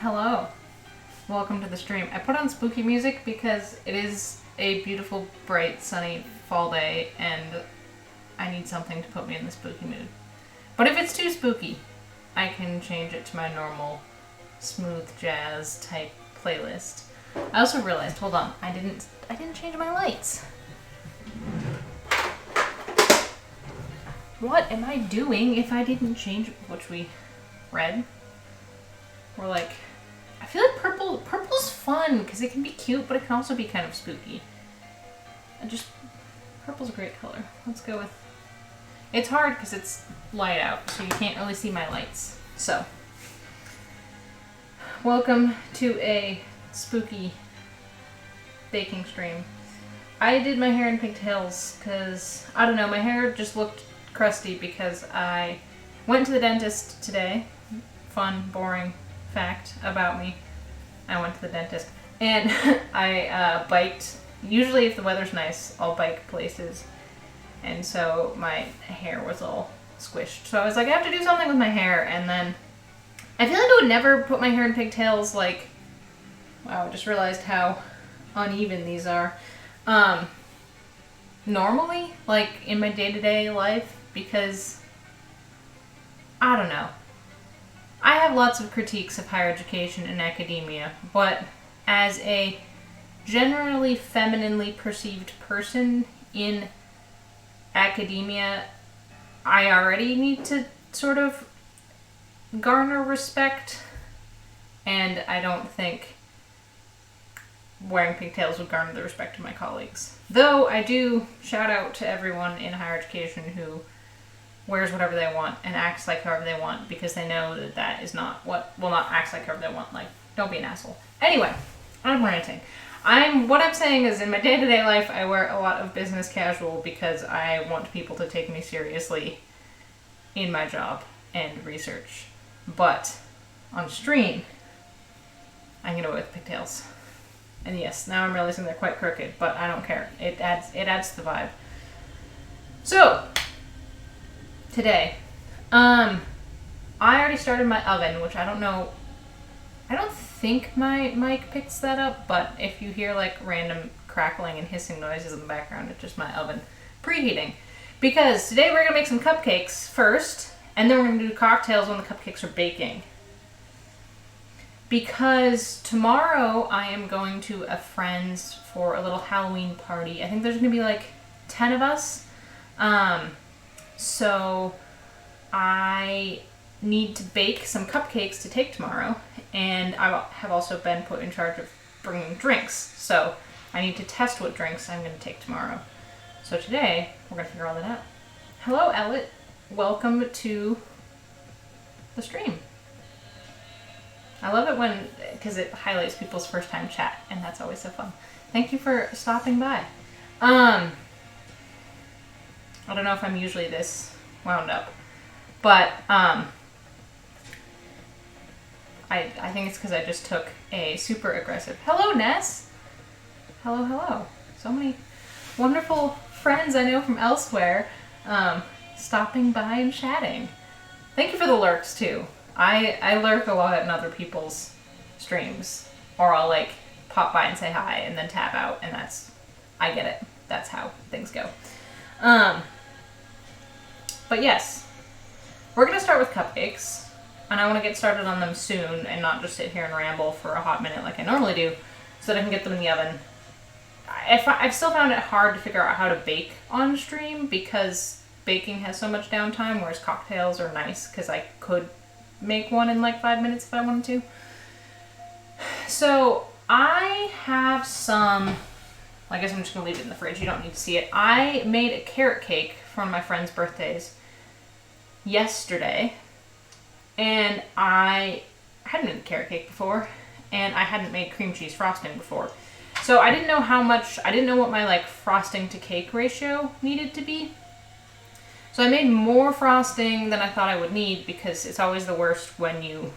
Hello, welcome to the stream. I put on spooky music because it is a beautiful, bright, sunny fall day and I need something to put me in the spooky mood. But if it's too spooky, I can change it to my normal smooth jazz type playlist. I also realized, hold on, I didn't change my lights. What am I doing if I didn't change, which we read? We're like, I feel like purple's fun because it can be cute, but it can also be kind of spooky. Purple's a great color. Let's go with, it's hard because it's light out, so you can't really see my lights. So, welcome to a spooky baking stream. I did my hair in pigtails because, I don't know, my hair just looked crusty because I went to the dentist today. Fun, boring fact about me. I went to the dentist and I biked. Usually if the weather's nice, I'll bike places. And so my hair was all squished. So I was like, I have to do something with my hair. And then I feel like I would never put my hair in pigtails. Like, wow, I just realized how uneven these are. Normally, like in my day-to-day life, because I don't know. I have lots of critiques of higher education and academia, but as a generally femininely perceived person in academia, I already need to sort of garner respect, and I don't think wearing pigtails would garner the respect of my colleagues. Though I do shout out to everyone in higher education who wears whatever they want and acts like however they want, because they know that that is not what, well, not acts like however they want, like, don't be an asshole. Anyway, I'm ranting. What I'm saying is in my day-to-day life, I wear a lot of business casual because I want people to take me seriously in my job and research. But on stream, I'm gonna go with pigtails. And yes, now I'm realizing they're quite crooked, but I don't care. It adds to the vibe. So, today, I already started my oven, which I don't know, I don't think my mic picks that up, but if you hear like random crackling and hissing noises in the background, it's just my oven preheating. Because today we're gonna make some cupcakes first, and then we're gonna do cocktails when the cupcakes are baking. Because tomorrow I am going to a friend's for a little Halloween party. I think there's gonna be like 10 of us. So I need to bake some cupcakes to take tomorrow, and I have also been put in charge of bringing drinks. So I need to test what drinks I'm going to take tomorrow. So today we're going to figure all that out. Hello, Ellett. Welcome to the stream. I love it when, because it highlights people's first time chat, and that's always so fun. Thank you for stopping by. I don't know if I'm usually this wound up, but I think it's because I just took a super aggressive. Hello, Ness. Hello, hello. So many wonderful friends I know from elsewhere stopping by and chatting. Thank you for the lurks too. I lurk a lot in other people's streams, or I'll like pop by and say hi and then tap out, and I get it. That's how things go. But yes, we're going to start with cupcakes, and I want to get started on them soon and not just sit here and ramble for a hot minute like I normally do, so that I can get them in the oven. I've still found it hard to figure out how to bake on stream because baking has so much downtime, whereas cocktails are nice because I could make one in like 5 minutes if I wanted to. So I have some, I guess I'm just going to leave it in the fridge. You don't need to see it. I made a carrot cake for one of my friend's birthdays yesterday, and I hadn't made a carrot cake before, and I hadn't made cream cheese frosting before. So I didn't know I didn't know what my like frosting to cake ratio needed to be. So I made more frosting than I thought I would need, because it's always the worst when you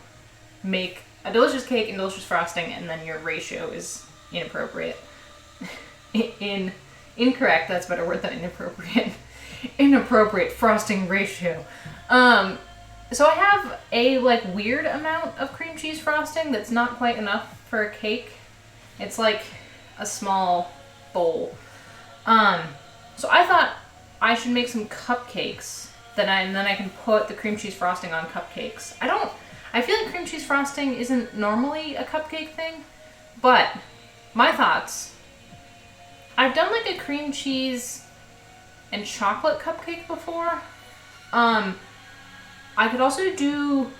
make a delicious cake and delicious frosting and then your ratio is inappropriate. Incorrect, that's a better word than inappropriate. Inappropriate frosting ratio. So I have a like weird amount of cream cheese frosting that's not quite enough for a cake. It's like a small bowl. So I thought I should make some cupcakes and then I can put the cream cheese frosting on cupcakes. I feel like cream cheese frosting isn't normally a cupcake thing, but my thoughts. I've done like a cream cheese and chocolate cupcake before. I could also do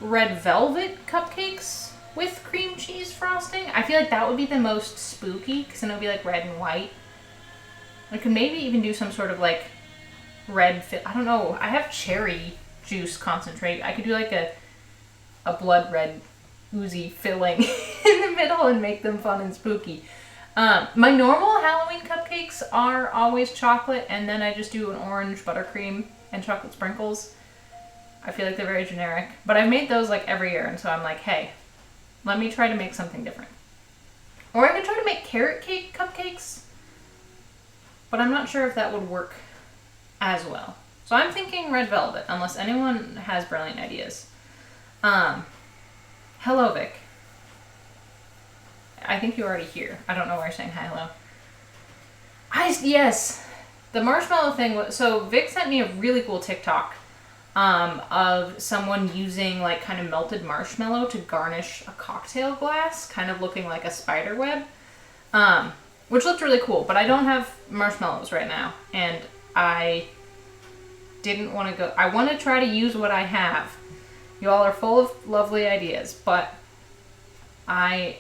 red velvet cupcakes with cream cheese frosting. I feel like that would be the most spooky because then it would be like red and white. I could maybe even do some sort of like red I don't know. I have cherry juice concentrate. I could do like a blood red oozy filling in the middle and make them fun and spooky. My normal Halloween cupcakes are always chocolate, and then I just do an orange buttercream and chocolate sprinkles. I feel like they're very generic, but I've made those like every year, and so I'm like, hey, let me try to make something different. Or I could try to make carrot cake cupcakes, but I'm not sure if that would work as well. So I'm thinking red velvet, unless anyone has brilliant ideas. Hello, Vic. I think you're already here. I don't know why you're saying hi, hello. Yes, the marshmallow thing. So Vic sent me a really cool TikTok of someone using like kind of melted marshmallow to garnish a cocktail glass, kind of looking like a spider web, which looked really cool. But I don't have marshmallows right now, and I didn't want to go. I want to try to use what I have. You all are full of lovely ideas, but I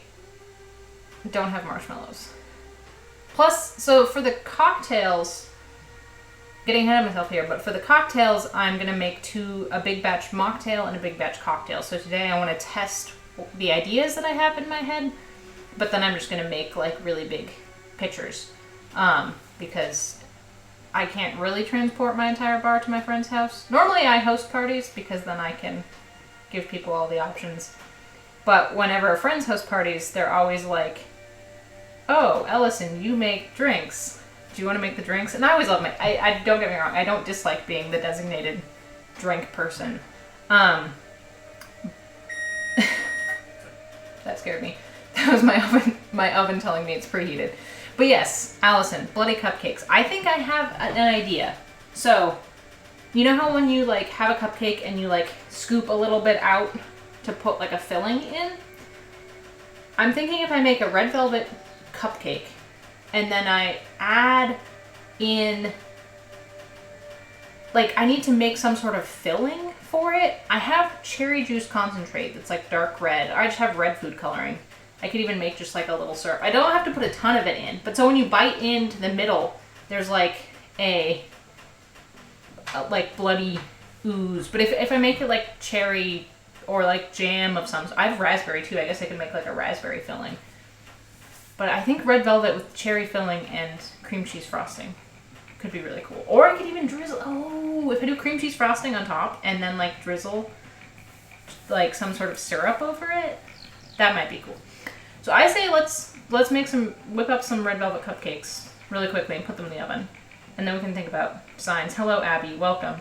don't have marshmallows. Plus, so for the cocktails, getting ahead of myself here, but for the cocktails, I'm going to make a big batch mocktail and a big batch cocktail. So today I want to test the ideas that I have in my head, but then I'm just going to make like really big pitchers, because I can't really transport my entire bar to my friend's house. Normally I host parties because then I can give people all the options. But whenever a friends host parties, they're always like, oh, Ellison, you make drinks. Do you want to make the drinks? And I always love I don't get me wrong, I don't dislike being the designated drink person. That scared me. That was my oven telling me it's preheated. But yes, Allison, bloody cupcakes. I think I have an idea. So, you know how when you like have a cupcake and you like scoop a little bit out to put like a filling in? I'm thinking if I make a red velvet cupcake and then I add in, like, I need to make some sort of filling for it. I have cherry juice concentrate that's like dark red. I just have red food coloring. I could even make just like a little syrup. I don't have to put a ton of it in, but so when you bite into the middle, there's like a like bloody ooze. But if I make it like cherry or like jam of some, I have raspberry too. I guess I could make like a raspberry filling. But I think red velvet with cherry filling and cream cheese frosting could be really cool. Or I could even drizzle. Oh, if I do cream cheese frosting on top and then like drizzle like some sort of syrup over it, that might be cool. So I say let's whip up some red velvet cupcakes really quickly and put them in the oven. And then we can think about designs. Hello, Abby. Welcome.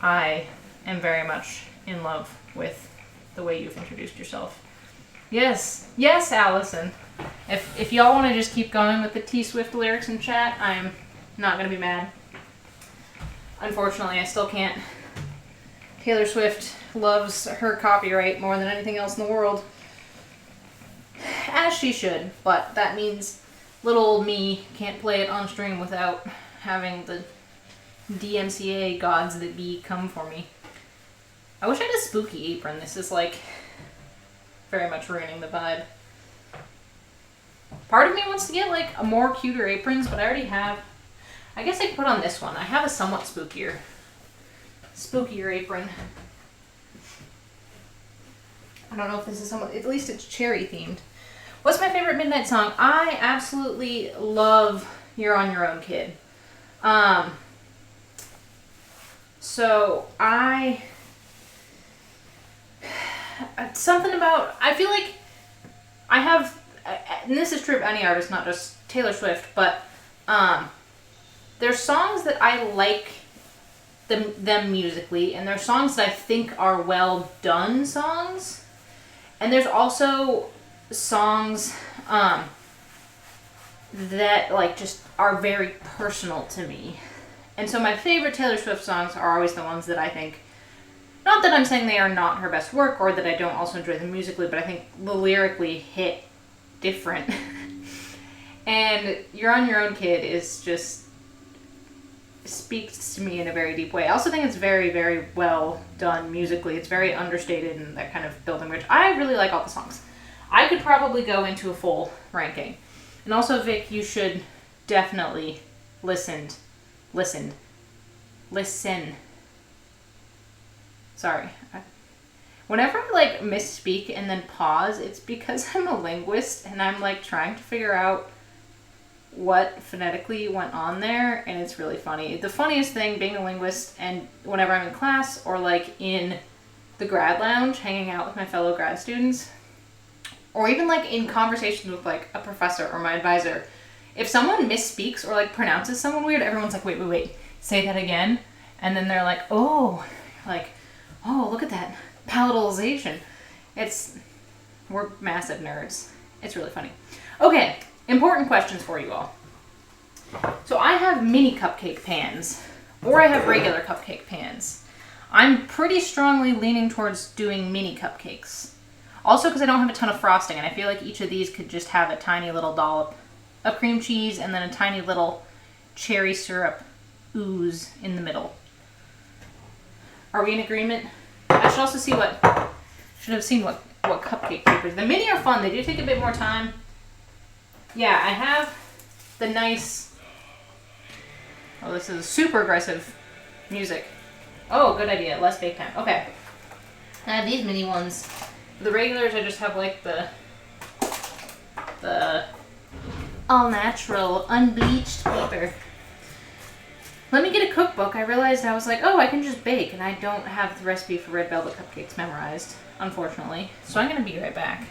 I am very much in love with the way you've introduced yourself. Yes. Yes, Allison. If y'all want to just keep going with the T-Swift lyrics in chat, I'm not going to be mad. Unfortunately, I still can't. Taylor Swift loves her copyright more than anything else in the world. As she should, but that means little old me can't play it on stream without having the DMCA gods that be come for me. I wish I had a spooky apron. This is like very much ruining the vibe. Part of me wants to get like a more cuter aprons, but I already have. I guess I could put on this one. I have a somewhat spookier apron. I don't know if this is somewhat, at least it's cherry themed. What's my favorite midnight song? I absolutely love You're on Your Own, Kid. So something about, I feel like I have, and this is true of any artist, not just Taylor Swift, but there's songs that I like them musically, and there's songs that I think are well done songs, and there's also songs that like just are very personal to me. And so my favorite Taylor Swift songs are always the ones that I think, not that I'm saying they are not her best work or that I don't also enjoy them musically, but I think the lyrically hit different. And You're on Your Own, Kid is just speaks to me in a very deep way. I also think it's very, very well done musically. It's very understated and that kind of building, which I really like all the songs. I could probably go into a full ranking. And also, Vic, you should definitely listen. Sorry. Whenever I like misspeak and then pause, it's because I'm a linguist and I'm like trying to figure out what phonetically went on there, and it's really funny. The funniest thing being a linguist, and whenever I'm in class or like in the grad lounge hanging out with my fellow grad students, or even like in conversations with like a professor or my advisor, if someone misspeaks or like pronounces someone weird, everyone's like, wait, say that again. And then they're like, oh, look at that palatalization. We're massive nerds. It's really funny. Okay, important questions for you all. So I have mini cupcake pans, or I have regular cupcake pans. I'm pretty strongly leaning towards doing mini cupcakes. Also because I don't have a ton of frosting, and I feel like each of these could just have a tiny little dollop of cream cheese and then a tiny little cherry syrup ooze in the middle. Are we in agreement? I should also see should have seen what cupcake papers. The mini are fun. They do take a bit more time. Yeah, I have the nice, this is super aggressive music. Oh, good idea. Less bake time. Okay. I have these mini ones. For the regulars, I just have like the all natural, unbleached paper. Let me get a cookbook. I realized I was like, oh, I can just bake, and I don't have the recipe for red velvet cupcakes memorized, unfortunately. So I'm going to be right back.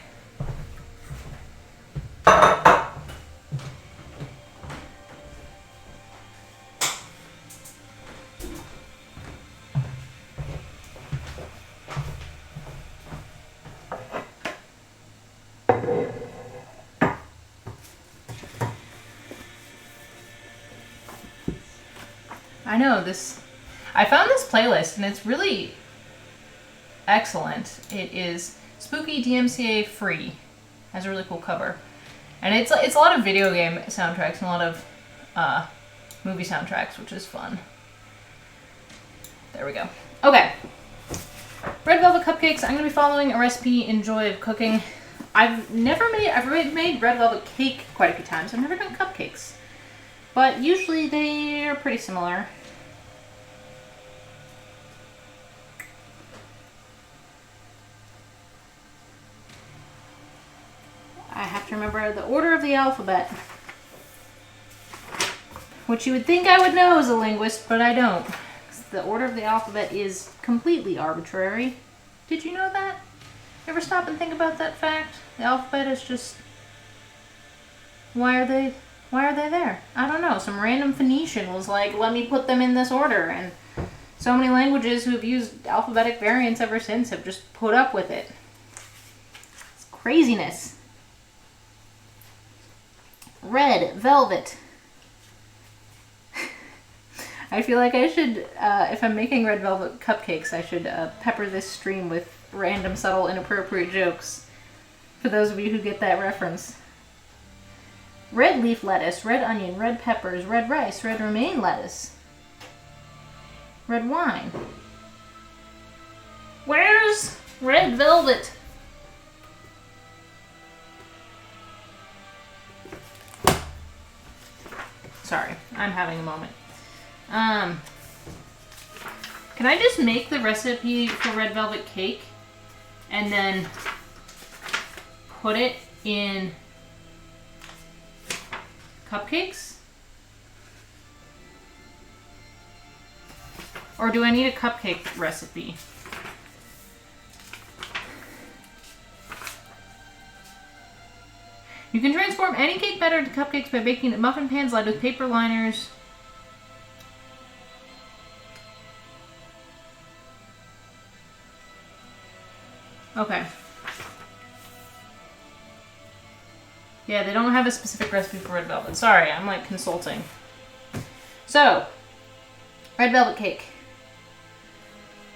I know I found this playlist and it's really excellent. It is spooky DMCA free. Has a really cool cover. And it's a lot of video game soundtracks and a lot of movie soundtracks, which is fun. There we go. Okay. Red velvet cupcakes. I'm going to be following a recipe in Joy of Cooking. I've made red velvet cake quite a few times. I've never done cupcakes. But usually they are pretty similar. I have to remember the order of the alphabet, which you would think I would know as a linguist, but I don't. The order of the alphabet is completely arbitrary. Did you know that? You ever stop and think about that fact? The alphabet is just... Why are they there? I don't know. Some random Phoenician was like, let me put them in this order. And so many languages who have used alphabetic variants ever since have just put up with it. It's craziness. Red velvet. I feel like I should, if I'm making red velvet cupcakes, I should pepper this stream with random, subtle, inappropriate jokes. For those of you who get that reference. Red leaf lettuce, red onion, red peppers, red rice, red romaine lettuce. Red wine. Where's red velvet? Sorry, I'm having a moment. Can I just make the recipe for red velvet cake and then put it in cupcakes? Or do I need a cupcake recipe? You can transform any cake batter into cupcakes by baking it in muffin pans lined with paper liners. Okay. Yeah, they don't have a specific recipe for red velvet. Sorry, I'm like consulting. So, red velvet cake.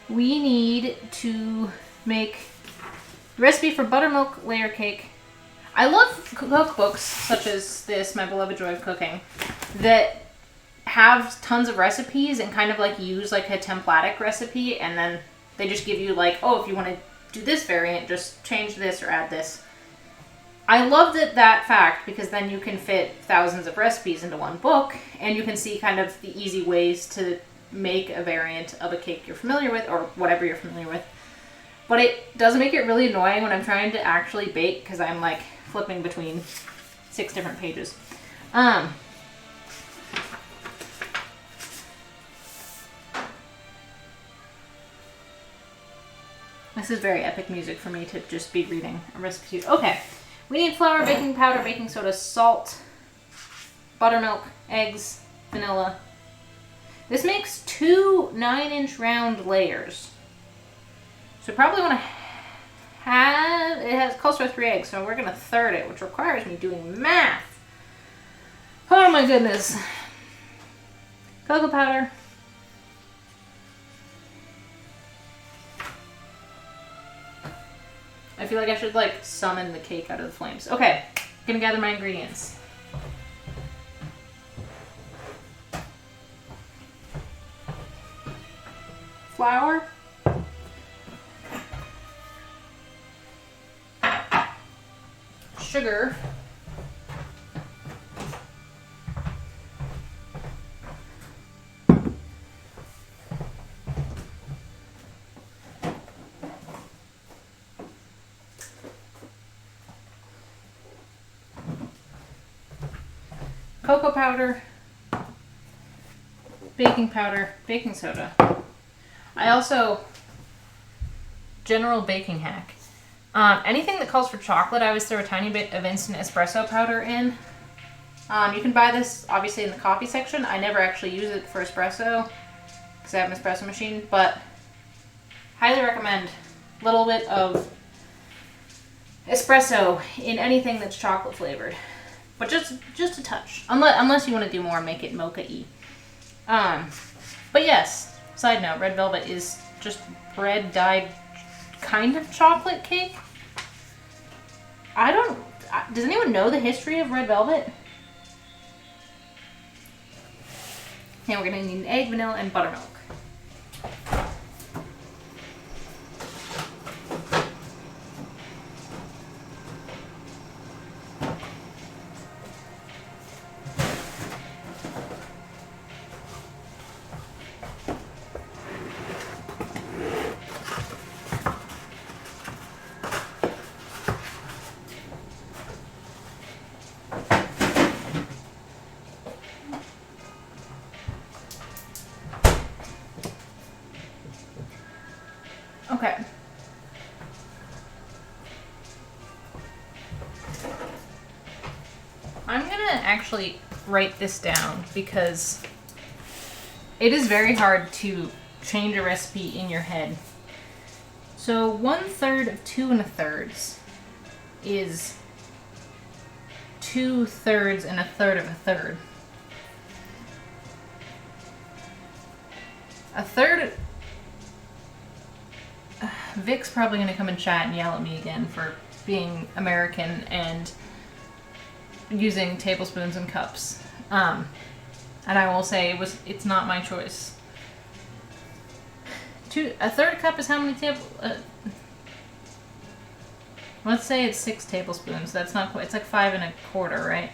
We need to make the recipe for buttermilk layer cake. I love cookbooks such as this, My Beloved Joy of Cooking, that have tons of recipes and kind of like use like a templatic recipe, and then they just give you like, oh, if you want to do this variant, just change this or add this. I love that fact, because then you can fit thousands of recipes into one book, and you can see kind of the easy ways to make a variant of a cake you're familiar with, or whatever you're familiar with. But it does make it really annoying when I'm trying to actually bake, because I'm like flipping between 6 different pages. This is very epic music for me to just be reading a recipe. Okay. We need flour, baking powder, baking soda, salt, buttermilk, eggs, vanilla. This makes 2 9-inch round layers. So probably want to have, it calls for 3 eggs, so we're going to third it, which requires me doing math. Oh my goodness. Cocoa powder. I feel like I should like summon the cake out of the flames. Okay, gonna gather my ingredients. Flour. Sugar. Cocoa powder, baking powder, baking soda. I also, general baking hack. Anything that calls for chocolate, I always throw a tiny bit of instant espresso powder in. You can buy this obviously in the coffee section. I never actually use it for espresso because I have an espresso machine, but highly recommend a little bit of espresso in anything that's chocolate flavored. But just a touch. Unless you want to do more, make it mocha-y. But yes, side note, red velvet is just bread dyed kind of chocolate cake. Does anyone know the history of red velvet? And we're gonna need an egg, vanilla, and buttermilk. Okay. I'm gonna actually write this down because it is very hard to change a recipe in your head. So 1/3 of 2 1/3 is 2/3 and 1/3 of 1/3. A third. Vic's probably going to come in chat and yell at me again for being American and using tablespoons and cups. And I will say it's not my choice. A third cup is how many let's say it's 6 tablespoons. That's not quite. It's like 5 1/4, right?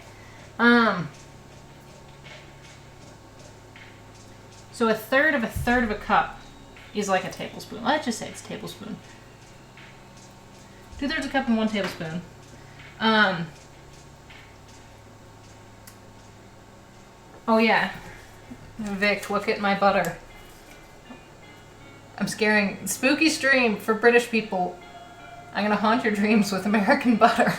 So a third of a cup is like a tablespoon. Let's just say it's a tablespoon. 2/3 a cup and 1 tablespoon. Oh yeah, Vic, look at my butter. I'm scaring spooky stream for British people. I'm gonna haunt your dreams with American butter.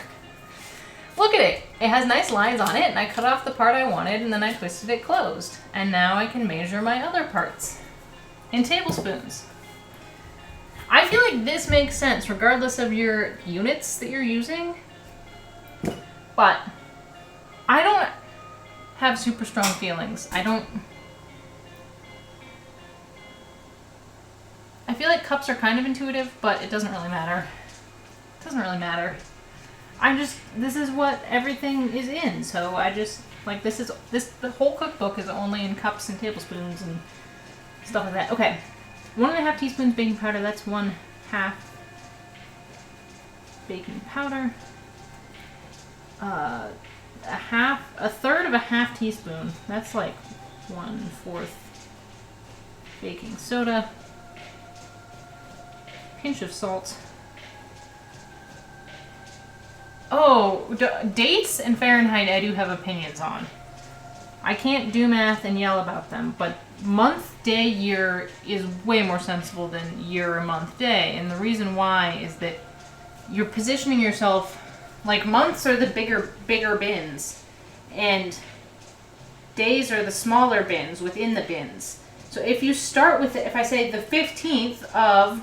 Look at it. It has nice lines on it, and I cut off the part I wanted, and then I twisted it closed. And now I can measure my other parts in tablespoons. I feel like this makes sense regardless of your units that you're using. But I don't have super strong feelings. I feel like cups are kind of intuitive, but it doesn't really matter. It doesn't really matter. This is what everything is in, so I just, like, the whole cookbook is only in cups and tablespoons and stuff like that. Okay, 1.5 teaspoons baking powder, that's 1/2 baking powder. A third of a half teaspoon, that's like 1/4 baking soda. Pinch of salt. Oh, dates and Fahrenheit I do have opinions on. I can't do math and yell about them, but month, day, year is way more sensible than year, month, day. And the reason why is that you're positioning yourself, like, months are the bigger bins, and days are the smaller bins within the bins. So if you start with, if I say the 15th of,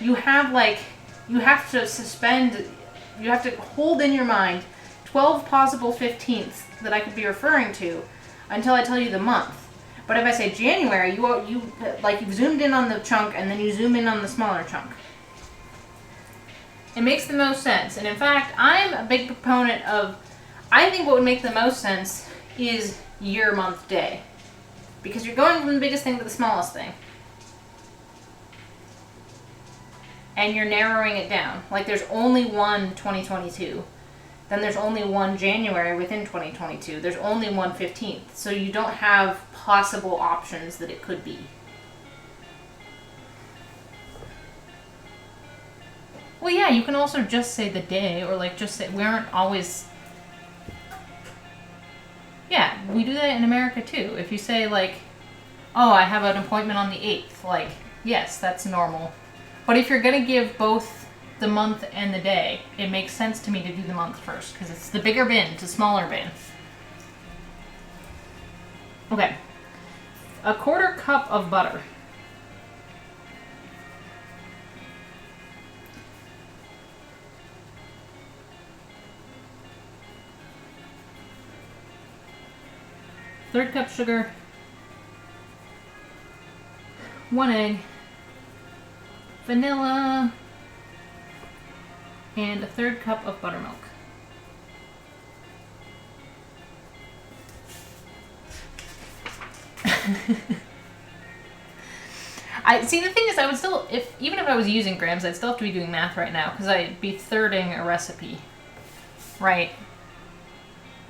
you have to hold in your mind 12 possible 15ths that I could be referring to until I tell you the month. But if I say January, you've zoomed in on the chunk and then you zoom in on the smaller chunk. It makes the most sense. And in fact, I'm a big proponent of, I think what would make the most sense is year, month, day. Because you're going from the biggest thing to the smallest thing. And you're narrowing it down. Like, there's only one 2022. Then there's only one January within 2022. There's only one 15th. So you don't have possible options that it could be. Well, yeah, you can also just say the day, or like just say, we aren't always... Yeah, we do that in America too. If you say like, oh, I have an appointment on the 8th, like, yes, that's normal. But if you're going to give both the month and the day, it makes sense to me to do the month first, because it's the bigger bin to smaller bin. Okay. 1/4 cup of butter. Third cup sugar. 1 egg. Vanilla, and 1/3 cup of buttermilk. See, the thing is, I would still, even if I was using grams, I'd still have to be doing math right now, because I'd be thirding a recipe, right?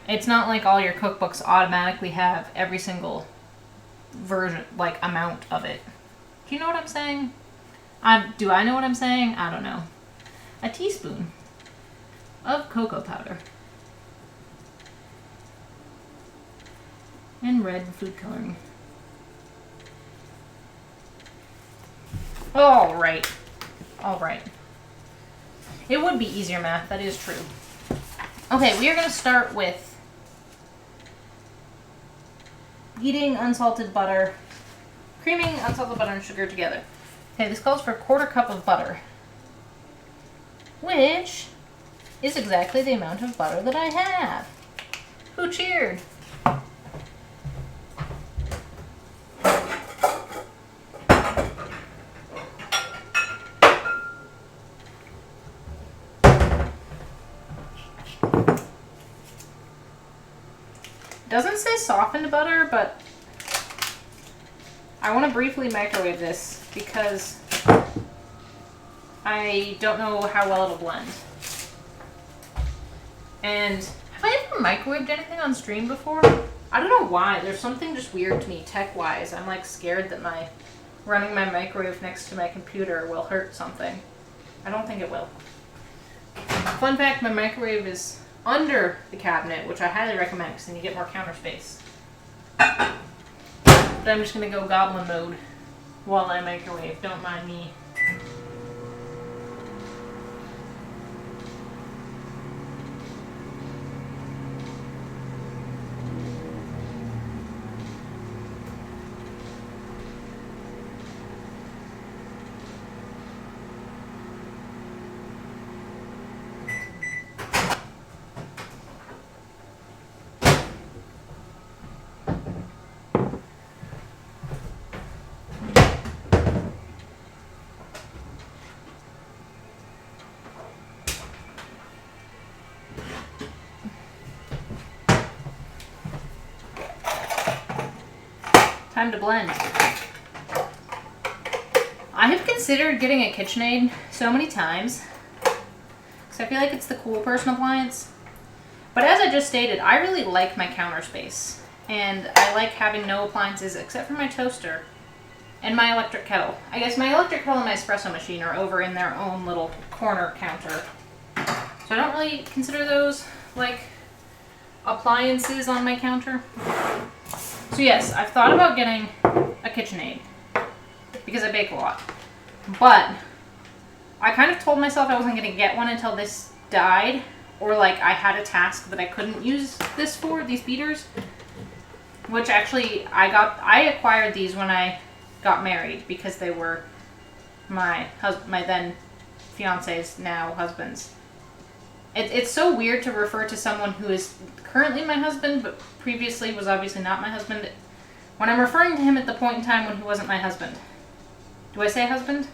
It's not like all your cookbooks automatically have every single version, like, amount of it. Do you know what I'm saying? Do I know what I'm saying? I don't know. A teaspoon of cocoa powder. And red food coloring. All right. All right. It would be easier math, that is true. Okay, we are going to start with heating unsalted butter, creaming unsalted butter and sugar together. Okay, this calls for 1/4 cup of butter, which is exactly the amount of butter that I have. Who cheered? Doesn't say softened butter, but I want to briefly microwave this because I don't know how well it'll blend. And have I ever microwaved anything on stream before? I don't know why. There's something just weird to me tech-wise. I'm like scared that running my microwave next to my computer will hurt something. I don't think it will. Fun fact, my microwave is under the cabinet, which I highly recommend because then you get more counter space. But I'm just going to go goblin mode while I microwave. Don't mind me. Time to blend. I have considered getting a KitchenAid so many times because I feel like it's the cool person appliance. But as I just stated, I really like my counter space. And I like having no appliances except for my toaster and my electric kettle. I guess my electric kettle and my espresso machine are over in their own little corner counter. So I don't really consider those like appliances on my counter. So yes, I've thought about getting a KitchenAid because I bake a lot. But I kind of told myself I wasn't going to get one until this died, or like I had a task that I couldn't use this for, these beaters. Which actually I acquired these when I got married because they were my then fiance's now husband's. It's so weird to refer to someone who is currently my husband, but previously was obviously not my husband, when I'm referring to him at the point in time when he wasn't my husband. Do I say husband?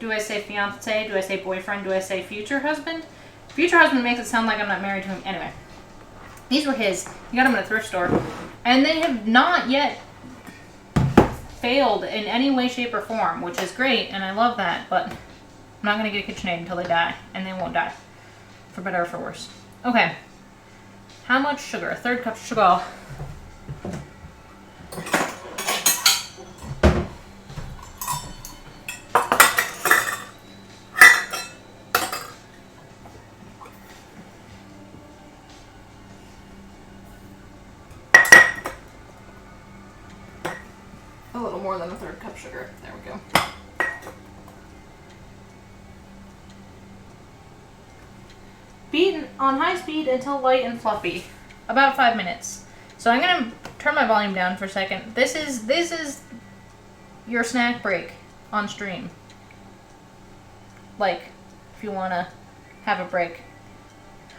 Do I say fiance? Do I say boyfriend? Do I say future husband? Future husband makes it sound like I'm not married to him. Anyway, these were his. He got them at a thrift store. And they have not yet failed in any way, shape, or form, which is great, and I love that, but I'm not going to get a KitchenAid until they die, and they won't die. For better or for worse. Okay. How much sugar? A third cup of sugar. A little more than a third cup sugar. There we go. Beat on high speed until light and fluffy. About 5 minutes. So I'm gonna turn my volume down for a second. This is your snack break on stream. Like, if you wanna have a break.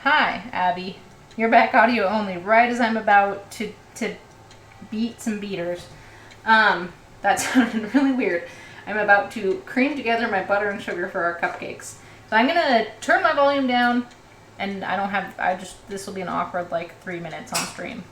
Hi, Abby. You're back audio only, right as I'm about to beat some beaters. That sounded really weird. I'm about to cream together my butter and sugar for our cupcakes. So I'm gonna turn my volume down, and this will be an awkward like 3 minutes on stream.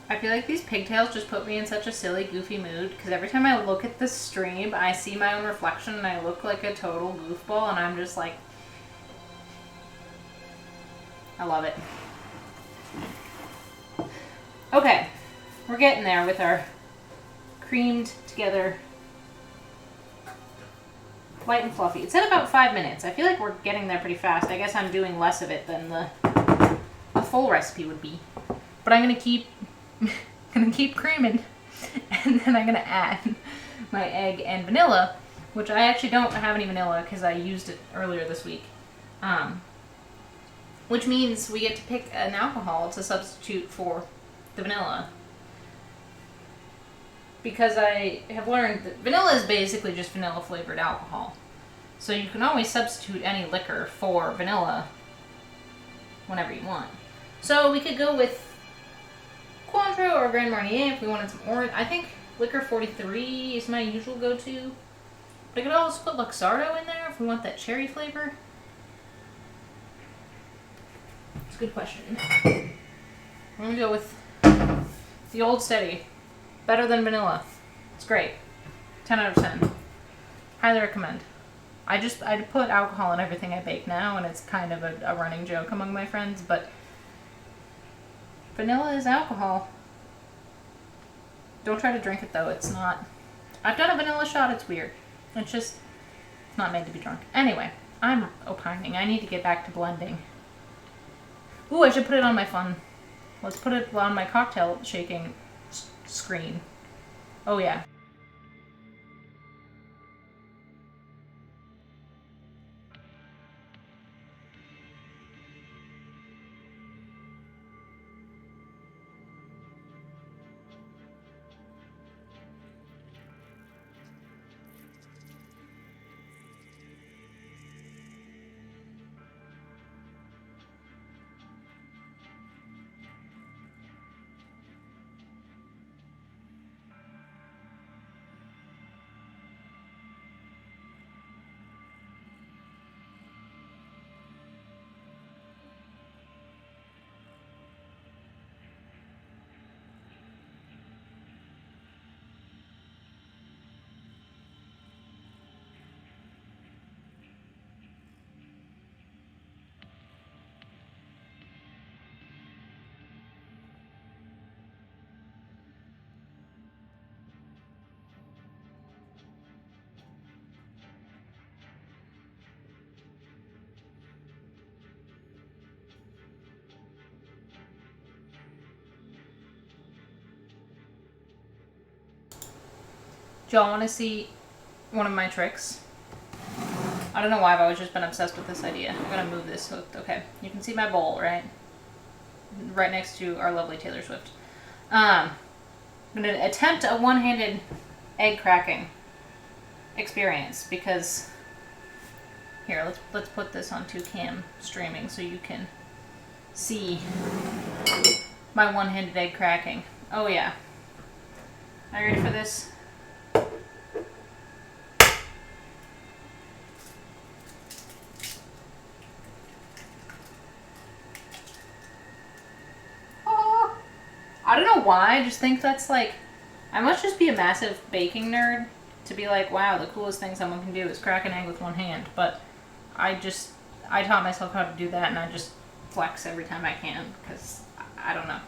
I feel like these pigtails just put me in such a silly, goofy mood, because every time I look at this stream, I see my own reflection and I look like a total goofball, and I'm just like, I love it. Okay, we're getting there with our creamed together light and fluffy. It said about 5 minutes. I feel like we're getting there pretty fast. I guess I'm doing less of it than the full recipe would be. But I'm gonna keep creaming, and then I'm gonna add my egg and vanilla, which I actually don't have any vanilla because I used it earlier this week. Which means we get to pick an alcohol to substitute for the vanilla. Because I have learned that vanilla is basically just vanilla flavored alcohol. So you can always substitute any liquor for vanilla whenever you want. So we could go with Cointreau or Grand Marnier if we wanted some orange. I think Liquor 43 is my usual go-to. But I could also put Luxardo in there if we want that cherry flavor. It's a good question. I'm gonna go with the Old Steady. Better than vanilla. It's great. 10 out of 10. Highly recommend. I put alcohol in everything I bake now, and it's kind of a running joke among my friends, but vanilla is alcohol. Don't try to drink it though, it's not. I've done a vanilla shot, it's weird. It's not made to be drunk. Anyway, I'm opining. I need to get back to blending. Ooh, I should put it on my fun. Let's put it on my cocktail shaking screen. Oh yeah. Do y'all want to see one of my tricks? I don't know why I've always just been obsessed with this idea. I'm going to move this so, okay. You can see my bowl, right? Right next to our lovely Taylor Swift. I'm going to attempt a one-handed egg cracking experience because here, let's put this on 2cam streaming so you can see my one-handed egg cracking. Oh yeah. Are you ready for this? I don't know why, I just think that's like, I must just be a massive baking nerd to be like, wow, the coolest thing someone can do is crack an egg with one hand. But I taught myself how to do that, and I just flex every time I can, because I don't know.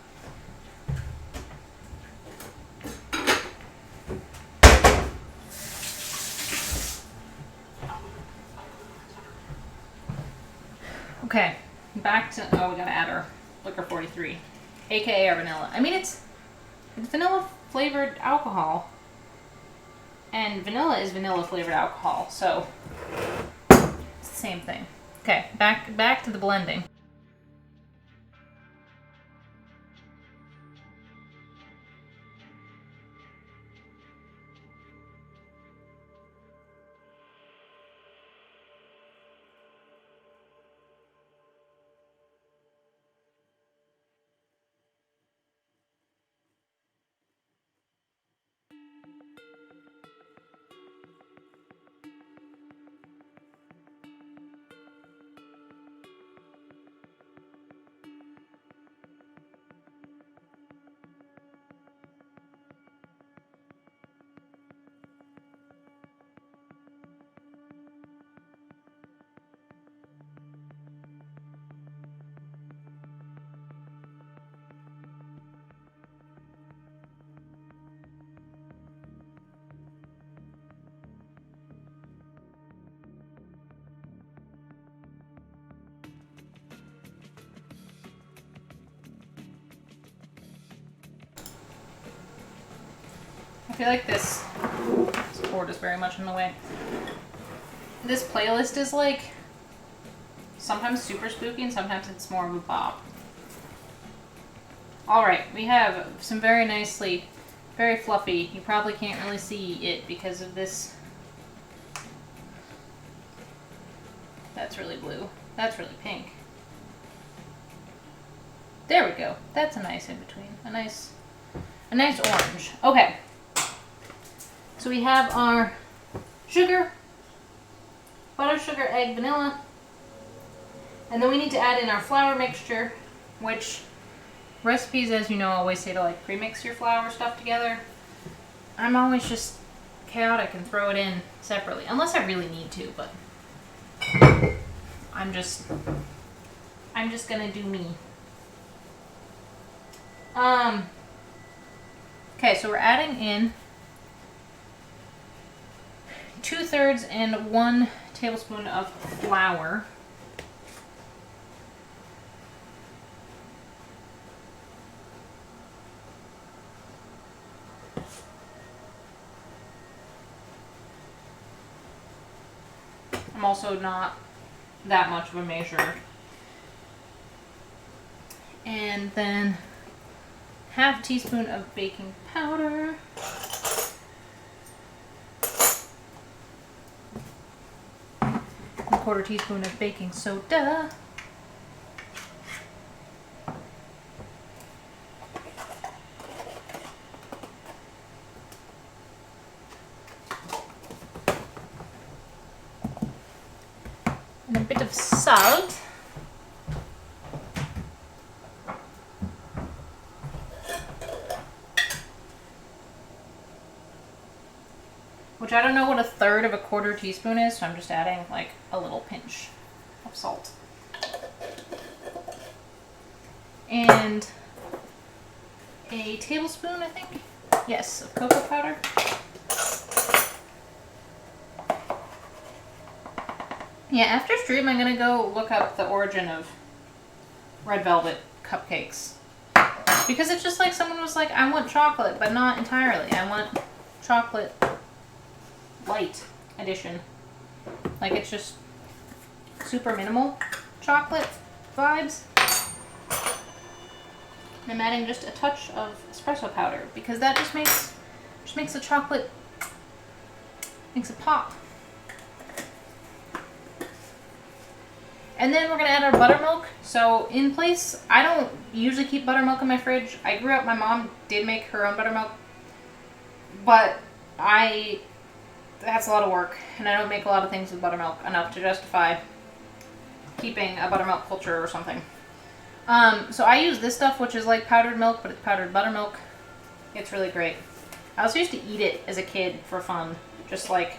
Okay, back to, oh, we gotta add our Liquor 43. AKA our vanilla. I mean, it's vanilla flavored alcohol, and vanilla is vanilla flavored alcohol, so it's the same thing. Okay, back to the blending. I feel like this cord is very much in the way. This playlist is like sometimes super spooky and sometimes it's more of a bop. Alright, we have some very nicely, very fluffy. You probably can't really see it because of this. That's really blue. That's really pink. There we go. That's a nice in between. A nice orange. Okay. So we have our sugar, butter, sugar, egg, vanilla. And then we need to add in our flour mixture, which recipes, as you know, always say to like pre-mix your flour stuff together. I'm always just chaotic and throw it in separately, unless I really need to, but I'm just gonna do me. Okay, so we're adding in 2/3 and 1 tablespoon of flour. I'm also not that much of a measure. And then 1/2 teaspoon of baking powder. And 1/4 teaspoon of baking soda. And a bit of salt. Which I don't know what 1/3 of a 1/4 teaspoon is, so I'm just adding like a little pinch of salt. And a tablespoon, I think, yes, of cocoa powder. Yeah, after stream I'm gonna go look up the origin of red velvet cupcakes. Because it's just like someone was like, I want chocolate, but not entirely. I want chocolate light edition. Like it's just super minimal chocolate vibes. And I'm adding just a touch of espresso powder because that just makes the chocolate, makes it pop. And then we're gonna add our buttermilk. So in place, I don't usually keep buttermilk in my fridge. I grew up, my mom did make her own buttermilk, but that's a lot of work, and I don't make a lot of things with buttermilk enough to justify keeping a buttermilk culture or something. So I use this stuff, which is like powdered milk, but it's powdered buttermilk. It's really great. I also used to eat it as a kid for fun, just like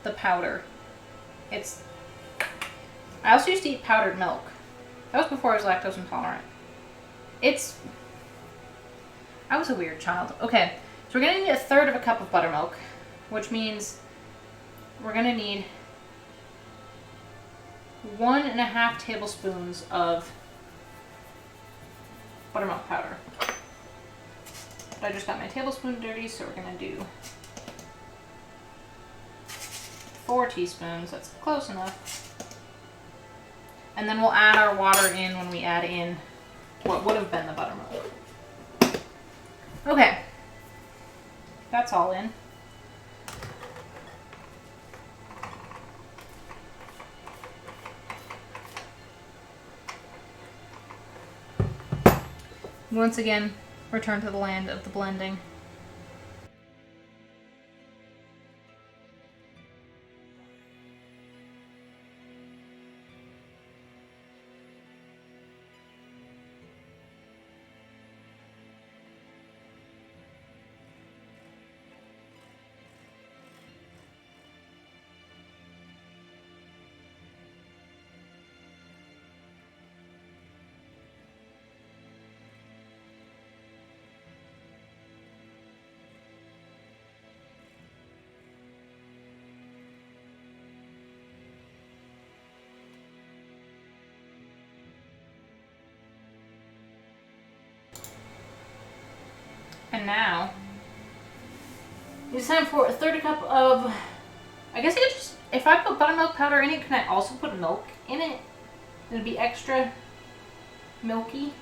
the powder. I also used to eat powdered milk. That was before I was lactose intolerant. I was a weird child. Okay, so we're gonna need 1/3 of a cup of buttermilk, which means we're gonna need 1.5 tablespoons of buttermilk powder. But I just got my tablespoon dirty, so we're gonna do 4 teaspoons. That's close enough. And then we'll add our water in when we add in what would have been the buttermilk. Okay, that's all in. Once again, return to the land of the blending. And now, it's time for 1/3 cup of, I guess I could just, if I put buttermilk powder in it, can I also put milk in it? It'd be extra milky.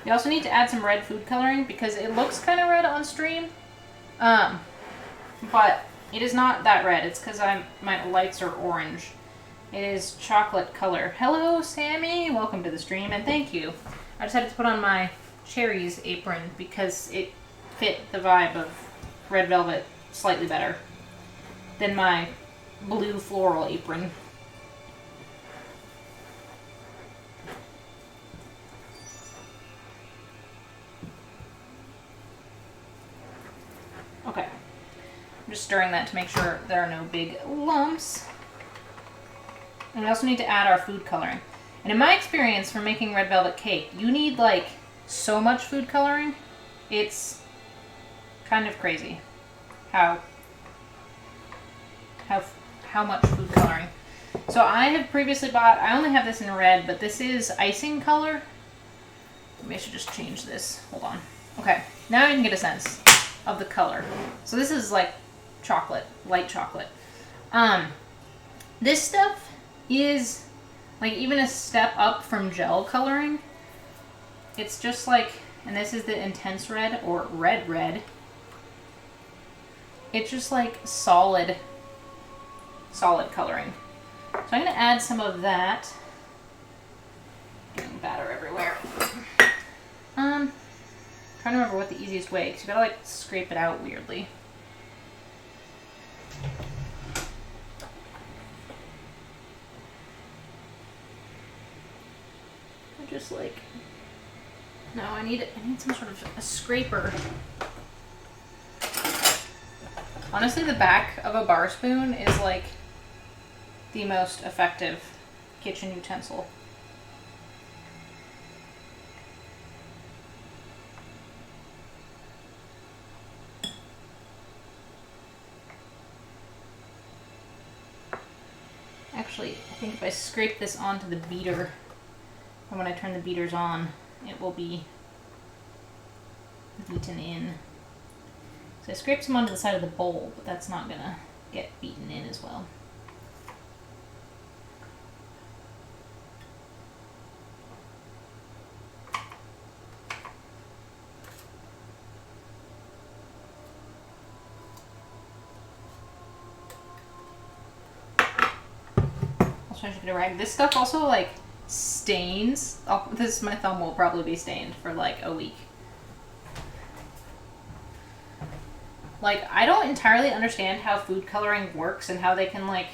You also need to add some red food coloring because it looks kind of red on stream. But It is not that red. It's because my lights are orange. It is chocolate color. Hello, Sammy. Welcome to the stream, and thank you. I decided to put on my cherries apron because it fit the vibe of red velvet slightly better than my blue floral apron. Okay. I'm just stirring that to make sure there are no big lumps. And we also need to add our food coloring. And in my experience for making red velvet cake, you need like so much food coloring. It's kind of crazy how much food coloring. So I have previously bought, I only have this in red, but this is icing color. Maybe I should just change this. Hold on. Okay, now you can get a sense of the color. So this is like chocolate, light chocolate. This stuff is like even a step up from gel coloring. It's just like, and this is the intense red or red. It's just like solid coloring. So I'm going to add some of that. Getting batter everywhere. Trying to remember what the easiest way, because you gotta like scrape it out weirdly. I just like, no, I need some sort of a scraper. Honestly, the back of a bar spoon is like the most effective kitchen utensil. Actually, I think if I scrape this onto the beater, and when I turn the beaters on, it will be beaten in. So I scraped some onto the side of the bowl, but that's not gonna get beaten in as well. Also, I should get a rag. This stuff also like stains. Oh, my thumb will probably be stained for like a week. Like, I don't entirely understand how food coloring works and how they can like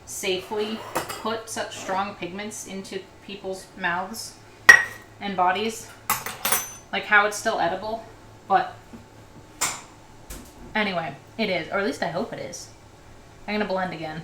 safely put such strong pigments into people's mouths and bodies. Like how it's still edible, but anyway, it is, or at least I hope it is. I'm gonna blend again.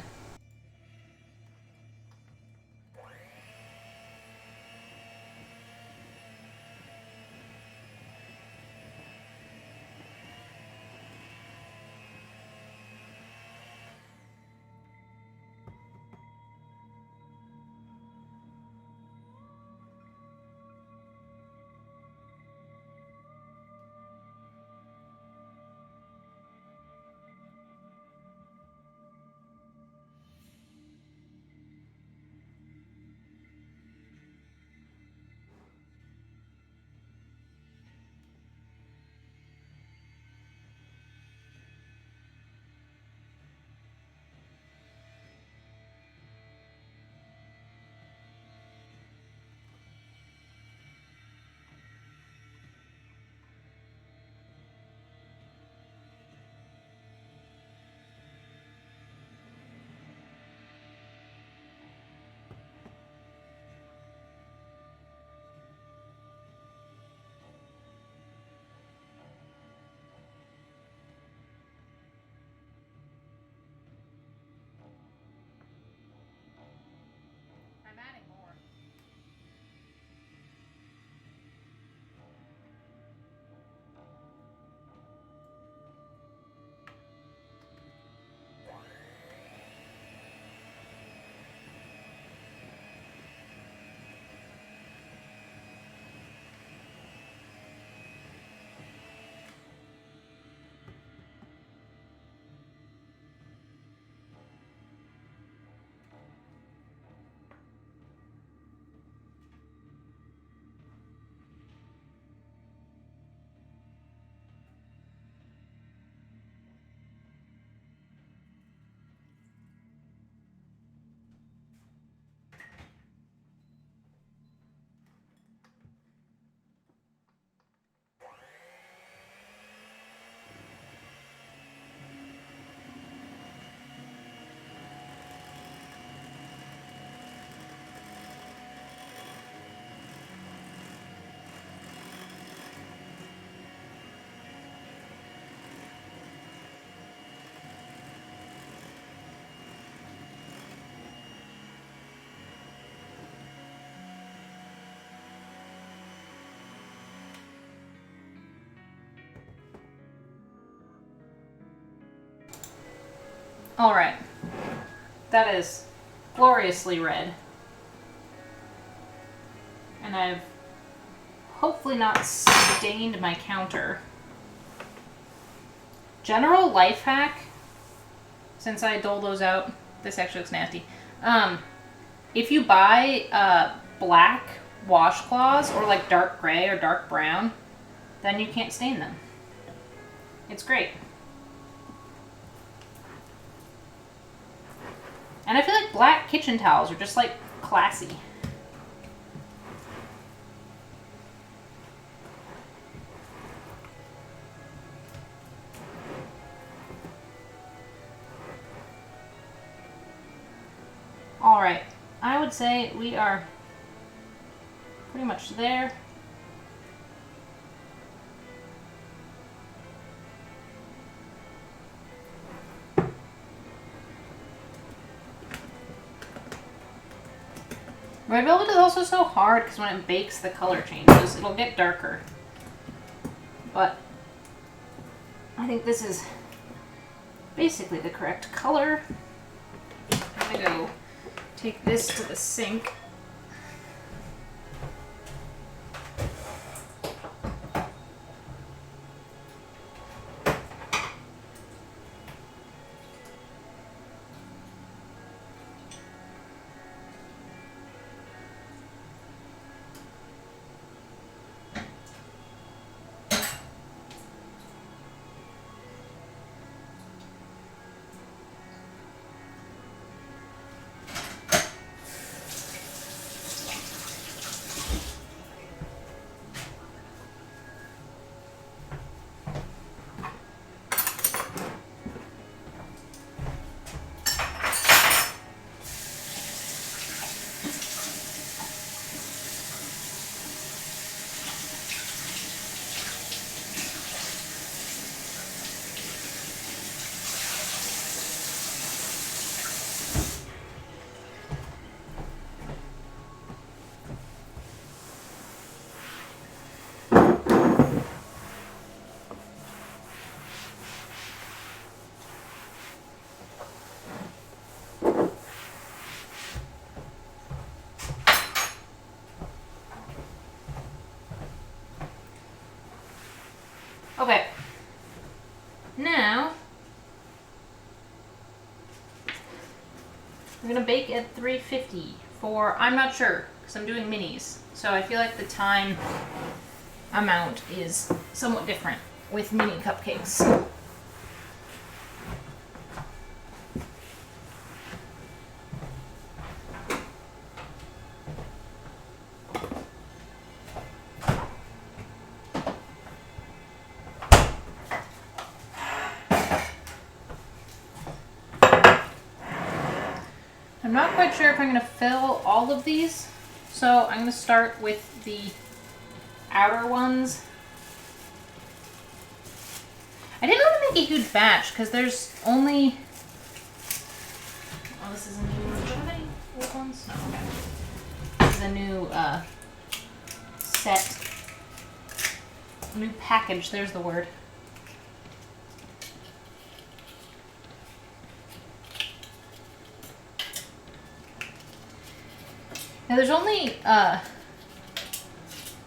Alright. That is gloriously red. And I've hopefully not stained my counter. General life hack, since I dole those out, this actually looks nasty. If you buy black washcloths or like dark gray or dark brown, then you can't stain them. It's great. And I feel like black kitchen towels are just like classy. All right, I would say we are pretty much there. Red velvet is also so hard because when it bakes, the color changes. It'll get darker. But I think this is basically the correct color. I'm gonna go take this to the sink. Okay. Now, we're gonna bake at 350 for, I'm not sure, because I'm doing minis. So I feel like the time amount is somewhat different with mini cupcakes. I'm not quite sure if I'm going to fill all of these, so I'm going to start with the outer ones. I didn't want to make a huge batch because there's only... Oh, this is a new... Do I have any old ones? No, okay. This is a new set. A new package, there's the word. Now there's only, I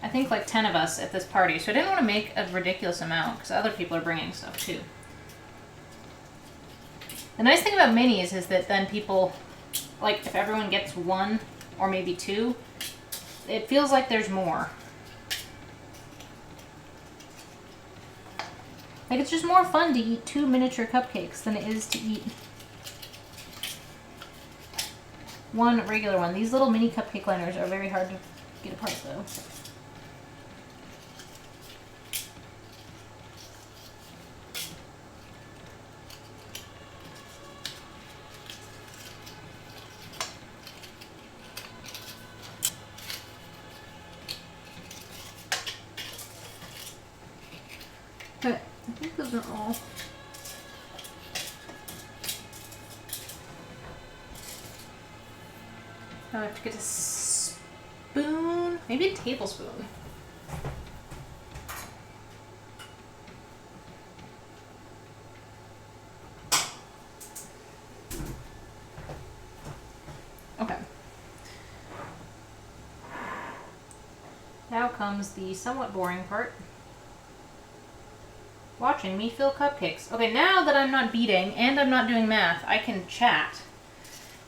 think like 10 of us at this party, so I didn't want to make a ridiculous amount because other people are bringing stuff too. The nice thing about minis is that then people, like if everyone gets one or maybe two, it feels like there's more. Like it's just more fun to eat 2 miniature cupcakes than it is to eat one regular one. These little mini cupcake liners are very hard to get apart though. But I think those are all. Now I have to get a spoon, maybe a tablespoon. Now comes the somewhat boring part. Watching me fill cupcakes. Okay, now that I'm not beating and I'm not doing math, I can chat.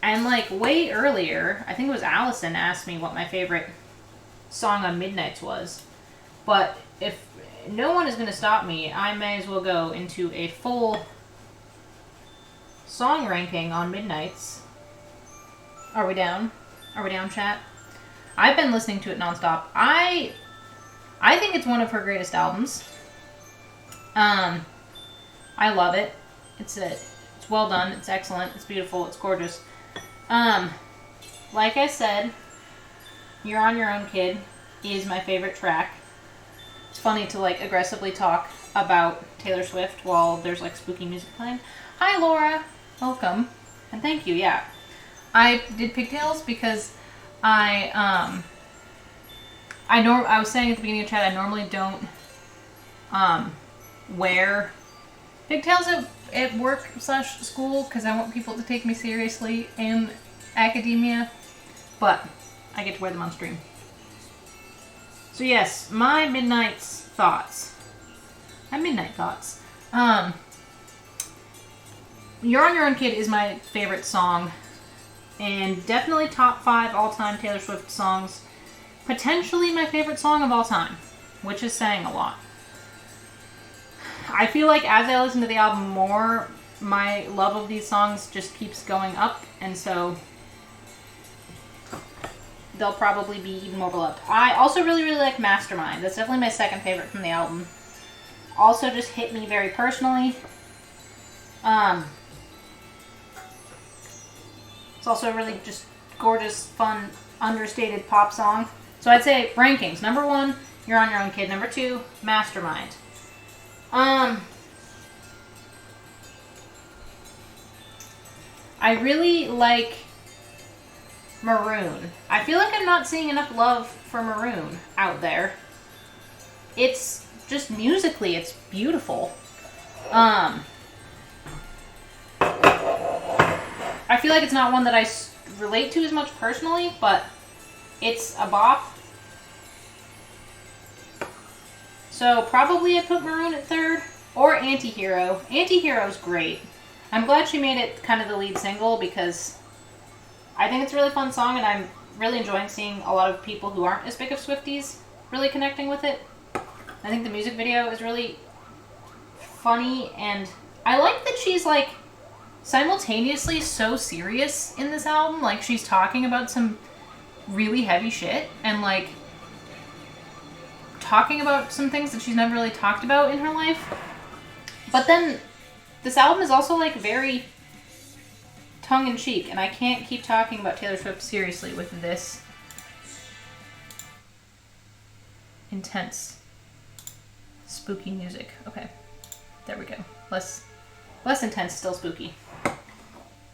And like way earlier, I think it was Allison asked me what my favorite song on Midnights was. But if no one is going to stop me, I may as well go into a full song ranking on Midnights. Are we down? Are we down, chat? I've been listening to it nonstop. I think it's one of her greatest albums. I love it. It's well done. It's excellent. It's beautiful. It's gorgeous. Like I said, You're on Your Own, Kid is my favorite track. It's funny to like aggressively talk about Taylor Swift while there's like spooky music playing. Hi Laura, welcome, and thank you. Yeah, I did pigtails because I was saying at the beginning of chat I normally don't wear pigtails at work / school because I want people to take me seriously in academia, but I get to wear them on stream. So yes, my Midnight's thoughts. My midnight thoughts. You're on Your Own, Kid is my favorite song, and definitely top 5 all-time Taylor Swift songs. Potentially my favorite song of all time, which is saying a lot. I feel like as I listen to the album more, my love of these songs just keeps going up, and so they'll probably be even more beloved. I also really, really like Mastermind. That's definitely my second favorite from the album. Also just hit me very personally. It's also a really just gorgeous, fun, understated pop song. So I'd say rankings. Number 1, You're on Your Own, Kid. Number 2, Mastermind. I really like Maroon. I feel like I'm not seeing enough love for Maroon out there. It's just musically, it's beautiful. I feel like it's not one that I relate to as much personally, but it's a bop. So probably I'd put Maroon at 3rd, or Antihero. Antihero's great. I'm glad she made it kind of the lead single because I think it's a really fun song, and I'm really enjoying seeing a lot of people who aren't as big of Swifties really connecting with it. I think the music video is really funny, and I like that she's like simultaneously so serious in this album. Like she's talking about some really heavy shit and like talking about some things that she's never really talked about in her life. But then this album is also like very tongue-in-cheek, and I can't keep talking about Taylor Swift seriously with this intense spooky music. Okay, there we go. Less intense, still spooky.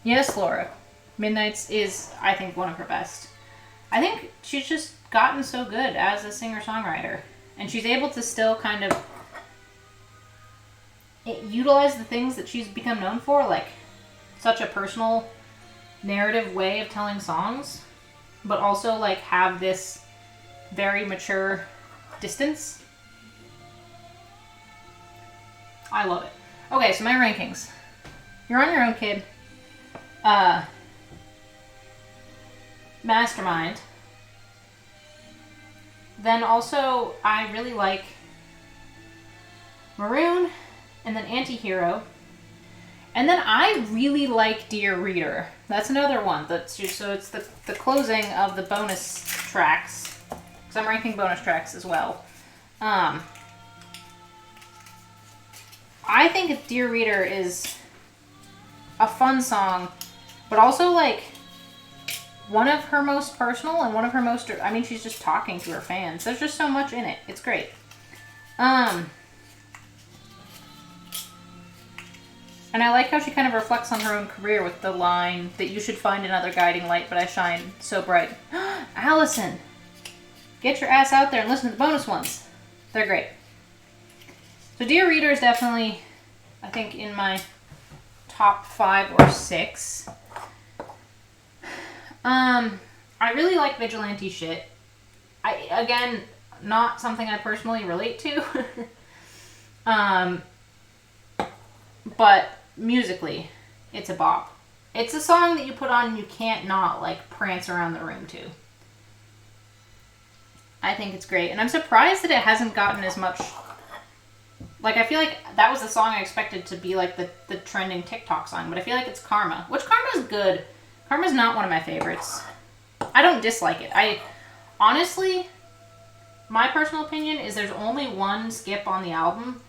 Yes, Laura. Midnights is, I think, one of her best. I think she's just gotten so good as a singer-songwriter, and she's able to still kind of utilize the things that she's become known for, like such a personal narrative way of telling songs, but also like have this very mature distance. I love it. Okay, so my rankings. You're on Your Own, Kid. Mastermind. Then also, I really like Maroon, and then Antihero. And then I really like Dear Reader. That's another one. So it's the closing of the bonus tracks, because I'm ranking bonus tracks as well. I think Dear Reader is a fun song, but also like one of her most personal and one of her most, I mean, she's just talking to her fans. There's just so much in it. It's great. And I like how she kind of reflects on her own career with the line that you should find another guiding light, but I shine so bright. Allison, get your ass out there and listen to the bonus ones. They're great. So Dear Reader is definitely, I think, in my top 5 or 6. I really like Vigilante Shit. Again, not something I personally relate to. But musically, it's a bop. It's a song that you put on and you can't not, like, prance around the room to. I think it's great. And I'm surprised that it hasn't gotten as much... Like, I feel like that was the song I expected to be, like, the trending TikTok song. But I feel like it's Karma. Which Karma's good. Karma's not one of my favorites. I don't dislike it. Honestly, my personal opinion is there's only one skip on the album.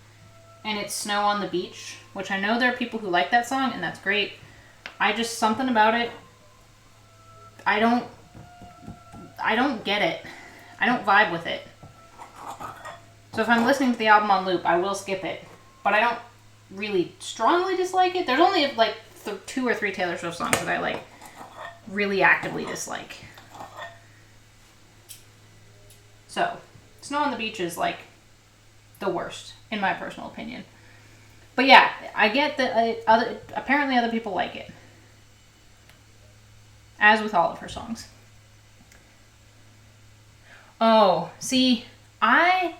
And it's Snow on the Beach. Which I know there are people who like that song, and that's great. Something about it, I don't get it. I don't vibe with it. So if I'm listening to the album on loop, I will skip it. But I don't really strongly dislike it. There's only like 2 or 3 Taylor Swift songs that I like really actively dislike. So, Snow on the Beach is like the worst, in my personal opinion. But yeah, I get that apparently other people like it. As with all of her songs. Oh, see, I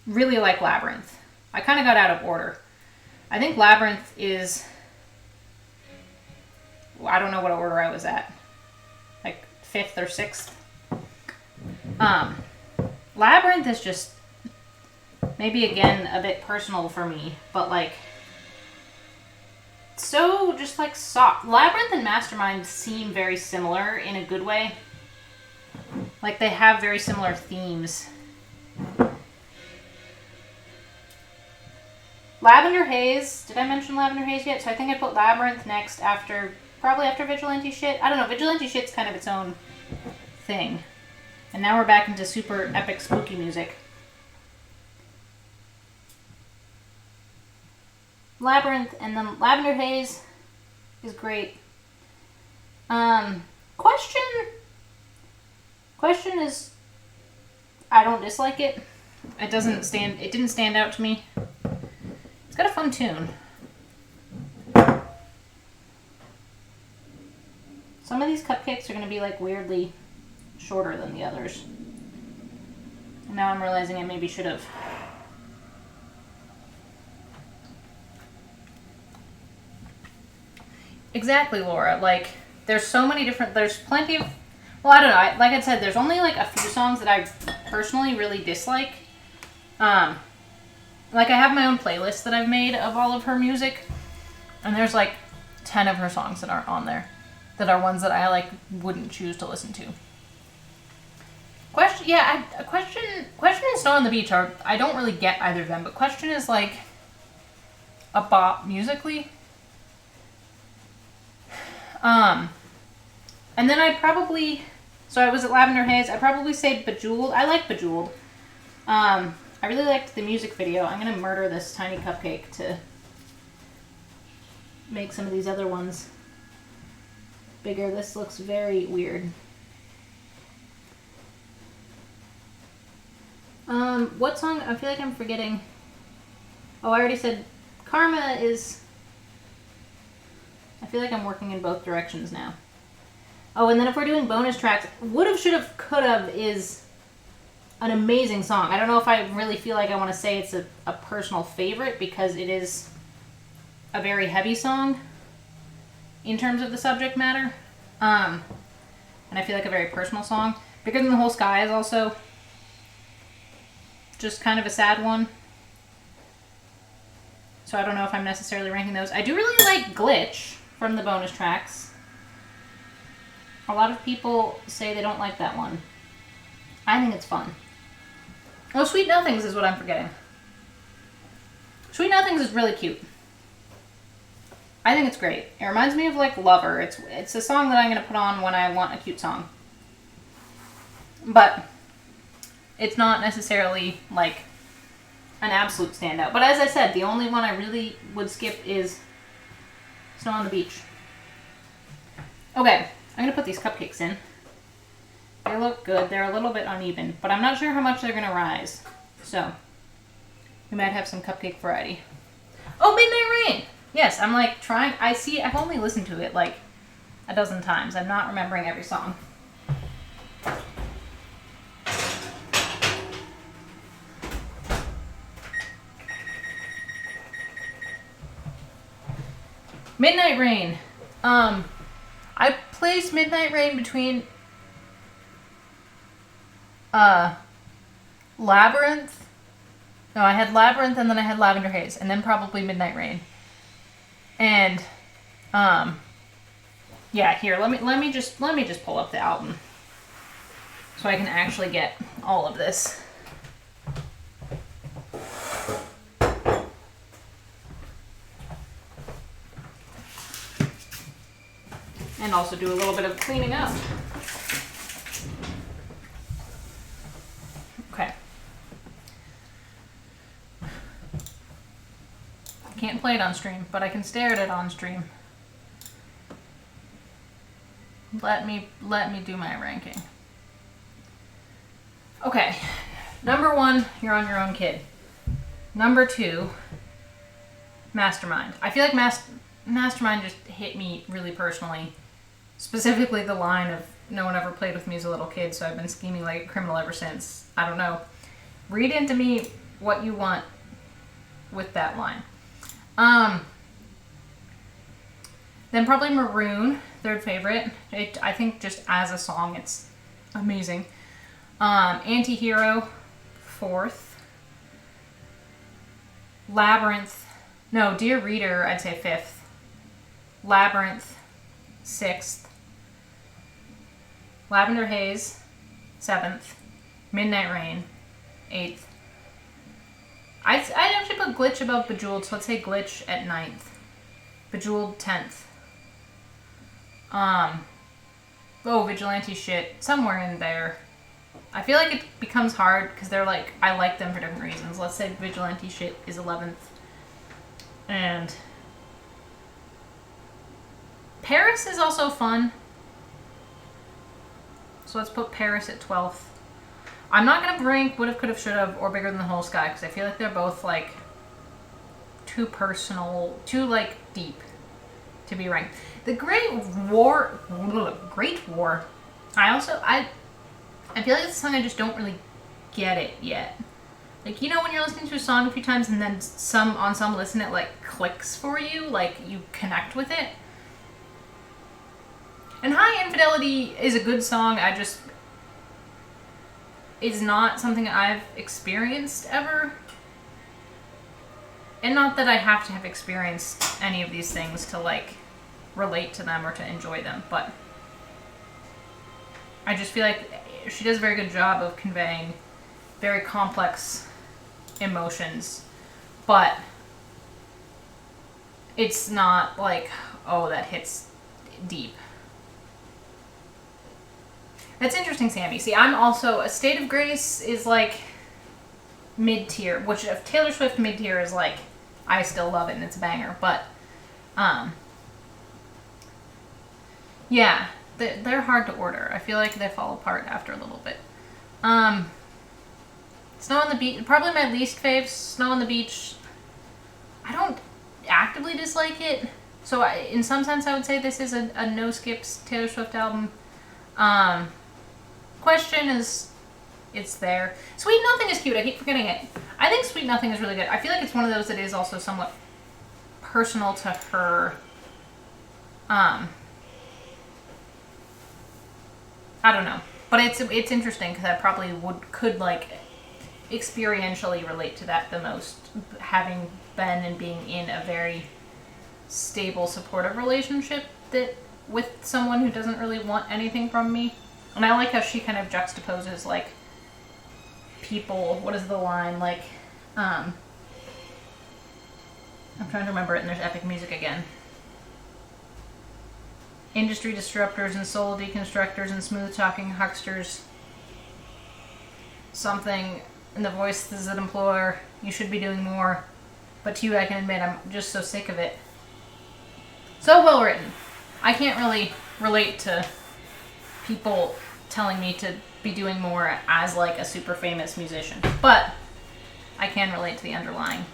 really like Labyrinth. I kind of got out of order. I think Labyrinth is... I don't know what order I was at. Like 5th or 6th. Labyrinth is just... maybe again a bit personal for me, but like... so just like soft. Labyrinth and Mastermind seem very similar in a good way. Like they have very similar themes. Lavender Haze. Did I mention Lavender Haze yet? So I think I put Labyrinth next probably after Vigilante Shit. I don't know. Vigilante Shit's kind of its own thing. And now we're back into super epic spooky music. Labyrinth, and then Lavender Haze is great. Question is, I don't dislike it. It didn't stand out to me. It's got a fun tune. Some of these cupcakes are going to be like weirdly shorter than the others. And now I'm realizing I maybe should have. Exactly, Laura. Like, there's plenty of, well, I don't know. Like I said, there's only like a few songs that I personally really dislike. Like I have my own playlist that I've made of all of her music, and there's like 10 of her songs that aren't on there, that are ones that I like wouldn't choose to listen to. Question and Snow on the Beach are, I don't really get either of them, but Question is like a bop musically. And then I was at Lavender Haze. I'd probably say Bejeweled. I like Bejeweled. I really liked the music video. I'm going to murder this tiny cupcake to make some of these other ones bigger. This looks very weird. What song? I feel like I'm forgetting. Oh, I already said Karma is... I feel like I'm working in both directions now. Oh, and then if we're doing bonus tracks, Would've, Should've, Could've is an amazing song. I don't know if I really feel like I want to say it's a personal favorite, because it is a very heavy song in terms of the subject matter. And I feel like a very personal song. Bigger Than the Whole Sky is also just kind of a sad one. So I don't know if I'm necessarily ranking those. I do really like Glitch from the bonus tracks. A lot of people say they don't like that one. I think it's fun. Oh, Sweet Nothings is what I'm forgetting. Sweet Nothings is really cute. I think it's great. It reminds me of like Lover. It's a song that I'm going to put on when I want a cute song. But it's not necessarily like an absolute standout. But as I said, the only one I really would skip is Snow on the Beach. Okay, I'm going to put these cupcakes in. They look good. They're a little bit uneven, but I'm not sure how much they're going to rise. So, we might have some cupcake variety. Oh, Midnight Rain! Yes, I'm like trying. I've only listened to it like a dozen times. I'm not remembering every song. Midnight Rain. I placed Midnight Rain between Labyrinth. No, I had Labyrinth and then I had Lavender Haze and then probably Midnight Rain. And yeah, here, let me just pull up the album so I can actually get all of this. And also do a little bit of cleaning up. Okay. I can't play it on stream, but I can stare at it on stream. Let me do my ranking. Okay. Number 1, You're on Your Own, Kid. Number 2, Mastermind. I feel like Mastermind just hit me really personally. Specifically the line of, no one ever played with me as a little kid, so I've been scheming like a criminal ever since. I don't know. Read into me what you want with that line. Then probably Maroon, third favorite. I think just as a song, it's amazing. Antihero, fourth. Labyrinth, no, Dear Reader, I'd say fifth. Labyrinth, sixth. Lavender Haze, 7th. Midnight Rain, 8th. I'd actually put Glitch above Bejeweled, so let's say Glitch at 9th. Bejeweled, 10th. Vigilante Shit, somewhere in there. I feel like it becomes hard because they're like, I like them for different reasons. Let's say Vigilante Shit is 11th. And Paris is also fun. So let's put Paris at 12th. I'm not going to rank Would've, Could've, Should've or Bigger Than the Whole Sky because I feel like they're both like too personal, too like deep to be ranked. The Great War. I feel like it's a song I just don't really get it yet. Like, you know when you're listening to a song a few times and then on some listen it like clicks for you, like you connect with it. And High Infidelity is a good song, is not something I've experienced ever. And not that I have to have experienced any of these things to like relate to them or to enjoy them, but I just feel like she does a very good job of conveying very complex emotions, but it's not like, oh, that hits deep. That's interesting, Sammy. See, I'm also, A State of Grace is like mid-tier, which if Taylor Swift mid-tier is like, I still love it and it's a banger, but yeah, they're hard to order. I feel like they fall apart after a little bit. Snow on the Beach, probably my least fave. Snow on the Beach, I don't actively dislike it, so in some sense I would say this is a no skips Taylor Swift album. Question is, it's there. Sweet Nothing is cute. I keep forgetting it. I think Sweet Nothing is really good. I feel like it's one of those that is also somewhat personal to her. I don't know, but it's interesting because I probably could like experientially relate to that the most, having been and being in a very stable, supportive relationship with someone who doesn't really want anything from me. And I like how she kind of juxtaposes like people. What is the line? Like, I'm trying to remember it, and there's epic music again. Industry disruptors and soul deconstructors and smooth talking hucksters. Something in the voices that implore, you should be doing more. But to you I can admit I'm just so sick of it. So well written. I can't really relate to people telling me to be doing more as like a super famous musician. But I can relate to the underlying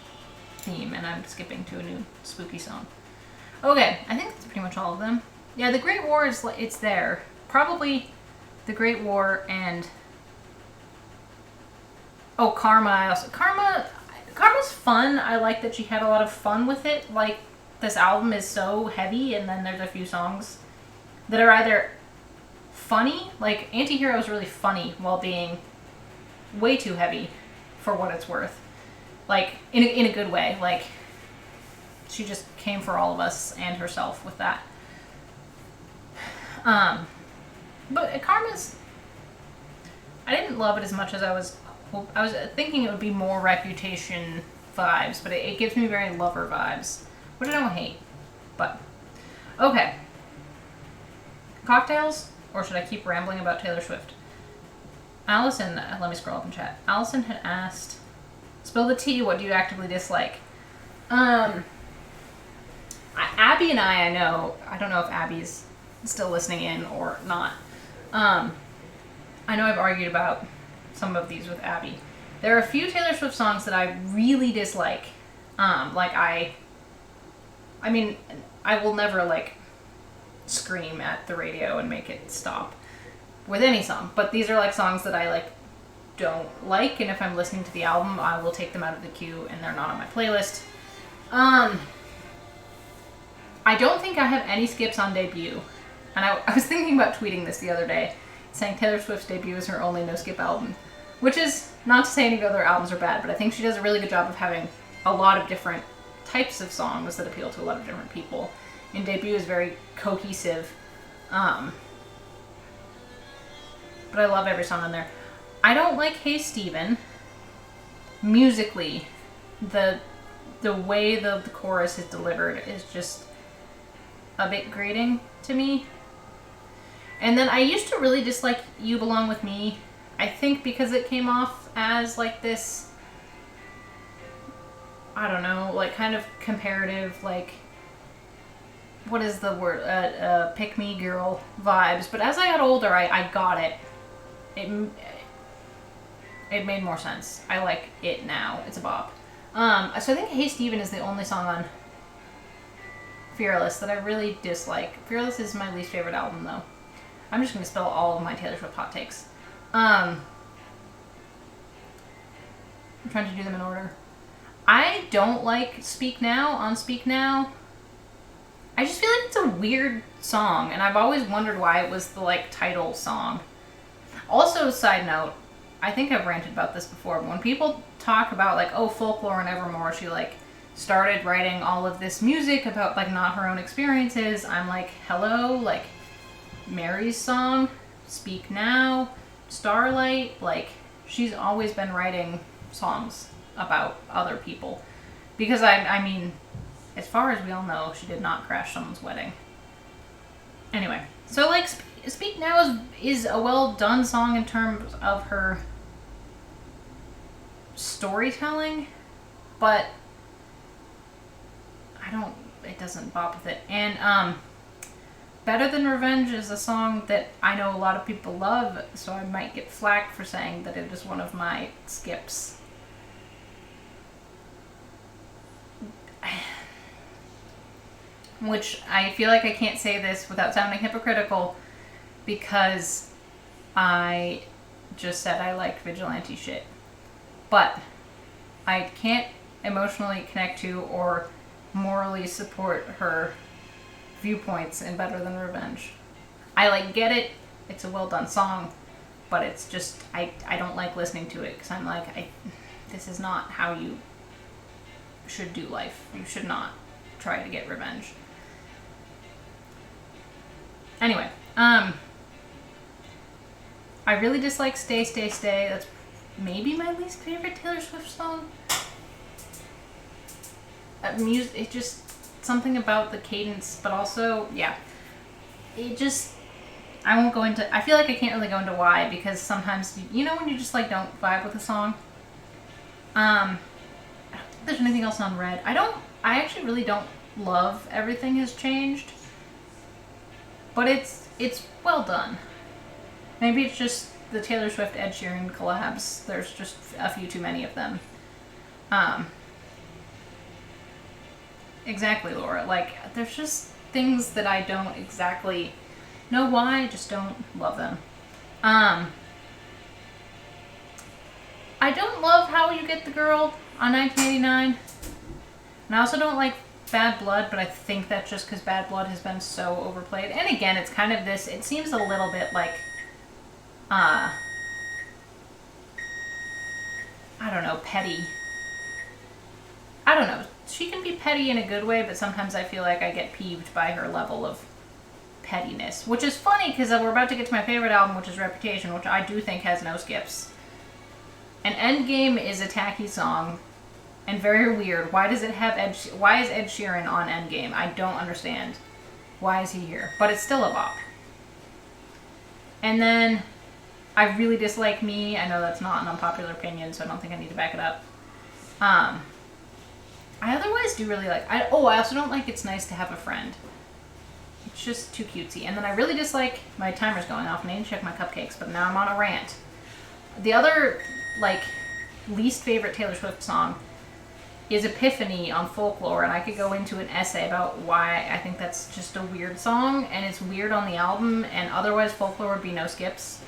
theme, and I'm skipping to a new spooky song. Okay, I think that's pretty much all of them. Yeah, The Great War is, it's there. Probably The Great War and, oh, Karma. Karma's fun. I like that she had a lot of fun with it. Like, this album is so heavy, and then there's a few songs that are either funny, like Antihero is really funny while being way too heavy for what it's worth. Like, in a good way. Like, she just came for all of us and herself with that. But Karma's, I didn't love it as much as I was thinking it would be more Reputation vibes, but it gives me very Lover vibes, which I don't hate. But, okay. Cocktails, or should I keep rambling about Taylor Swift? Allison, let me scroll up in chat. Allison had asked, spill the tea, what do you actively dislike? Abby and I know, I don't know if Abby's still listening in or not. I know I've argued about some of these with Abby. There are a few Taylor Swift songs that I really dislike. I mean, I will never, like, scream at the radio and make it stop with any song. But these are, like, songs that I, like, don't like. And if I'm listening to the album, I will take them out of the queue and they're not on my playlist. I don't think I have any skips on Debut. And I was thinking about tweeting this the other day, saying Taylor Swift's Debut is her only no-skip album. Which is not to say any of the other albums are bad, but I think she does a really good job of having a lot of different types of songs that appeal to a lot of different people. And Debut is very cohesive. But I love every song on there. I don't like Hey Steven. Musically, the way the chorus is delivered is just a bit grating to me. And then I used to really dislike You Belong With Me. I think because it came off as like this, I don't know, like kind of comparative, like, what is the word, pick me girl vibes. But as I got older, I got it. It made more sense. I like it now. It's a bop. So I think Hey Steven is the only song on Fearless that I really dislike. Fearless is my least favorite album, though. I'm just going to spill all of my Taylor Swift hot takes. I'm trying to do them in order. I don't like Speak Now on Speak Now. I just feel like it's a weird song, and I've always wondered why it was the, like, title song. Also, side note, I think I've ranted about this before, but when people talk about, like, oh, Folklore and Evermore, she, like, started writing all of this music about, like, not her own experiences, I'm like, hello, like, Mary's song, Speak Now, Starlight, like, she's always been writing songs about other people. Because, I mean, as far as we all know, she did not crash someone's wedding. Anyway, so, like, Speak Now is a well-done song in terms of her storytelling, but it doesn't bop with it. And, Better Than Revenge is a song that I know a lot of people love, so I might get flack for saying that it is one of my skips. Which I feel like I can't say this without sounding hypocritical, because I just said I liked vigilante shit. But I can't emotionally connect to or morally support her viewpoints in Better Than Revenge. I, like, get it. It's a well-done song, but it's just, I don't like listening to it, because I'm like, this is not how you should do life. You should not try to get revenge. Anyway, I really dislike Stay, Stay, Stay. That's maybe my least favorite Taylor Swift song. It just, something about the cadence, but also, yeah. It just, I won't go into, I feel like I can't really go into why, because sometimes, you know when you just, like, don't vibe with a song? I don't think there's anything else on Red. I actually really don't love Everything Has Changed. But it's well done. Maybe it's just the Taylor Swift Ed Sheeran collabs. There's just a few too many of them. Exactly, Laura. Like, there's just things that I don't exactly know why. I just don't love them. I don't love How You Get the Girl on 1989. And I also don't like Bad Blood, but I think that's just because Bad Blood has been so overplayed. And again, it's kind of this, it seems a little bit like, I don't know, petty. I don't know. She can be petty in a good way, but sometimes I feel like I get peeved by her level of pettiness. Which is funny, because we're about to get to my favorite album, which is Reputation, which I do think has no skips. And Endgame is a tacky song. And very weird. Why does it have why is Ed Sheeran on Endgame? I don't understand. Why is he here? But it's still a bop. And then I really dislike Me. I know that's not an unpopular opinion, so I don't think I need to back it up. I otherwise do really like... I also don't like It's Nice to Have a Friend. It's just too cutesy. And then I really dislike... My timer's going off and I need to check my cupcakes, but now I'm on a rant. The other, like, least favorite Taylor Swift song is Epiphany on Folklore, and I could go into an essay about why I think that's just a weird song, and it's weird on the album, and otherwise Folklore would be no skips.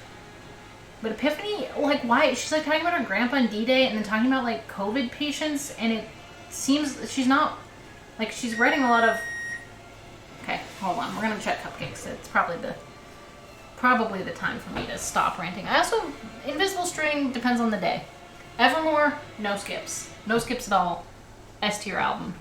But Epiphany, like, why? She's, like, talking about her grandpa on D-Day, and then talking about, like, COVID patients, and it seems she's not, like, she's writing a lot of... Okay, hold on, we're gonna check cupcakes. It's probably the time for me to stop ranting. I also, Invisible String depends on the day. Evermore, no skips. No skips at all. S tier album.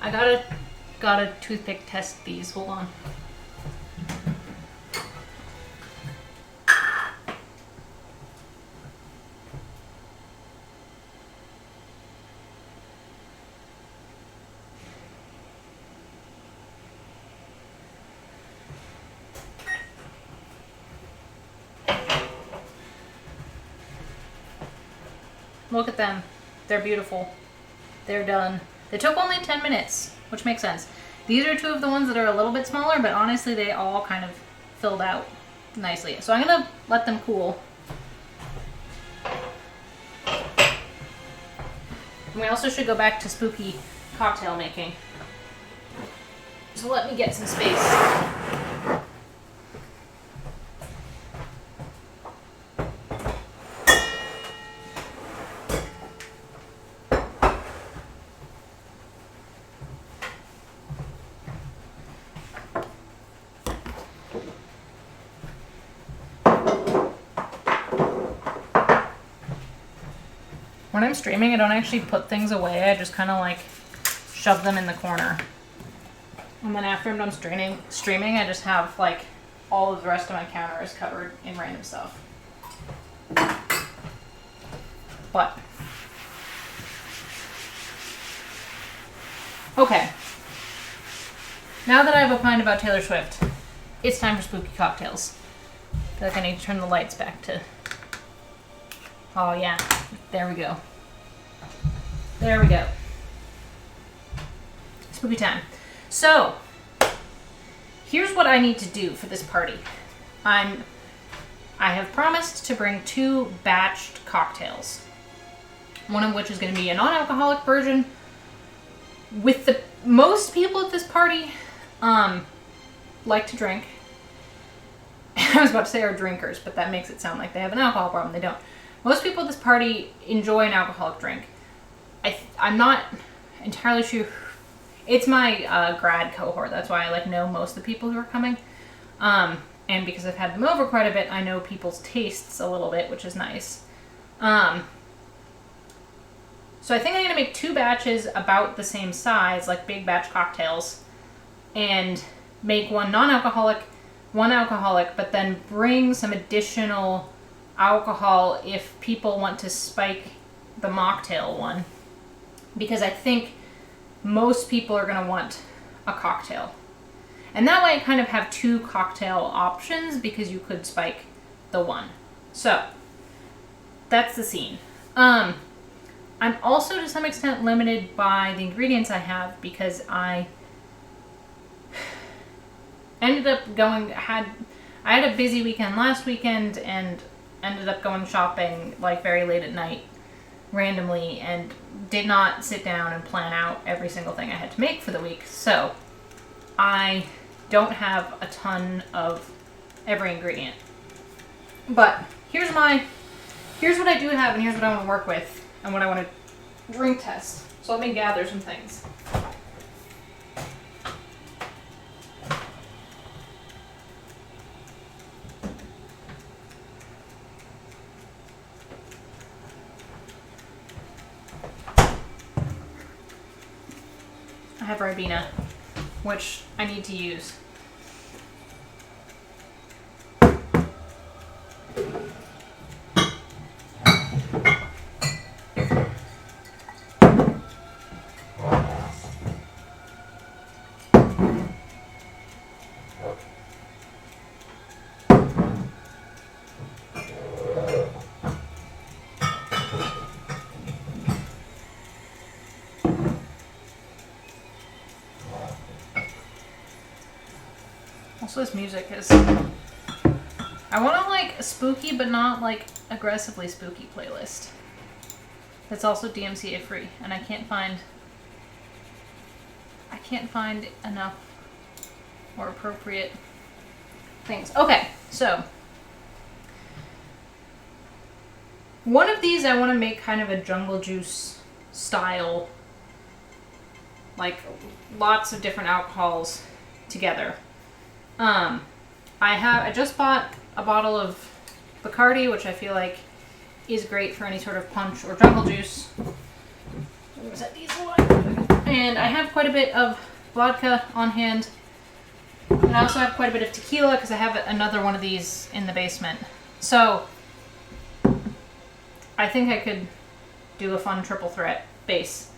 I gotta toothpick test these. Hold on. Look at them. They're beautiful. They're done. They took only 10 minutes, which makes sense. These are two of the ones that are a little bit smaller, but honestly they all kind of filled out nicely. So I'm going to let them cool. And we also should go back to spooky cocktail making. So let me get some space. When I'm streaming, I don't actually put things away. I just kind of like shove them in the corner. And then after I'm done streaming, I just have like all of the rest of my counter is covered in random stuff. But okay. Now that I've opined about Taylor Swift, it's time for spooky cocktails. I feel like I need to turn the lights back to... Oh yeah, there we go. There we go. Spooky time. So, here's what I need to do for this party. I have promised to bring 2 batched cocktails. One of which is going to be a non-alcoholic version. With the most people at this party like to drink. I was about to say are drinkers, but that makes it sound like they have an alcohol problem. They don't. Most people at this party enjoy an alcoholic drink. I'm not entirely sure. It's my grad cohort. That's why I like know most of the people who are coming. And because I've had them over quite a bit, I know people's tastes a little bit, which is nice. So I think I'm going to make 2 batches about the same size, like big batch cocktails, and make one non-alcoholic, one alcoholic, but then bring some additional alcohol if people want to spike the mocktail one. Because I think most people are going to want a cocktail. And that way I kind of have 2 cocktail options because you could spike the one. So, that's the scene. I'm also to some extent limited by the ingredients I have because I ended up going, I had a busy weekend last weekend and ended up going shopping like very late at night randomly and did not sit down and plan out every single thing I had to make for the week. So I don't have a ton of every ingredient. But here's what I do have, and here's what I want to work with and what I want to drink test. So let me gather some things. I have Ribena, which I need to use. Also, this music is... I want to like a spooky but not like aggressively spooky playlist. That's also DMCA free, and I can't find enough or appropriate things. Okay, so one of these I want to make kind of a jungle juice style, like lots of different alcohols together. I just bought a bottle of Bacardi, which I feel like is great for any sort of punch or jungle juice. Was that diesel one? And I have quite a bit of vodka on hand. And I also have quite a bit of tequila because I have another one of these in the basement. So I think I could do a fun triple threat base.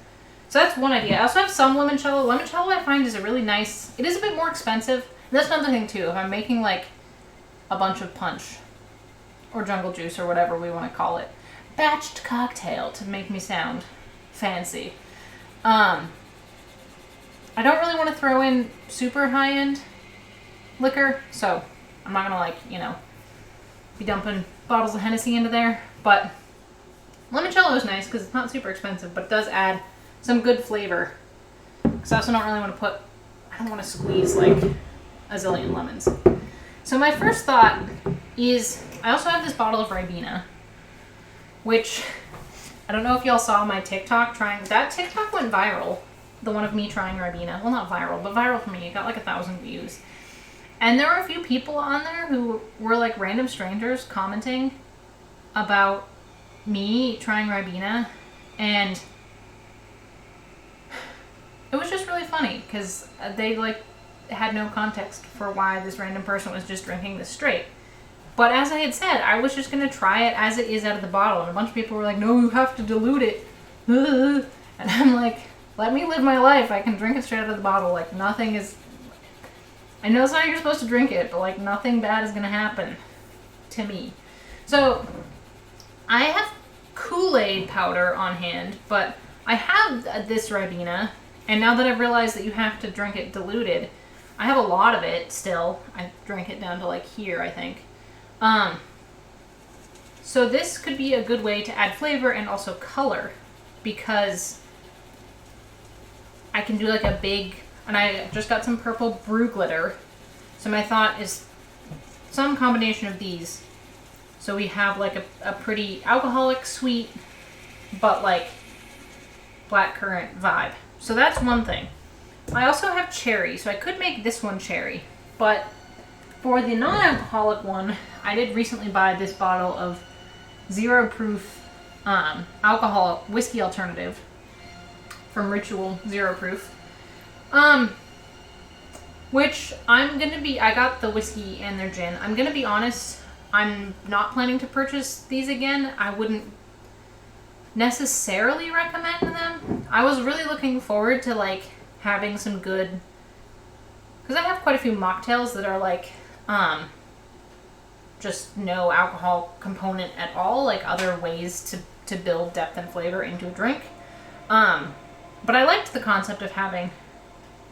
So that's one idea. I also have some limoncello. Limoncello I find is a really nice... It is a bit more expensive. And that's another thing too. If I'm making like a bunch of punch or jungle juice or whatever we want to call it, batched cocktail to make me sound fancy. I don't really want to throw in super high-end liquor, so I'm not gonna like, you know, be dumping bottles of Hennessy into there. But limoncello is nice because it's not super expensive, but it does add some good flavor. Because I also don't really want to put... I don't want to squeeze like a zillion lemons. So my first thought is, I also have this bottle of Ribena, which I don't know if y'all saw my TikTok trying, that TikTok went viral, the one of me trying Ribena. Well, not viral, but viral for me. It got like 1,000 views. And there were a few people on there who were like random strangers commenting about me trying Ribena, and it was just really funny because they like had no context for why this random person was just drinking this straight. But as I had said, I was just going to try it as it is out of the bottle. And a bunch of people were like, no, you have to dilute it. And I'm like, let me live my life. I can drink it straight out of the bottle. Like, nothing is... I know that's not how you're supposed to drink it, but like, nothing bad is going to happen to me. So, I have Kool-Aid powder on hand, but I have this Ribena. And now that I've realized that you have to drink it diluted, I have a lot of it still. I drank it down to like here, I think. So this could be a good way to add flavor and also color, because I can do like a big, and I just got some purple brew glitter. So my thought is some combination of these. So we have like a pretty alcoholic, sweet, but like blackcurrant vibe. So that's one thing. I also have cherry, so I could make this one cherry, but for the non-alcoholic one, I did recently buy this bottle of 0 proof alcohol whiskey alternative from Ritual 0 proof, which I got the whiskey and their gin. I'm gonna be honest, I'm not planning to purchase these again. I wouldn't necessarily recommend them. I was really looking forward to like having some good, because I have quite a few mocktails that are like just no alcohol component at all, like other ways to build depth and flavor into a drink. But I liked the concept of having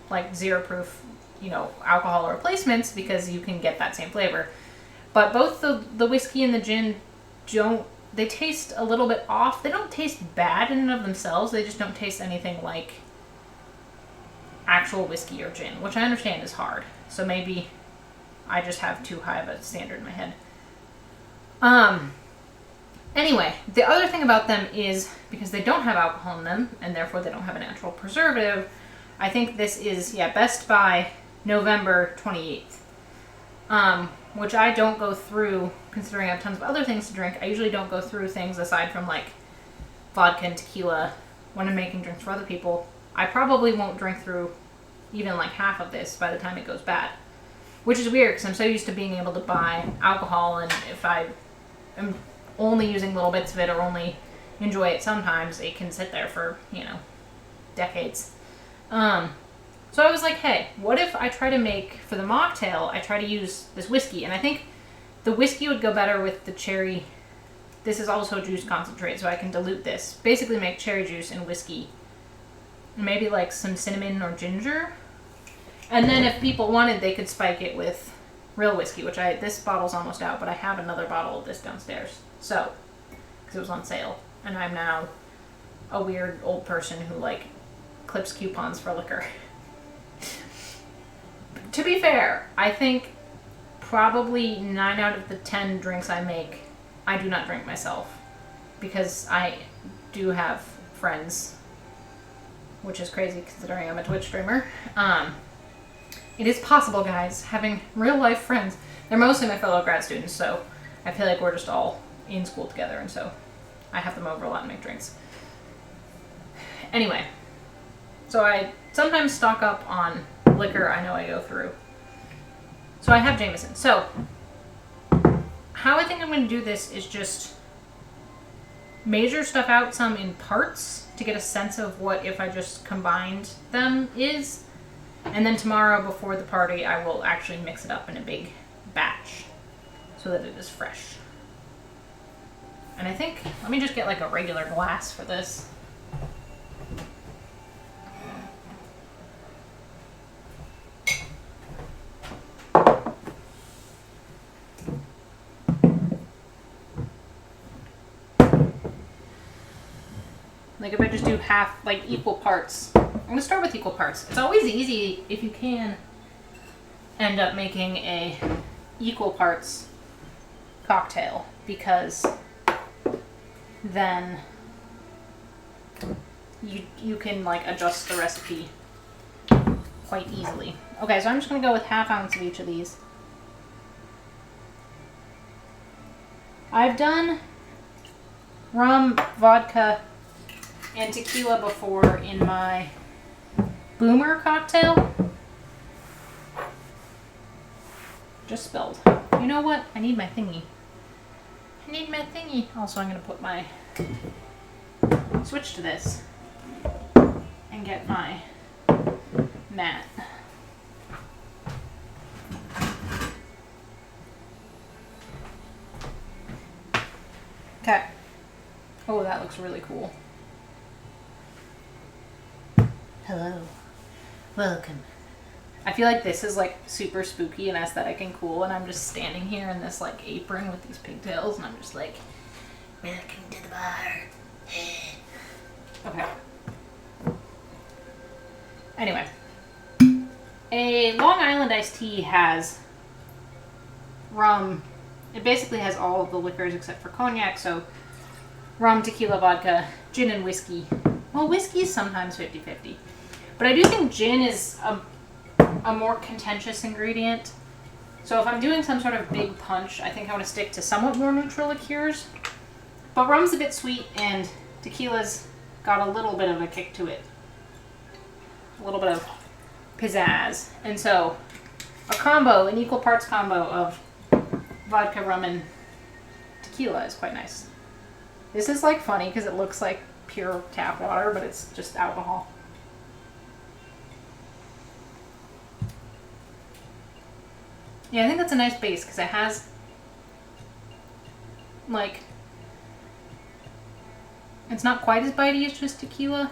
like 0 proof, you know, alcohol replacements, because you can get that same flavor. But both the whiskey and the gin don't they taste a little bit off. They don't taste bad in and of themselves. They just don't taste anything like actual whiskey or gin, which I understand is hard. So maybe I just have too high of a standard in my head. Anyway, the other thing about them is because they don't have alcohol in them and therefore they don't have a natural preservative, I think this is, best by November 28th. Which I don't go through, considering I have tons of other things to drink. I usually don't go through things aside from like vodka and tequila when I'm making drinks for other people. I probably won't drink through even like half of this by the time it goes bad. Which is weird because I'm so used to being able to buy alcohol, and if I am only using little bits of it or only enjoy it sometimes, it can sit there for, decades. So I was like, hey, what if I try to make, for the mocktail, I try to use this whiskey. And I think the whiskey would go better with the cherry. This is also juice concentrate, so I can dilute this. Basically make cherry juice and whiskey. Maybe like some cinnamon or ginger. And then if people wanted, they could spike it with real whiskey, which this bottle's almost out, but I have another bottle of this downstairs. So, because it was on sale. And I'm now a weird old person who like clips coupons for liquor. To be fair, I think probably 9 out of the 10 drinks I make, I do not drink myself. Because I do have friends, which is crazy considering I'm a Twitch streamer. It is possible, guys, having real life friends. They're mostly my fellow grad students, so I feel like we're just all in school together, and so I have them over a lot and make drinks. Anyway, so I sometimes stock up on liquor I know I go through. So I have Jameson. So how I think I'm going to do this is just measure stuff out some in parts to get a sense of what if I just combined them is. And then tomorrow before the party I will actually mix it up in a big batch so that it is fresh. And I think, let me just get like a regular glass for this. Like if I just do half, like equal parts. I'm gonna start with equal parts. It's always easy if you can end up making a equal parts cocktail, because then you can like adjust the recipe quite easily. Okay, so I'm just gonna go with ½ ounce of each of these. I've done rum, vodka, and tequila before in my Boomer cocktail. Just spilled. You know what? I need my thingy. I need my thingy. Also, I'm going to put my... switch to this and get my mat. Okay. Oh, that looks really cool. Hello. Welcome. I feel like this is like super spooky and aesthetic and cool, and I'm just standing here in this like apron with these pigtails, and I'm just like, welcome to the bar. Okay. Anyway. A Long Island iced tea has rum. It basically has all of the liquors except for cognac, so rum, tequila, vodka, gin, and whiskey. Well, whiskey is sometimes 50-50. But I do think gin is a more contentious ingredient. So if I'm doing some sort of big punch, I think I want to stick to somewhat more neutral liqueurs. But rum's a bit sweet, and tequila's got a little bit of a kick to it. A little bit of pizzazz. And so a combo, an equal parts combo of vodka, rum, and tequila is quite nice. This is like funny because it looks like pure tap water, but it's just alcohol. Yeah, I think that's a nice base because it has like, it's not quite as bitey as just tequila,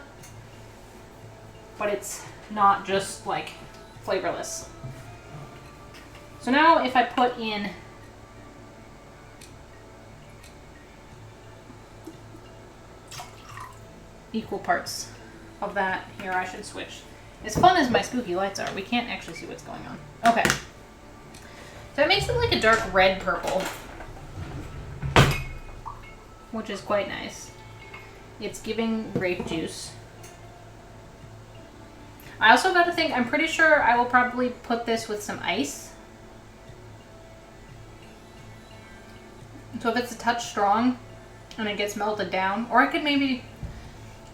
but it's not just like flavorless. So now if I put in equal parts of that. Here, I should switch. As fun as my spooky lights are, we can't actually see what's going on. Okay. So it makes it like a dark red purple, which is quite nice. It's giving grape juice. I also got to think, I'm pretty sure I will probably put this with some ice. So if it's a touch strong and it gets melted down, or I could maybe,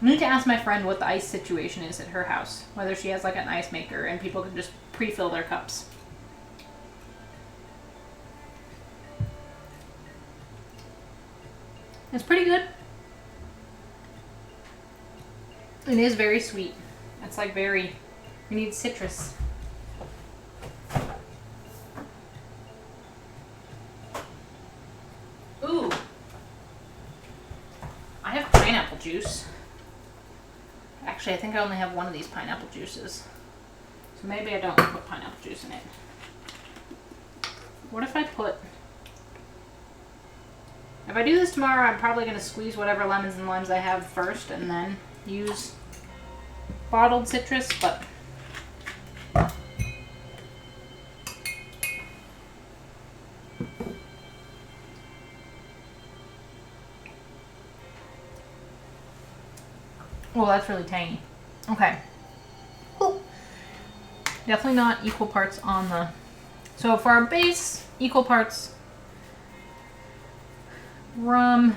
I need to ask my friend what the ice situation is at her house, whether she has like an ice maker and people can just pre-fill their cups. It's pretty good. It is very sweet. It's like very, you need citrus. Ooh. I have pineapple juice. Actually, I think I only have one of these pineapple juices. So maybe I don't put pineapple juice in it. What if I put... If I do this tomorrow, I'm probably going to squeeze whatever lemons and limes I have first and then use bottled citrus, but... Oh, that's really tangy. Okay. Ooh. Definitely not equal parts on the... So for our base, equal parts rum,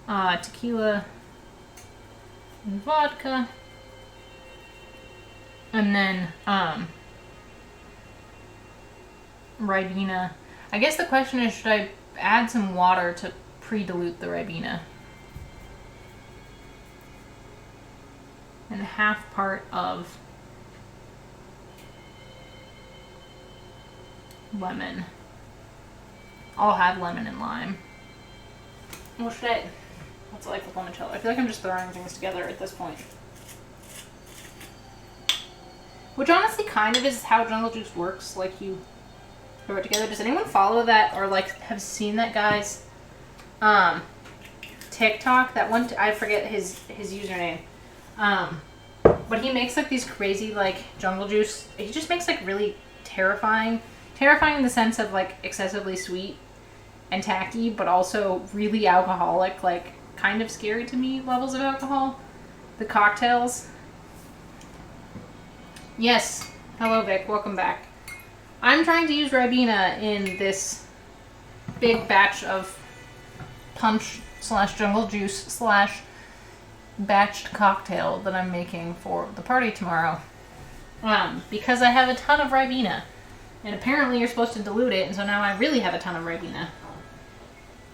tequila, and vodka, and then Ribena. I guess the question is, should I add some water to pre-dilute the Ribena? And half part of lemon. I'll have lemon and lime. What should I... What's it like with limoncello? I feel like I'm just throwing things together at this point. Which honestly kind of is how jungle juice works. Like, you throw it together. Does anyone follow that or like have seen that guy's TikTok? That one, I forget his username. But he makes like these crazy like jungle juice. He just makes like really terrifying in the sense of like excessively sweet and tacky, but also really alcoholic, like kind of scary to me levels of alcohol. The cocktails. Yes. Hello, Vic. Welcome back. I'm trying to use Ribena in this big batch of punch / jungle juice / batched cocktail that I'm making for the party tomorrow. Because I have a ton of Ribena. And apparently you're supposed to dilute it, and so now I really have a ton of Ribena.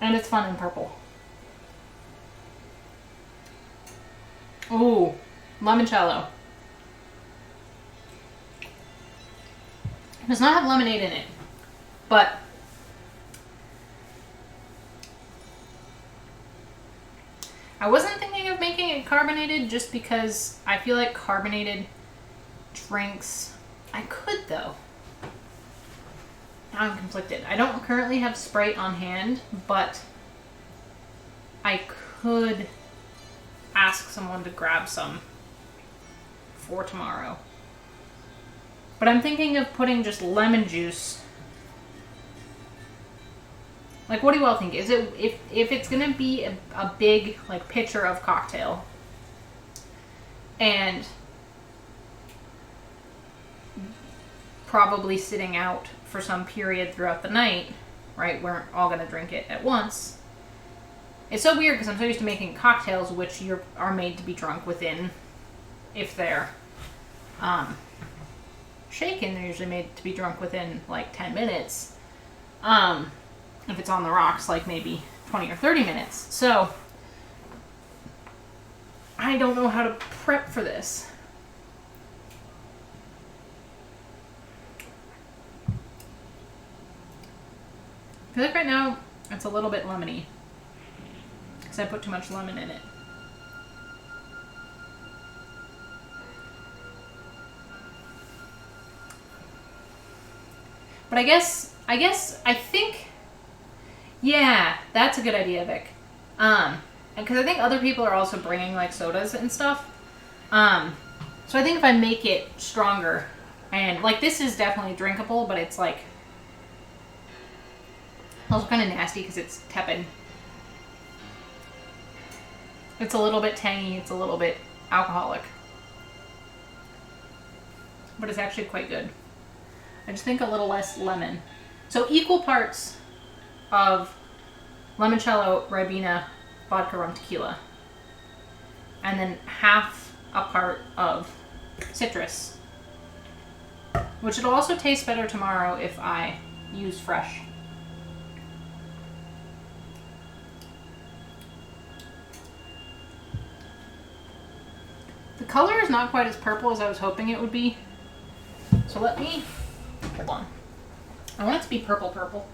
And it's fun and purple. Ooh, limoncello. It does not have lemonade in it, but I wasn't thinking of making it carbonated just because I feel like carbonated drinks... I could, though. Now I'm conflicted. I don't currently have Sprite on hand, but I could ask someone to grab some for tomorrow. But I'm thinking of putting just lemon juice. Like, what do you all think? Is it, if it's gonna be a big like pitcher of cocktail and probably sitting out for some period throughout the night, right? We're all gonna drink it at once. It's so weird because I'm so used to making cocktails which are made to be drunk within, if they're shaken, they're usually made to be drunk within like 10 minutes. If it's on the rocks, like maybe 20 or 30 minutes. So I don't know how to prep for this. I feel like right now it's a little bit lemony because I put too much lemon in it. But I think, yeah, that's a good idea, Vic. And because I think other people are also bringing like sodas and stuff. So I think if I make it stronger, and like this is definitely drinkable, but it's like also kind of nasty because it's tepid. It's a little bit tangy, it's a little bit alcoholic, but it's actually quite good. I just think a little less lemon. So equal parts of limoncello, Ribena, vodka, rum, tequila, and then half a part of citrus, which it'll also taste better tomorrow if I use fresh. The color is not quite as purple as I was hoping it would be, so let me, hold on. I want it to be purple purple.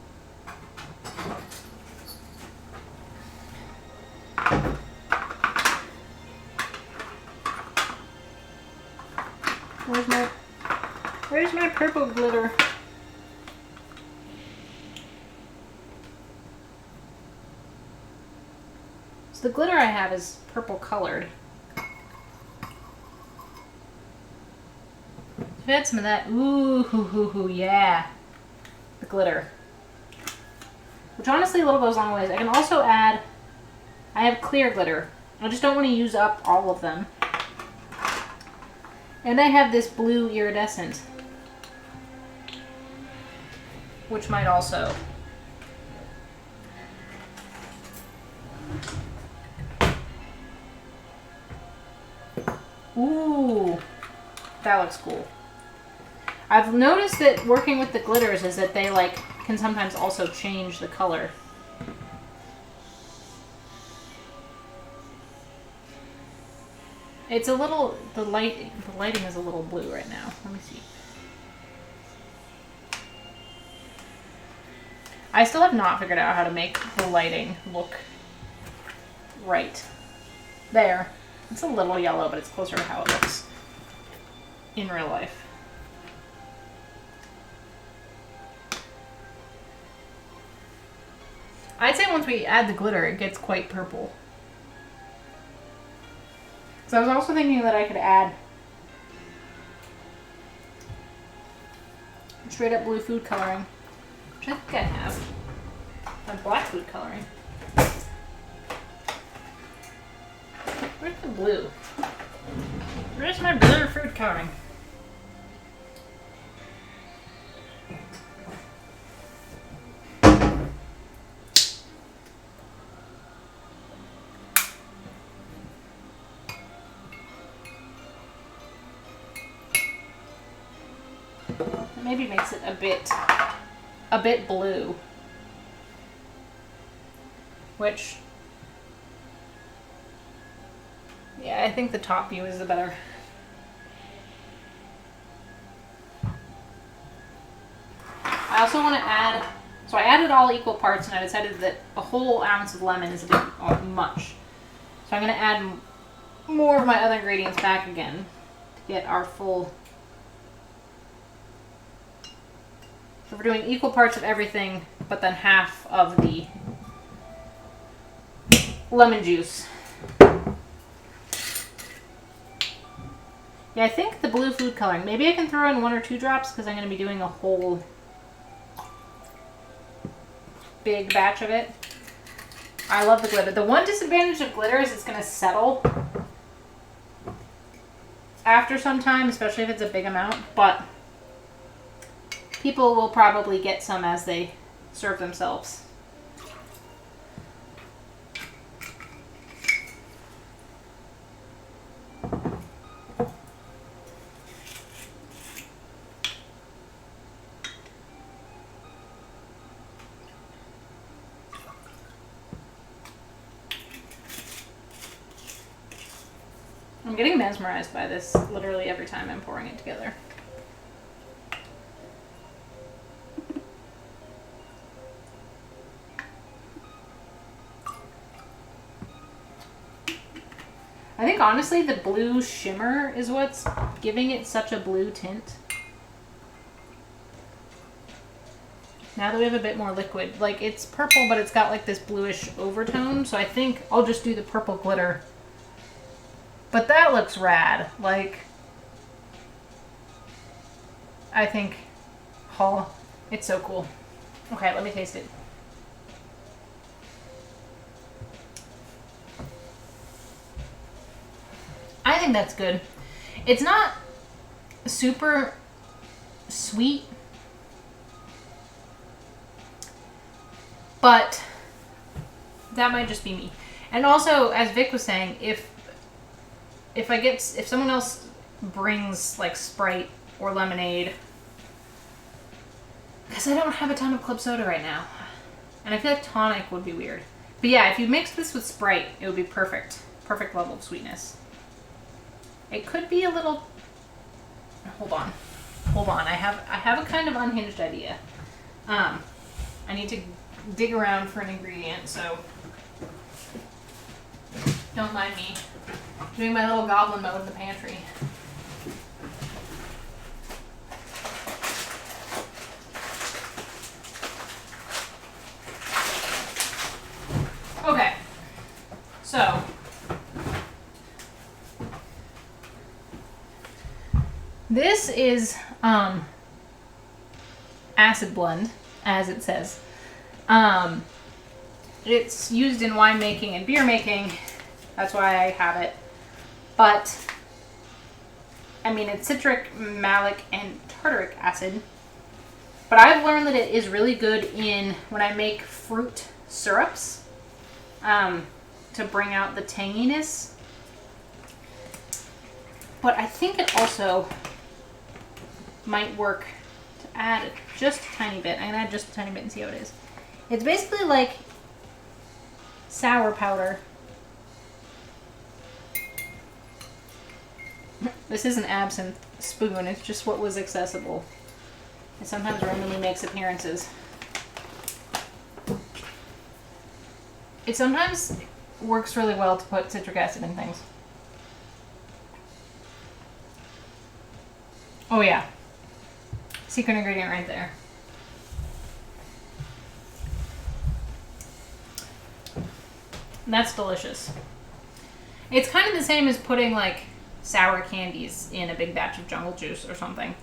Where's my purple glitter? So the glitter I have is purple colored. I've had some of that. Ooh, hoo, hoo, hoo, yeah. The glitter. Which honestly a little goes a long ways. I can also add, I have clear glitter. I just don't want to use up all of them. And I have this blue iridescent, which might also ooh, that looks cool. I've noticed that working with the glitters is that they like can sometimes also change the color. It's a little, the lighting is a little blue right now. Let me see. I still have not figured out how to make the lighting look right. There. It's a little yellow, but it's closer to how it looks in real life. I'd say once we add the glitter, it gets quite purple. So I was also thinking that I could add straight up blue food coloring, which I think I have. And black food coloring. Where's the blue? Where's my blue food coloring? Maybe makes it a bit blue, which, yeah, I think the top view is the better. I also want to add, so I added all equal parts and I decided that a whole ounce of lemon is a bit much. So I'm going to add more of my other ingredients back again to get our full. So we're doing equal parts of everything, but then half of the lemon juice. Yeah, I think the blue food coloring. Maybe I can throw in 1 or 2 drops because I'm going to be doing a whole big batch of it. I love the glitter. The one disadvantage of glitter is it's going to settle after some time, especially if it's a big amount, but people will probably get some as they serve themselves. I'm getting mesmerized by this literally every time I'm pouring it together. I think honestly the blue shimmer is what's giving it such a blue tint. Now that we have a bit more liquid, like it's purple, but it's got like this bluish overtone. So I think I'll just do the purple glitter. But that looks rad. Like, I think, it's so cool. Okay, let me taste it. I think that's good. It's not super sweet, but that might just be me. And also, as Vic was saying, if someone else brings like Sprite or lemonade, because I don't have a ton of club soda right now, and I feel like tonic would be weird. But yeah, if you mix this with Sprite, it would be perfect level of sweetness. It could be a little. Hold on. I have a kind of unhinged idea. I need to dig around for an ingredient, so don't mind me doing my little goblin mode in the pantry. Okay, so this is acid blend, as it says. It's used in winemaking and beer making. That's why I have it. But, I mean, it's citric, malic, and tartaric acid. But I've learned that it is really good when I make fruit syrups, to bring out the tanginess. But I think it also might work to add just a tiny bit. I'm gonna add just a tiny bit and see how it is. It's basically like sour powder. This is an absinthe spoon. It's just what was accessible. It sometimes randomly makes appearances. It sometimes works really well to put citric acid in things. Oh yeah. Secret ingredient right there. That's delicious. It's kind of the same as putting like sour candies in a big batch of jungle juice or something.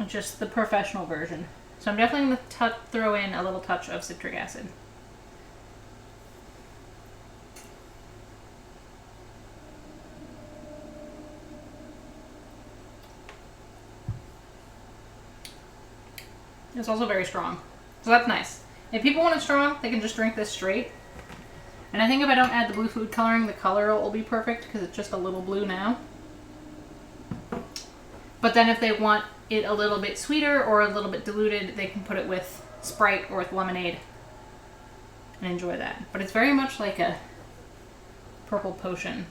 Just the professional version. So I'm definitely going to throw in a little touch of citric acid. It's also very strong. So that's nice. If people want it strong, they can just drink this straight. And I think if I don't add the blue food coloring, the color will be perfect because it's just a little blue now. But then if they want it a little bit sweeter or a little bit diluted, they can put it with Sprite or with lemonade and enjoy that. But it's very much like a purple potion.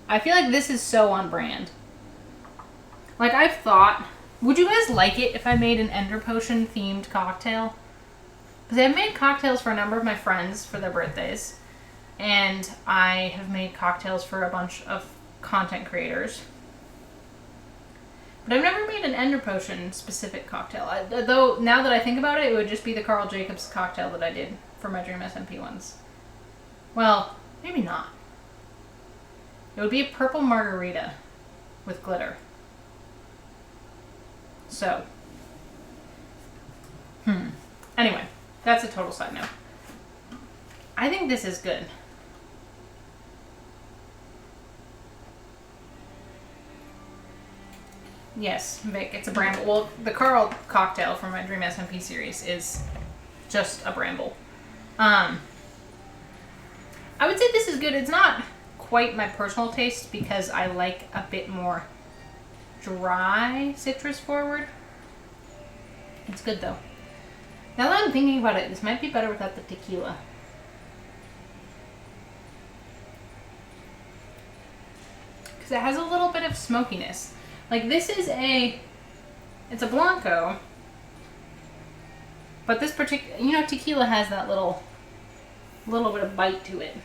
I feel like this is so on brand. Like I've thought, would you guys like it if I made an Ender Potion themed cocktail? Because I've made cocktails for a number of my friends for their birthdays. And I have made cocktails for a bunch of content creators. But I've never made an Ender Potion specific cocktail. Though, now that I think about it, it would just be the Carl Jacobs cocktail that I did for my Dream SMP ones. Well, maybe not. It would be a purple margarita with glitter. So, anyway, that's a total side note. I think this is good. Yes, Vic, it's a bramble. Well, the Carl cocktail from my Dream SMP series is just a bramble. I would say this is good. It's not quite my personal taste because I like a bit more dry citrus forward. It's good though. Now that I'm thinking about it, this might be better without the tequila. Because it has a little bit of smokiness. Like this is it's a Blanco, but this particular, you know, tequila has that little bit of bite to it.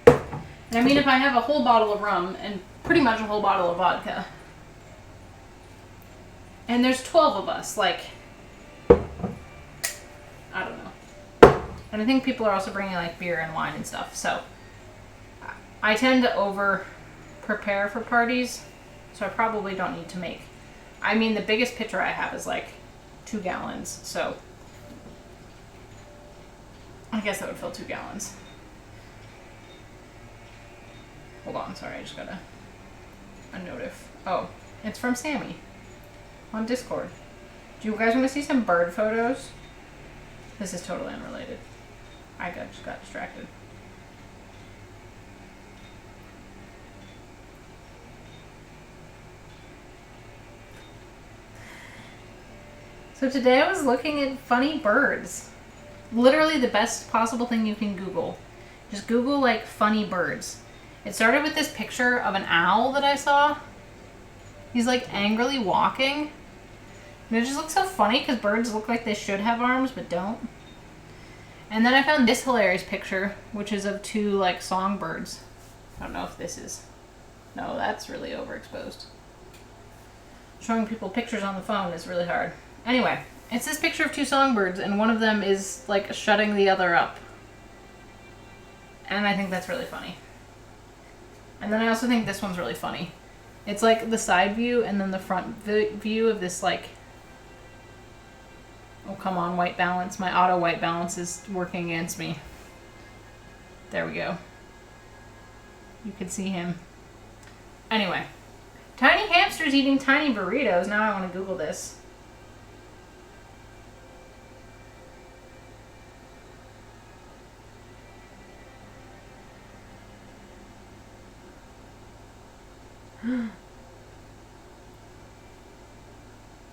And I mean, if I have a whole bottle of rum and pretty much a whole bottle of vodka, and there's 12 of us, like, And I think people are also bringing like beer and wine and stuff. So I tend to over prepare for parties, so I probably don't need to make. I mean, the biggest pitcher I have is like 2 gallons, so I guess that would fill 2 gallons. Hold on, sorry, I just got a notif. Oh, it's from Sammy on Discord. Do you guys want to see some bird photos? This is totally unrelated. Just got distracted. So today I was looking at funny birds. Literally the best possible thing you can Google. Just Google like funny birds. It started with this picture of an owl that I saw. He's like angrily walking. And it just looks so funny because birds look like they should have arms but don't. And then I found this hilarious picture, which is of 2 like songbirds. I don't know if this is... No, that's really overexposed. Showing people pictures on the phone is really hard. Anyway, it's this picture of 2 songbirds, and one of them is like shutting the other up. And I think that's really funny. And then I also think this one's really funny. It's like the side view and then the front view of this like... Oh, come on, white balance. My auto white balance is working against me. There we go. You can see him. Anyway. Tiny hamsters eating tiny burritos. Now I want to Google this.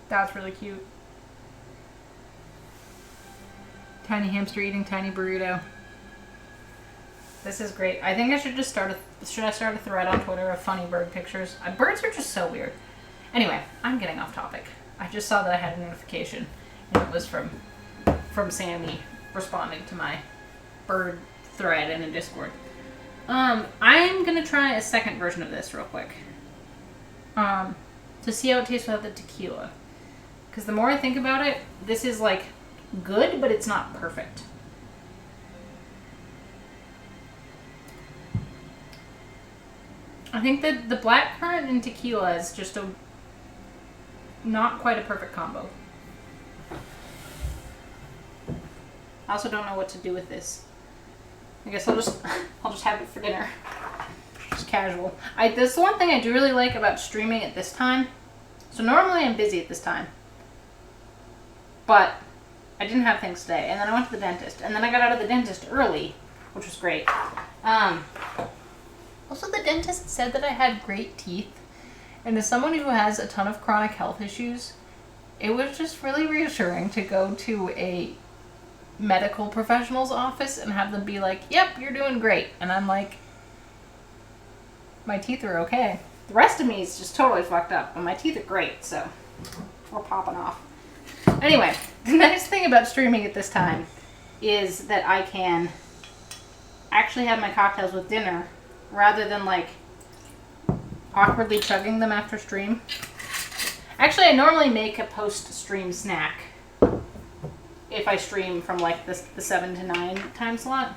That's really cute. Tiny hamster eating tiny burrito. This is great. I think I should just start a thread on Twitter of funny bird pictures. Birds are just so weird. Anyway, I'm getting off topic. I just saw that I had a notification, and it was from responding to my bird thread in a Discord. I'm gonna try a second version of this real quick. To see how it tastes without the tequila. Because the more I think about it, this is like good, but it's not perfect. I think that the blackcurrant and tequila is just not quite a perfect combo. I also don't know what to do with this. I guess I'll just have it for dinner. Just casual. This is the one thing I do really like about streaming at this time. So normally I'm busy at this time. But I didn't have things today. And then I went to the dentist. And then I got out of the dentist early, which was great. Also, the dentist said that I had great teeth. And as someone who has a ton of chronic health issues, it was just really reassuring to go to a medical professional's office and have them be like, yep, you're doing great. And I'm like, my teeth are okay. The rest of me is just totally fucked up, but my teeth are great, so we're popping off. Anyway, the nice thing about streaming at this time is that I can actually have my cocktails with dinner rather than like awkwardly chugging them after stream. Actually, I normally make a post-stream snack if I stream from like the 7 to 9 time slot.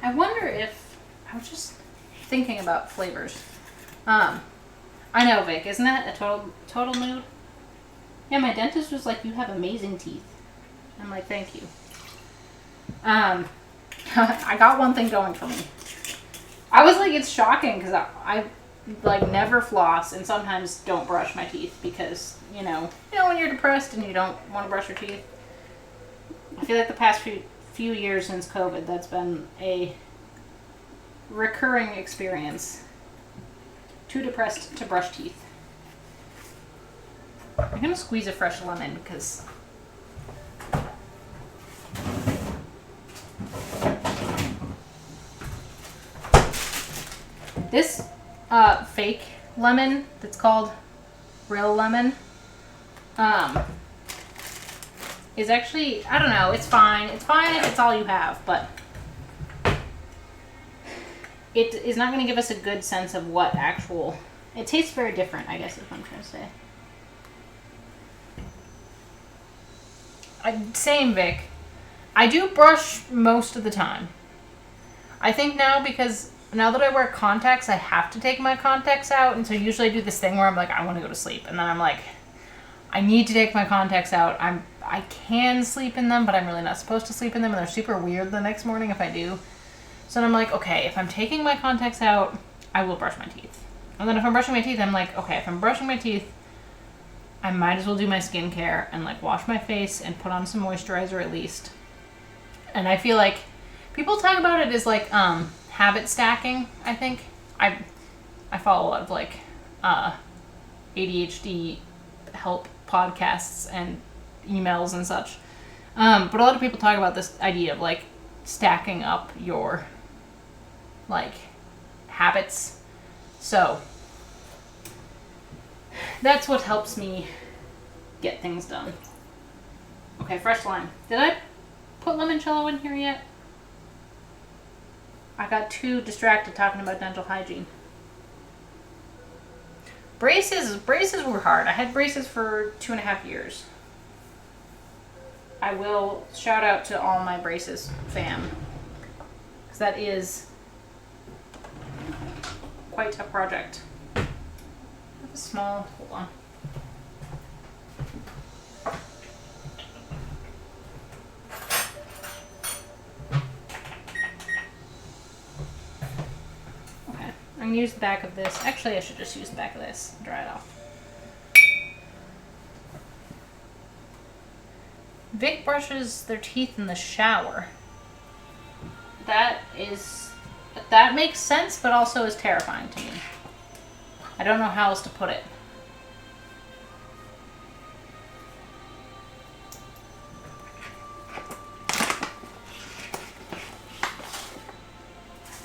I wonder if, I was just thinking about flavors. I know, Vic, isn't that a total mood? Yeah, my dentist was like, you have amazing teeth. I'm like, thank you. I got one thing going for me. I was like, it's shocking because I like never floss and sometimes don't brush my teeth because, you know when you're depressed and you don't want to brush your teeth. I feel like the past few years since COVID, that's been a recurring experience. Too depressed to brush teeth. I'm gonna squeeze a fresh lemon because this fake lemon that's called real lemon is actually, I don't know, it's fine. It's fine if it's all you have, but it is not going to give us a good sense of what actual... It tastes very different, I guess is what I'm trying to say. Same, Vic. I do brush most of the time. I think now because now that I wear contacts, I have to take my contacts out. And so usually I do this thing where I'm like, I want to go to sleep. And then I'm like, I need to take my contacts out. I can sleep in them, but I'm really not supposed to sleep in them. And they're super weird the next morning if I do. So then I'm like, okay, if I'm taking my contacts out, I will brush my teeth. And then if I'm brushing my teeth, I'm like, okay, if I'm brushing my teeth, I might as well do my skincare and like wash my face and put on some moisturizer at least. And I feel like people talk about it as like habit stacking, I think. I follow a lot of like ADHD help podcasts and emails and such. But a lot of people talk about this idea of like stacking up your like habits. So that's what helps me get things done. Okay, fresh lime. Did I put limoncello in here yet? I got too distracted talking about dental hygiene. Braces were hard. I had braces for 2.5 years. I will shout out to all my braces fam, because that is quite a project. I have a small, hold on. Okay, I'm gonna use the back of this. Actually, I should just use the back of this and dry it off. Vic brushes their teeth in the shower. That makes sense, but also is terrifying to me. I don't know how else to put it.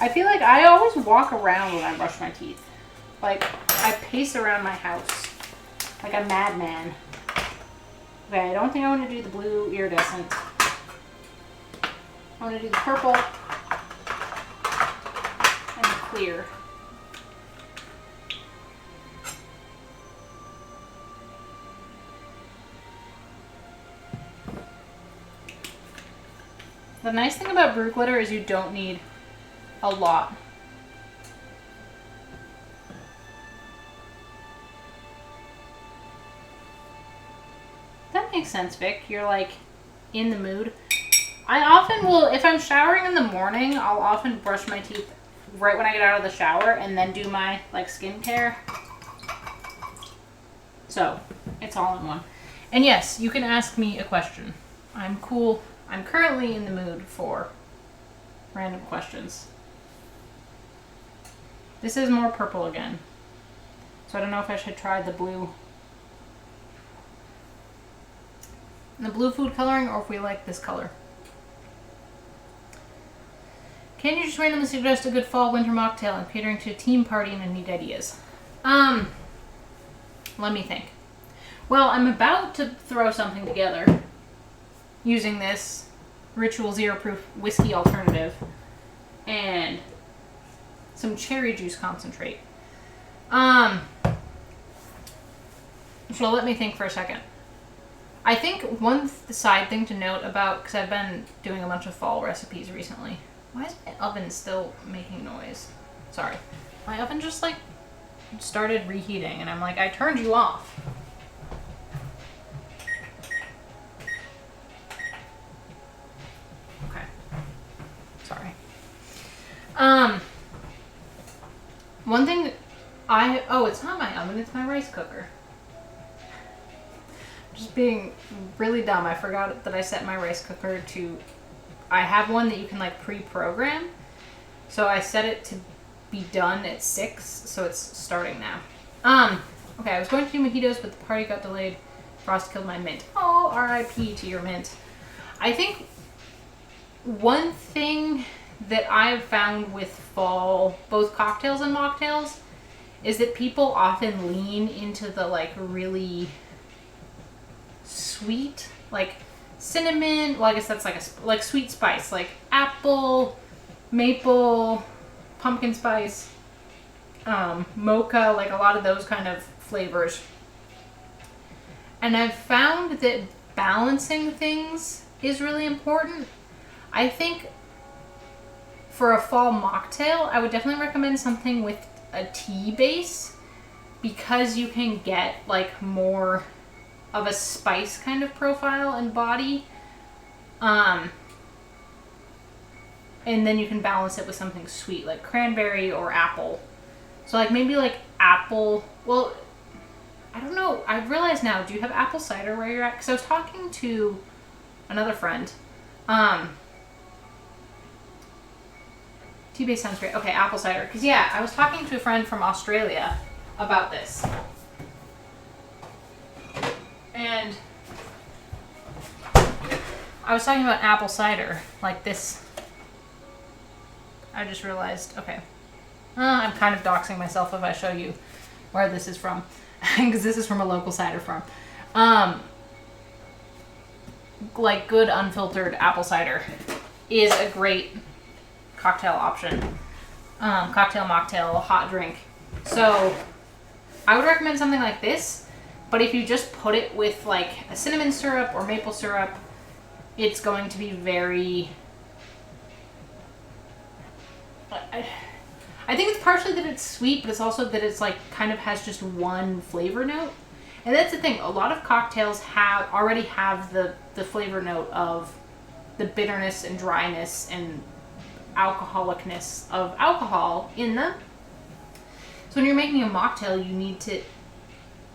I feel like I always walk around when I brush my teeth. Like, I pace around my house like a madman. Okay, I don't think I want to do the blue iridescent. I want to do the purple and the clear. The nice thing about brew glitter is you don't need a lot. That makes sense, Vic. You're like in the mood. I often will, if I'm showering in the morning, I'll often brush my teeth right when I get out of the shower and then do my like skincare. So it's all in one. And yes, you can ask me a question. I'm cool. I'm currently in the mood for random questions. This is more purple again. So I don't know if I should try the blue food coloring or if we like this color. Can you just randomly suggest a good fall winter mocktail? I'm catering to a team party and I need ideas. Let me think. Well, I'm about to throw something together using this Ritual Zero Proof whiskey alternative and some cherry juice concentrate. So let me think for a second. I think one side thing to note about, because I've been doing a bunch of fall recipes recently. Why is my oven still making noise? Sorry. My oven just like started reheating and I'm like, I turned you off. Okay. Sorry. One thing it's not my oven, it's my rice cooker. Just being really dumb. I forgot that I set my rice cooker to, I have one that you can like pre-program. So I set it to be done at 6, so it's starting now. Okay, I was going to do mojitos, but the party got delayed. Frost killed my mint. Oh, RIP to your mint. I think one thing that I've found with fall, both cocktails and mocktails, is that people often lean into the like really sweet, like cinnamon, well I guess that's like like sweet spice, like apple, maple, pumpkin spice, mocha, like a lot of those kind of flavors. And I've found that balancing things is really important. I think for a fall mocktail, I would definitely recommend something with a tea base, because you can get like more of a spice kind of profile and body. And then you can balance it with something sweet like cranberry or apple. So like maybe like apple, well, I don't know. I realize now, do you have apple cider where you're at? Because I was talking to another friend. Tea-based sounds great. Okay, apple cider. Because yeah, I was talking to a friend from Australia about this. And I was talking about apple cider, like this. I just realized, okay. I'm kind of doxing myself if I show you where this is from. Because this is from a local cider farm. Like good unfiltered apple cider is a great cocktail option. Cocktail, mocktail, hot drink. So I would recommend something like this, but if you just put it with like a cinnamon syrup or maple syrup, it's going to be very... I think it's partially that it's sweet, but it's also that it's like kind of has just one flavor note. And that's the thing, a lot of cocktails already have the flavor note of the bitterness and dryness and alcoholicness of alcohol in them. So when you're making a mocktail, you need to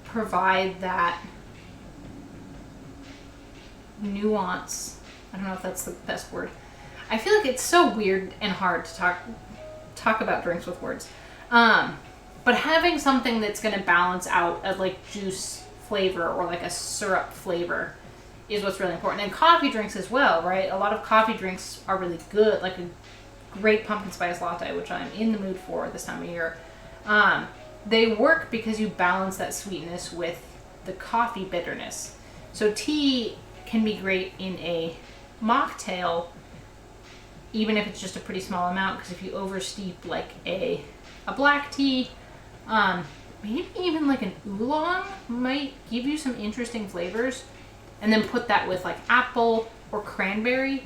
provide that nuance. I don't know if that's the best word. I feel like it's so weird and hard to talk about drinks with words. But having something that's going to balance out a like juice flavor or like a syrup flavor is what's really important. And coffee drinks as well, right? A lot of coffee drinks are really good, like a great pumpkin spice latte, which I'm in the mood for this time of year. They work because you balance that sweetness with the coffee bitterness. So tea can be great in a mocktail, even if it's just a pretty small amount, because if you oversteep like a black tea, maybe even like an oolong might give you some interesting flavors. And then put that with like apple or cranberry.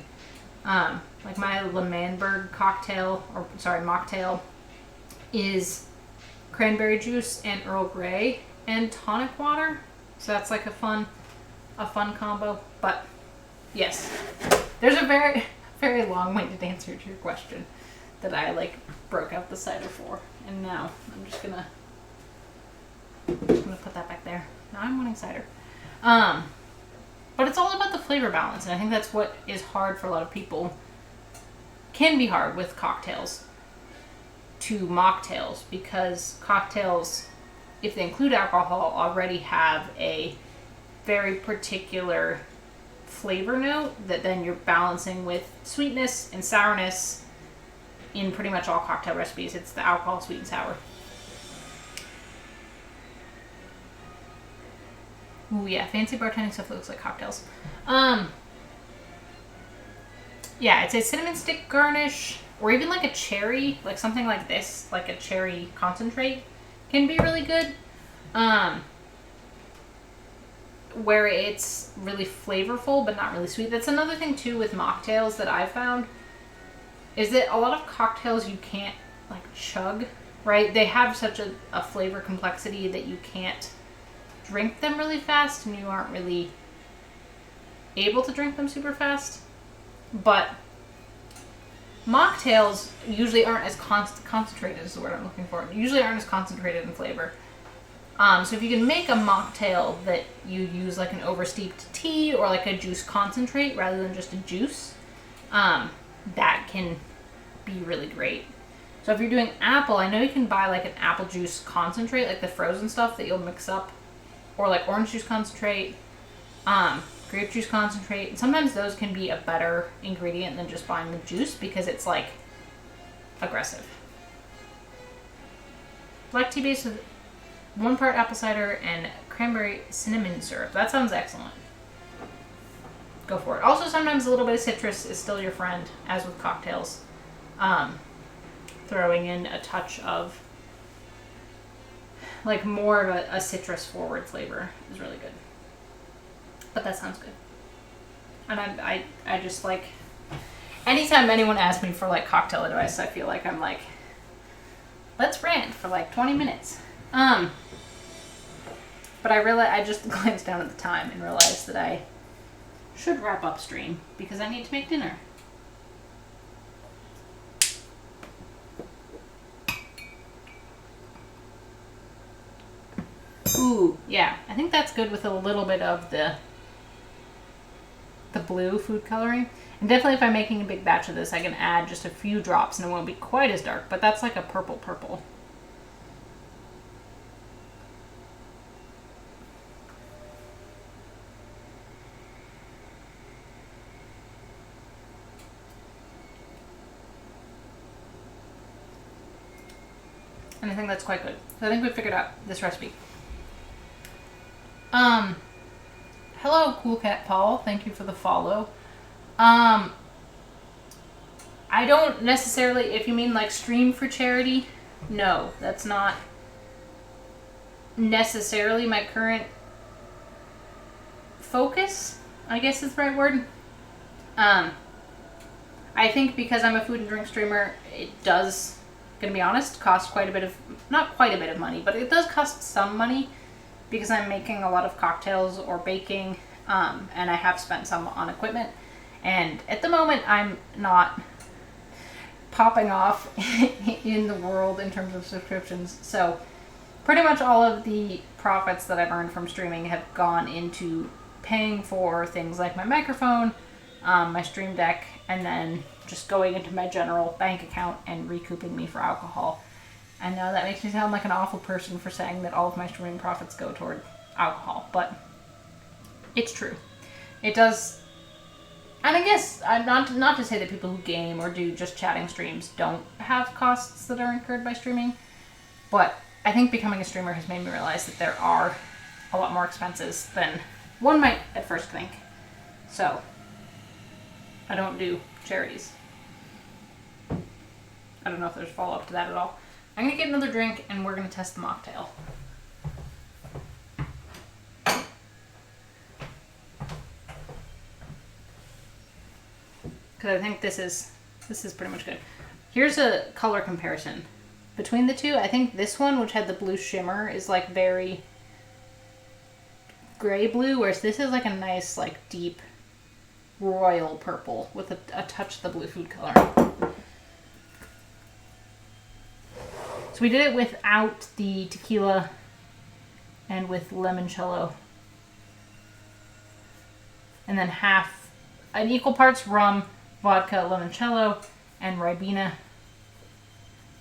Like my L'Manberg mocktail is cranberry juice and Earl Grey and tonic water. So that's like a fun combo. But yes, there's a very, very long-winded answer to your question that I like broke out the cider for. And now I'm just gonna put that back there. Now I'm wanting cider. But it's all about the flavor balance, and I think that's what is hard for a lot of people. Can be hard with cocktails to mocktails, because cocktails, if they include alcohol, already have a very particular flavor note that then you're balancing with sweetness and sourness. In pretty much all cocktail recipes, it's the alcohol, sweet and sour. Ooh, yeah, fancy bartending stuff that looks like cocktails. Yeah, I'd say cinnamon stick garnish, or even like a cherry, like something like this, like a cherry concentrate, can be really good. Where it's really flavorful, but not really sweet. That's another thing too with mocktails that I've found, is that a lot of cocktails you can't like chug, right? They have such a flavor complexity that you can't drink them really fast, and you aren't really able to drink them super fast. But mocktails usually aren't as concentrated, is the word I'm looking for. Usually aren't as concentrated in flavor. So if you can make a mocktail that you use like an oversteeped tea or like a juice concentrate rather than just a juice, that can be really great. So if you're doing apple, I know you can buy like an apple juice concentrate, like the frozen stuff that you'll mix up, or like orange juice concentrate, grape juice concentrate. Sometimes those can be a better ingredient than just buying the juice, because it's like aggressive. Black tea base with 1 part apple cider and cranberry cinnamon syrup. That sounds excellent. Go for it. Also, sometimes a little bit of citrus is still your friend, as with cocktails. throwing in a touch of like more of a citrus forward flavor is really good. But that sounds good. And I just like, anytime anyone asks me for like cocktail advice, I feel like I'm like, let's rant for like 20 minutes. But I just glanced down at the time and realized that I should wrap up stream because I need to make dinner. Ooh, yeah, I think that's good with a little bit of the blue food coloring. And definitely if I'm making a big batch of this, I can add just a few drops and it won't be quite as dark, but that's like a purple purple. And I think that's quite good. So I think we figured out this recipe. Hello, Cool Cat Paul. Thank you for the follow. I don't necessarily, if you mean like stream for charity, no, that's not necessarily my current focus, I guess is the right word. I think because I'm a food and drink streamer, it does, gonna be honest, cost quite a bit of, not quite a bit of money, but it does cost some money because I'm making a lot of cocktails or baking, and I have spent some on equipment. And at the moment, I'm not popping off in the world in terms of subscriptions. So pretty much all of the profits that I've earned from streaming have gone into paying for things like my microphone, my stream deck, and then just going into my general bank account and recouping me for alcohol. I know that makes me sound like an awful person for saying that all of my streaming profits go toward alcohol, but it's true. It does. And I guess not to say that people who game or do just chatting streams don't have costs that are incurred by streaming, but I think becoming a streamer has made me realize that there are a lot more expenses than one might at first think. So I don't do charities. I don't know if there's follow-up to that at all. I'm going to get another drink and we're going to test the mocktail. Because I think this is pretty much good. Here's a color comparison between the two. I think this one, which had the blue shimmer, is like very gray blue, whereas this is like a nice like deep royal purple with a touch of the blue food coloring. So we did it without the tequila and with limoncello. And then an equal parts rum, vodka, limoncello, and Ribena.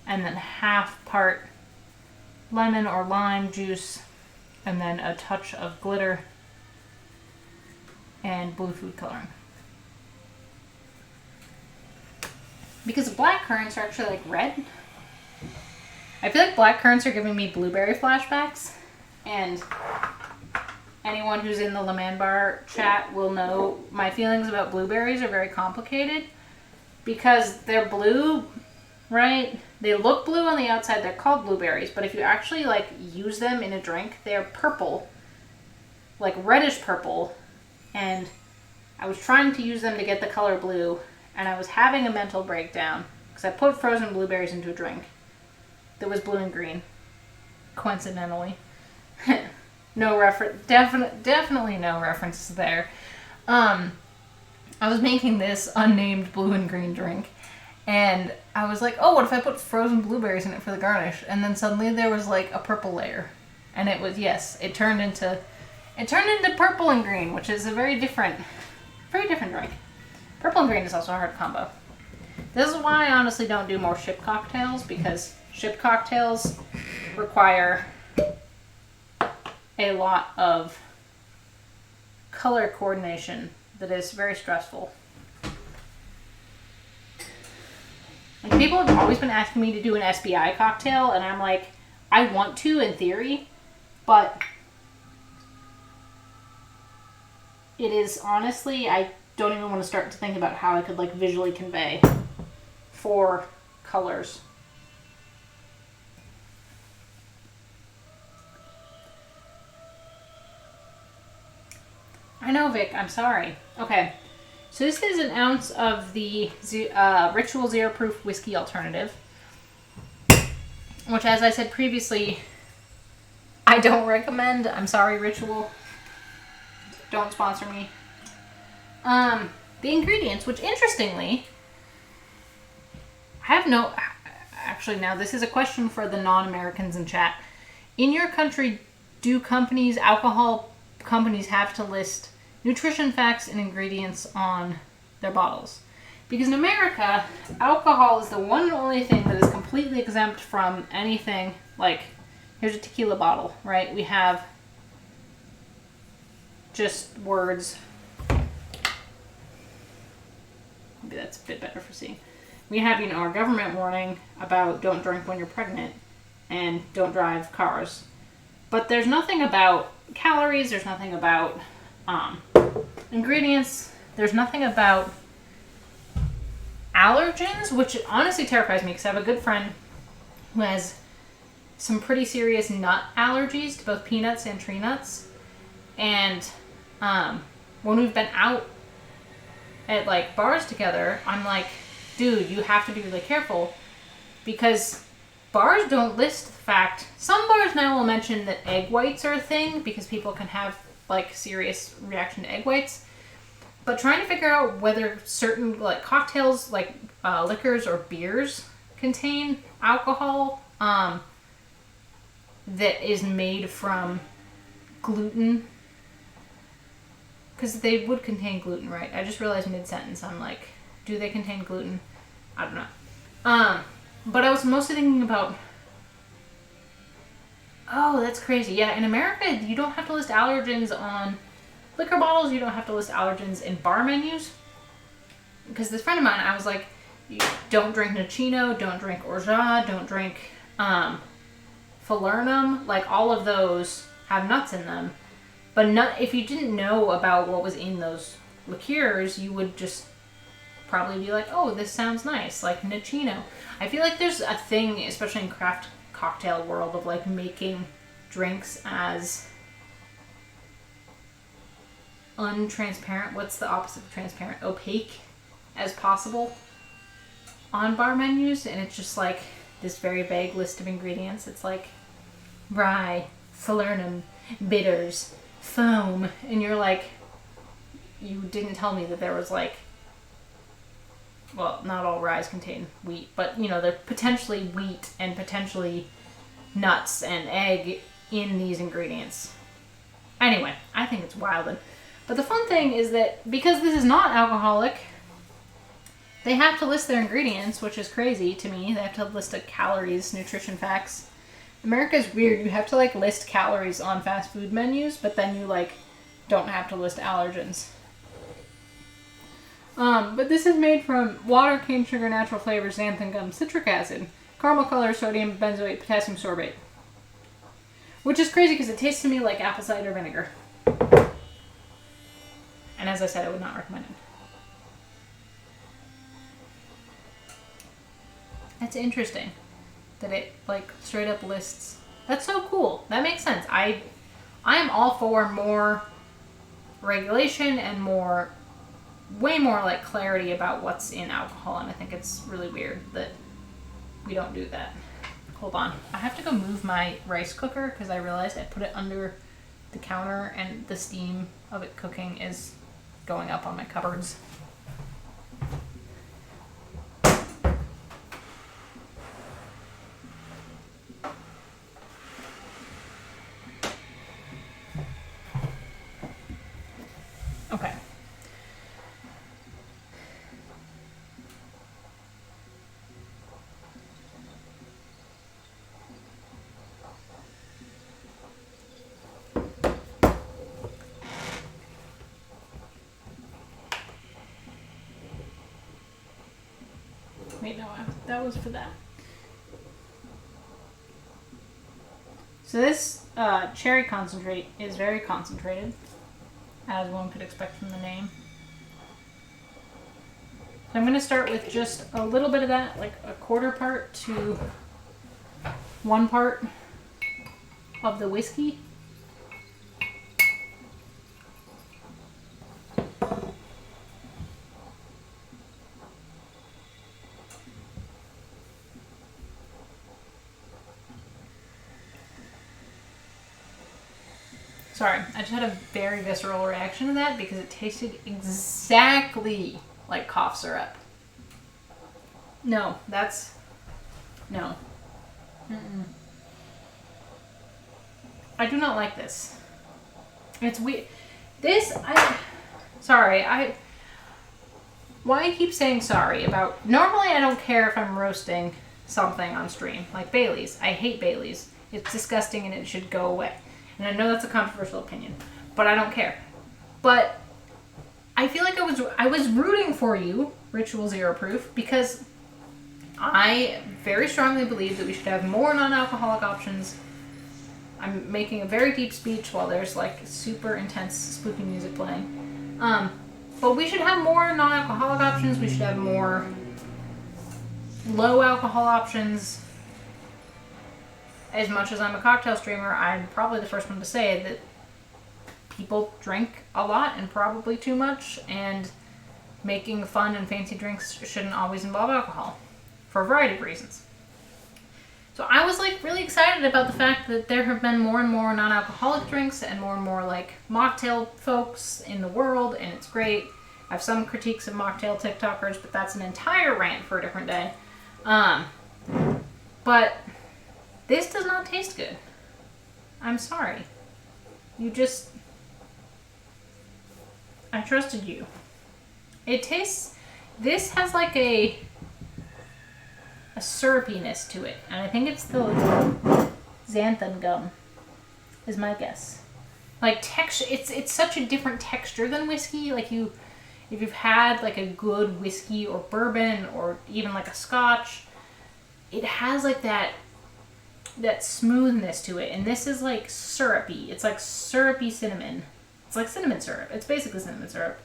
And then half part lemon or lime juice, and then a touch of glitter and blue food coloring. Because black currants are actually like red. I feel like black currants are giving me blueberry flashbacks, and anyone who's in the Leman Bar chat will know my feelings about blueberries are very complicated because they're blue, right? They look blue on the outside. They're called blueberries, but if you actually like use them in a drink, they're purple, like reddish purple. And I was trying to use them to get the color blue, and I was having a mental breakdown because I put frozen blueberries into a drink that was blue and green, coincidentally. No reference, definitely no references there. I was making this unnamed blue and green drink, and I was like, oh, what if I put frozen blueberries in it for the garnish? And then suddenly there was like a purple layer, and it was, yes, it turned into purple and green, which is a very different drink. Purple and green is also a hard combo. This is why I honestly don't do more ship cocktails, because ship cocktails require a lot of color coordination that is very stressful. And people have always been asking me to do an SBI cocktail, and I'm like, I want to in theory, but it is honestly, I don't even want to start to think about how I could like visually convey 4 colors I know, Vic. I'm sorry. Okay. So this is an ounce of the Ritual Zero Proof Whiskey Alternative, which, as I said previously, I don't recommend. I'm sorry, Ritual. Don't sponsor me. The ingredients, which interestingly, I have no... Actually, now this is a question for the non-Americans in chat. In your country, do alcohol companies have to list nutrition facts and ingredients on their bottles? Because in America, alcohol is the one and only thing that is completely exempt from anything. Like, here's a tequila bottle, right? We have just words. Maybe that's a bit better for seeing. We have, our government warning about don't drink when you're pregnant and don't drive cars. But there's nothing about calories, there's nothing about ingredients, there's nothing about allergens, which honestly terrifies me because I have a good friend who has some pretty serious nut allergies to both peanuts and tree nuts. And when we've been out at like bars together, I'm like, dude, you have to be really careful because bars don't list the fact. Some bars now will mention that egg whites are a thing because people can have like serious reaction to egg whites. But trying to figure out whether certain like cocktails, like liquors or beers, contain alcohol that is made from gluten, because they would contain gluten, right? I just realized mid-sentence, I'm like, do they contain gluten? I don't know. But I was mostly thinking about, oh, that's crazy. Yeah, in America, you don't have to list allergens on liquor bottles. You don't have to list allergens in bar menus. Because this friend of mine, I was like, don't drink Nicino, don't drink Orgeat, don't drink Falernum. Like, all of those have nuts in them. But if you didn't know about what was in those liqueurs, you would just probably be like, oh, this sounds nice, like Nicino. I feel like there's a thing, especially in craft cocktail world, of like making drinks as untransparent, what's the opposite of transparent, opaque as possible on bar menus, and it's just like this very vague list of ingredients. It's like rye, falernum, bitters, foam, and you're like, you didn't tell me that there was like, well, not all ryes contain wheat, but they're potentially wheat and potentially nuts and egg in these ingredients. Anyway, I think it's wild. But the fun thing is that because this is not alcoholic, they have to list their ingredients, which is crazy to me. They have to list the calories, nutrition facts. America's weird. You have to like list calories on fast food menus, but then you like don't have to list allergens. But this is made from water, cane sugar, natural flavors, xanthan gum, citric acid, caramel color, sodium benzoate, potassium sorbate. Which is crazy because it tastes to me like apple cider vinegar. And as I said, I would not recommend it. That's interesting that it like straight up lists. That's so cool. That makes sense. I am all for more regulation and way more like clarity about what's in alcohol, and I think it's really weird that we don't do that. Hold on. I have to go move my rice cooker because I realized I put it under the counter and the steam of it cooking is going up on my cupboards. Okay. Wait, no, that was for that. So this cherry concentrate is very concentrated, as one could expect from the name. So I'm going to start with just a little bit of that, like a quarter part to 1 part of the whiskey. Sorry, I just had a very visceral reaction to that because it tasted exactly like cough syrup. No, that's... No. Mm-mm. I do not like this. It's weird. Sorry, why I keep saying sorry about... Normally I don't care if I'm roasting something on stream, like Bailey's. I hate Bailey's. It's disgusting and it should go away. And I know that's a controversial opinion, but I don't care. But I feel like I was rooting for you, Ritual Zero Proof, because I very strongly believe that we should have more non-alcoholic options. I'm making a very deep speech while there's like super intense spooky music playing. But we should have more non-alcoholic options. We should have more low alcohol options. As much as I'm a cocktail streamer, I'm probably the first one to say that people drink a lot and probably too much, and making fun and fancy drinks shouldn't always involve alcohol for a variety of reasons. So I was like really excited about the fact that there have been more and more non-alcoholic drinks and more like mocktail folks in the world, and it's great. I have some critiques of mocktail TikTokers, but that's an entire rant for a different day. But this does not taste good. I'm sorry. I trusted you. This has like a syrupiness to it, and I think it's the xanthan gum is my guess. Like texture, it's such a different texture than whiskey. Like if you've had like a good whiskey or bourbon or even like a scotch, it has like that smoothness to it, and this is like syrupy. It's like syrupy cinnamon. It's like cinnamon syrup. It's basically cinnamon syrup.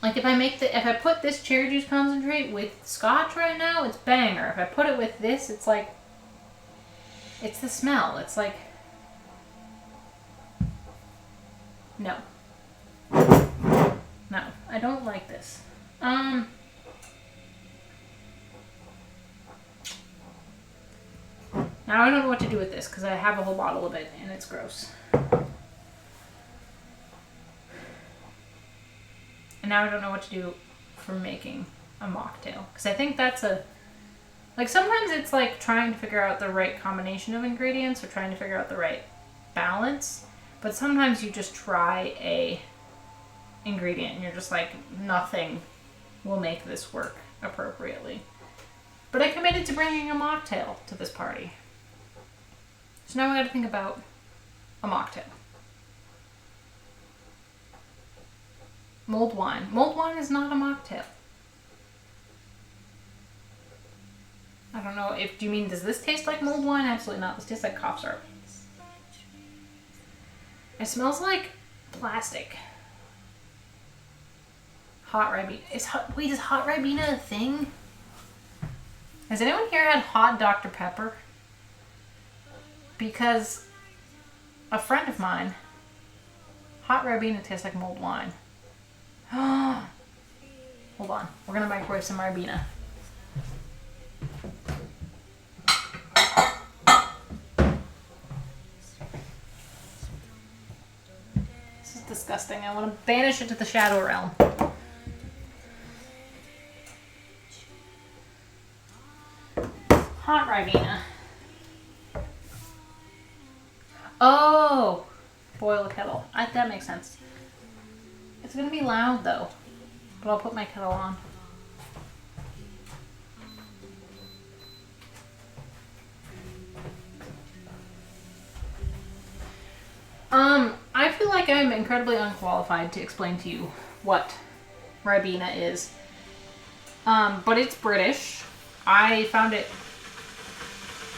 Like if I put this cherry juice concentrate with scotch right now, it's banger. If I put it with this, it's like, it's the smell. It's like, no, I don't like this. Now I don't know what to do with this because I have a whole bottle of it and it's gross. And now I don't know what to do for making a mocktail. Because I think that's sometimes it's like trying to figure out the right combination of ingredients or trying to figure out the right balance. But sometimes you just try a ingredient and you're just like, nothing will make this work appropriately. But I committed to bringing a mocktail to this party. So now we gotta think about a mocktail. Mulled wine. Mulled wine is not a mocktail. I don't know do you mean, does this taste like mulled wine? Absolutely not. This tastes like cough syrup. It smells like plastic. Hot Ribena. Is hot Ribena a thing? Has anyone here had hot Dr. Pepper? Because a friend of mine, hot Ribena tastes like mulled wine. Hold on. We're going to microwave some Ribena. This is disgusting. I want to banish it to the shadow realm. Hot Ribena. Oh! Boil a kettle. That makes sense. It's gonna be loud though, but I'll put my kettle on. I feel like I'm incredibly unqualified to explain to you what Ribena is. But it's British. I found it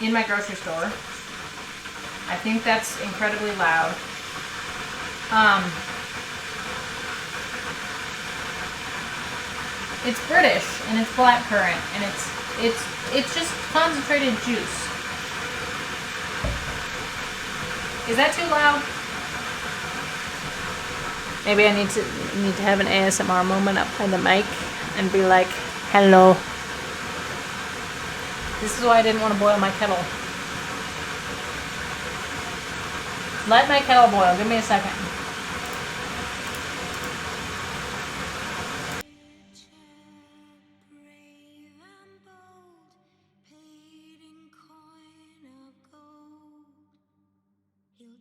in my grocery store. I think that's incredibly loud. It's British and it's blackcurrant and it's just concentrated juice. Is that too loud? Maybe I need to have an ASMR moment up by the mic and be like, hello. This is why I didn't want to boil my kettle. Let my kettle boil. Give me a second.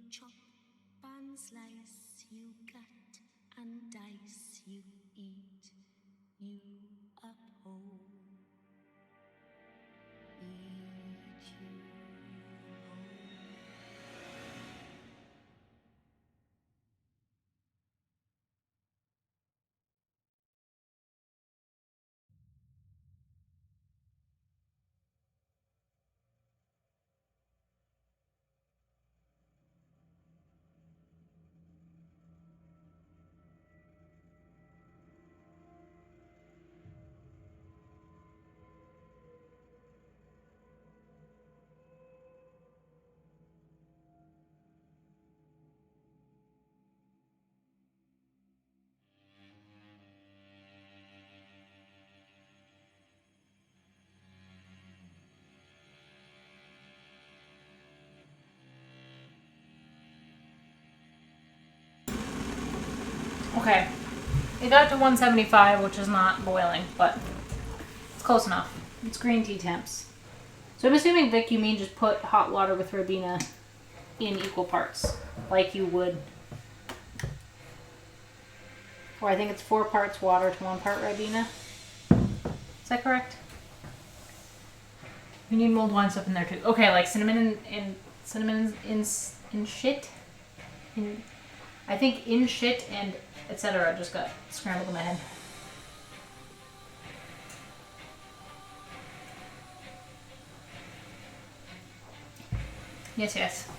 Chop and slice, you cut and dice, you eat, you uphold. Eat, you hold. Okay, it got to 175, which is not boiling, but it's close enough. It's green tea temps. So I'm assuming, Vic, you mean just put hot water with Ribena in equal parts, like you would. Or I think it's 4 parts water to 1 part Ribena. Is that correct? We need mulled wine stuff in there too. Okay, like cinnamon and cinnamon in shit. I think in shit and etc. just got scrambled in my head. Yes, yes.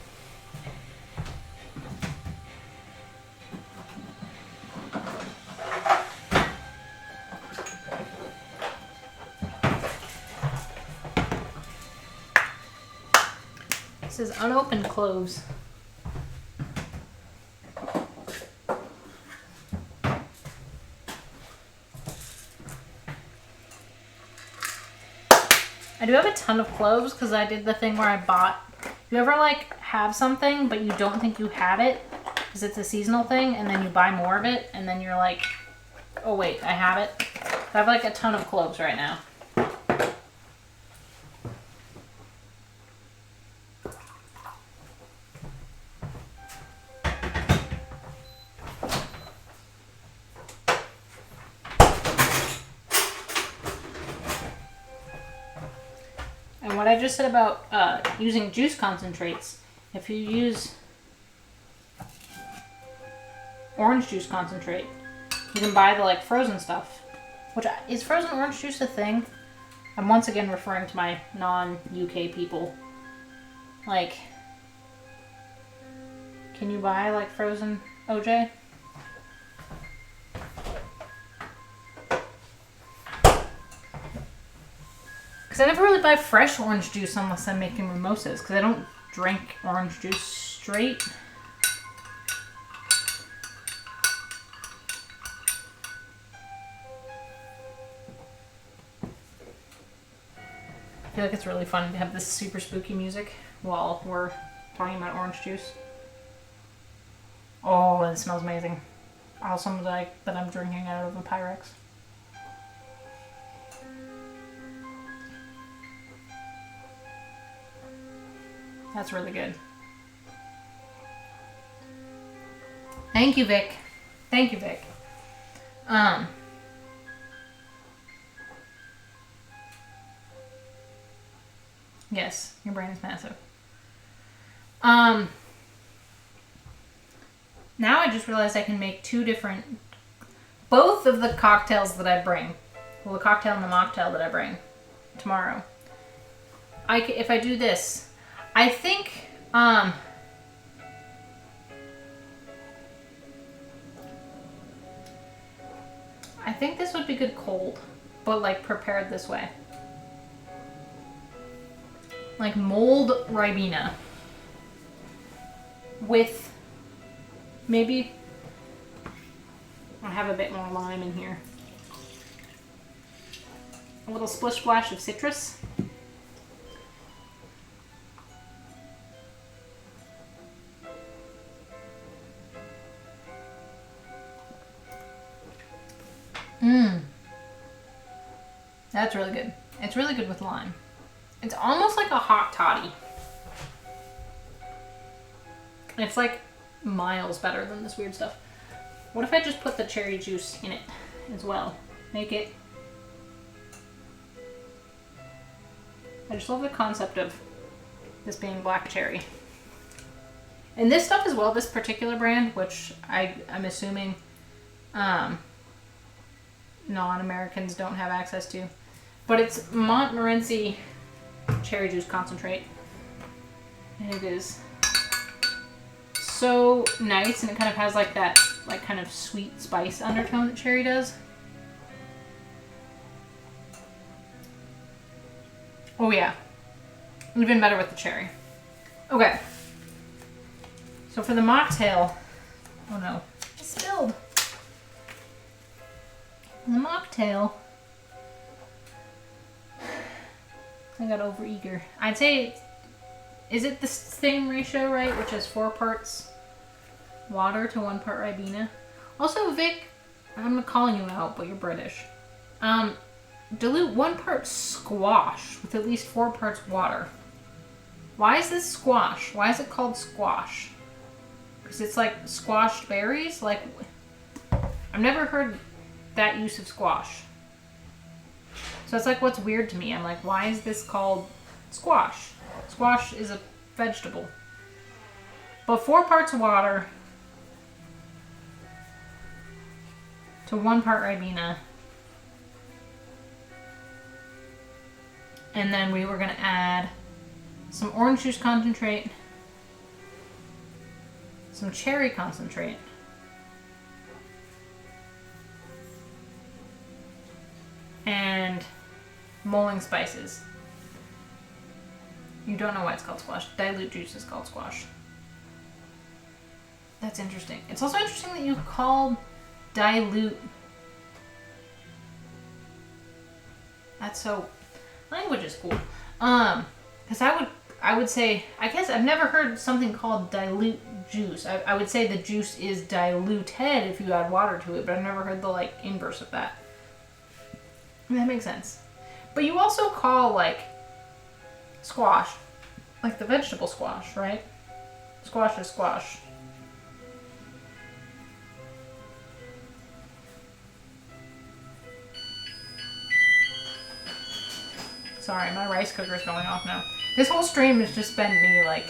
This is unopened cloves. I do have a ton of cloves because I did the thing where I bought. You ever like have something but you don't think you have it because it's a seasonal thing, and then you buy more of it and then you're like, oh wait, I have it. I have like a ton of cloves right now. And what I just said about using juice concentrates, if you use orange juice concentrate, you can buy the like frozen stuff. Which, is frozen orange juice a thing? I'm once again referring to my non-UK people. Like, can you buy like frozen OJ? Because I never really buy fresh orange juice unless I'm making mimosas, because I don't drink orange juice straight. I feel like it's really fun to have this super spooky music while we're talking about orange juice. Oh, it smells amazing. Also, like that I'm drinking out of a Pyrex. That's really good. Thank you, Vic. Thank you, Vic. Yes, your brain is massive. Now I just realized I can make 2 different, both of the cocktails that I bring, well, the cocktail and the mocktail that I bring tomorrow. If I do this, I think, I think this would be good cold, but like prepared this way. Like mulled Ribena with maybe, I have a bit more lime in here. A little splish splash of citrus. That's really good. It's really good with lime. It's almost like a hot toddy. It's like miles better than this weird stuff. What if I just put the cherry juice in it as well? Make it... I just love the concept of this being black cherry. And this stuff as well, this particular brand, which I'm assuming non-Americans don't have access to. But it's Montmorency cherry juice concentrate. And it is so nice, and it kind of has like that like kind of sweet spice undertone that cherry does. Oh yeah. Even better with the cherry. Okay. So for the mocktail, oh no, I spilled. The mocktail, I got overeager. I'd say, is it the same ratio, right? Which is 4 parts water to 1 part Ribena. Also, Vic, I'm not calling you out, but you're British. Dilute 1 part squash with at least 4 parts water. Why is this squash? Why is it called squash? Because it's like squashed berries? Like, I've never heard that use of squash. So it's like what's weird to me. I'm like, why is this called squash? Squash is a vegetable. But 4 parts water to 1 part Ribena. And then we were going to add some orange juice concentrate, some cherry concentrate, and mulling spices. You don't know why it's called squash. Dilute juice is called squash. That's interesting. It's also interesting that you called dilute. That's so... Language is cool. Because I would say, I guess I've never heard something called dilute juice. I would say the juice is diluted if you add water to it, but I've never heard the like inverse of that. That makes sense. But you also call like squash, like the vegetable squash, right? Squash is squash. Sorry, my rice cooker's going off now. This whole stream has just been me like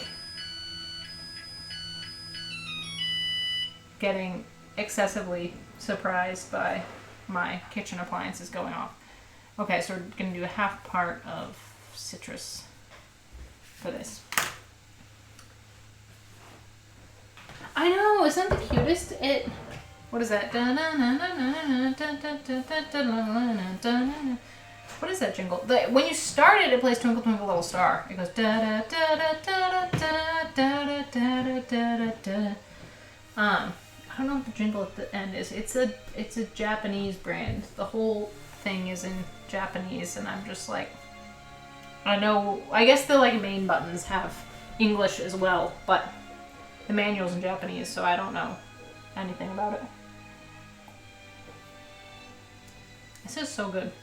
getting excessively surprised by my kitchen appliances going off. Okay, so we're gonna do a 1/2 part of citrus for this. I know, isn't that the cutest? What is that? What is that jingle? When you start it, it plays Twinkle Twinkle Little Star. It goes da da da da da da da da da da. I don't know what the jingle at the end is. It's a Japanese brand. The whole thing is in Japanese, and I'm just like, I know. I guess the like main buttons have English as well, but the manual's in Japanese, so I don't know anything about it. This is so good.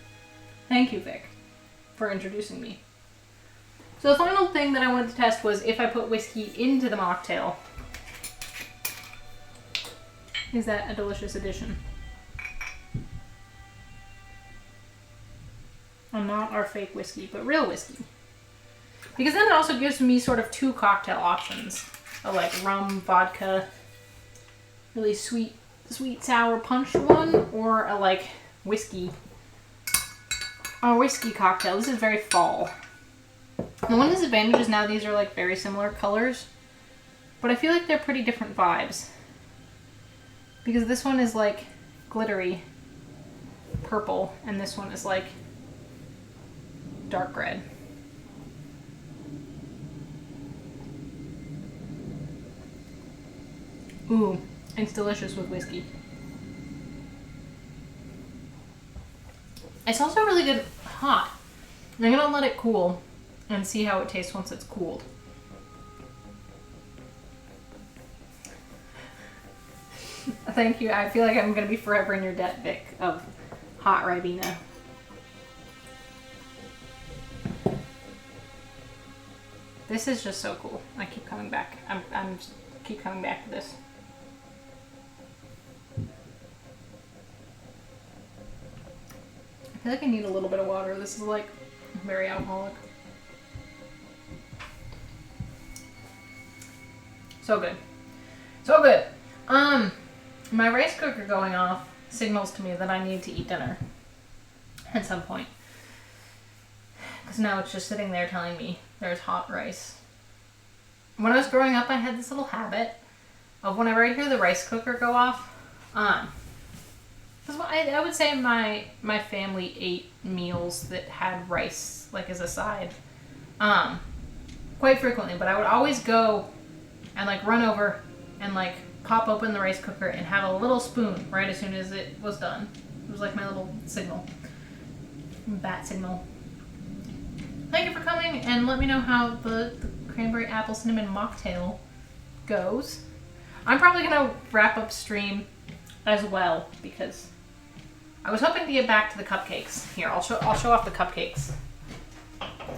Thank you, Vic, for introducing me. So the final thing that I wanted to test was if I put whiskey into the mocktail. Is that a delicious addition? And not our fake whiskey, but real whiskey. Because then it also gives me sort of 2 cocktail options. A like rum, vodka, really sweet sour punch one, or a like whiskey cocktail. This is very fall. The one disadvantage is now these are like very similar colors, but I feel like they're pretty different vibes. Because this one is like glittery purple, and this one is like dark red. Ooh, it's delicious with whiskey. It's also really good hot. I'm gonna let it cool and see how it tastes once it's cooled. Thank you. I feel like I'm gonna be forever in your debt, Vic, of hot Ribena. This is just so cool. I keep coming back. I'm keep coming back to this. I feel like I need a little bit of water. This is like very alcoholic. So good. So good. My rice cooker going off signals to me that I need to eat dinner at some point. Because now it's just sitting there telling me there's hot rice. When I was growing up, I had this little habit of whenever I hear the rice cooker go off, because I would say my family ate meals that had rice like as a side quite frequently, but I would always go and like run over and like pop open the rice cooker and have a little spoon right as soon as it was done. It was like my little signal, bat signal. Thank you for coming, and let me know how the cranberry apple cinnamon mocktail goes. I'm probably gonna wrap up stream as well because I was hoping to get back to the cupcakes. Here, I'll show off the cupcakes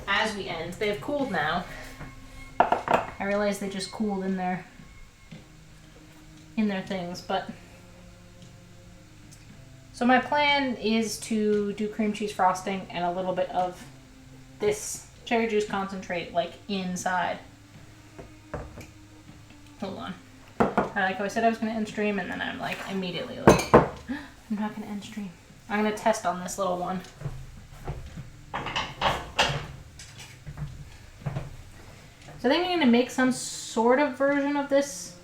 as we end. They've cooled now. I realize they just cooled in their things, but so my plan is to do cream cheese frosting and a little bit of this cherry juice concentrate like inside. Hold on. Like I said, I was going to end stream, and then I'm like immediately like, I'm not going to end stream. I'm going to test on this little one. So I think I'm going to make some sort of version of this.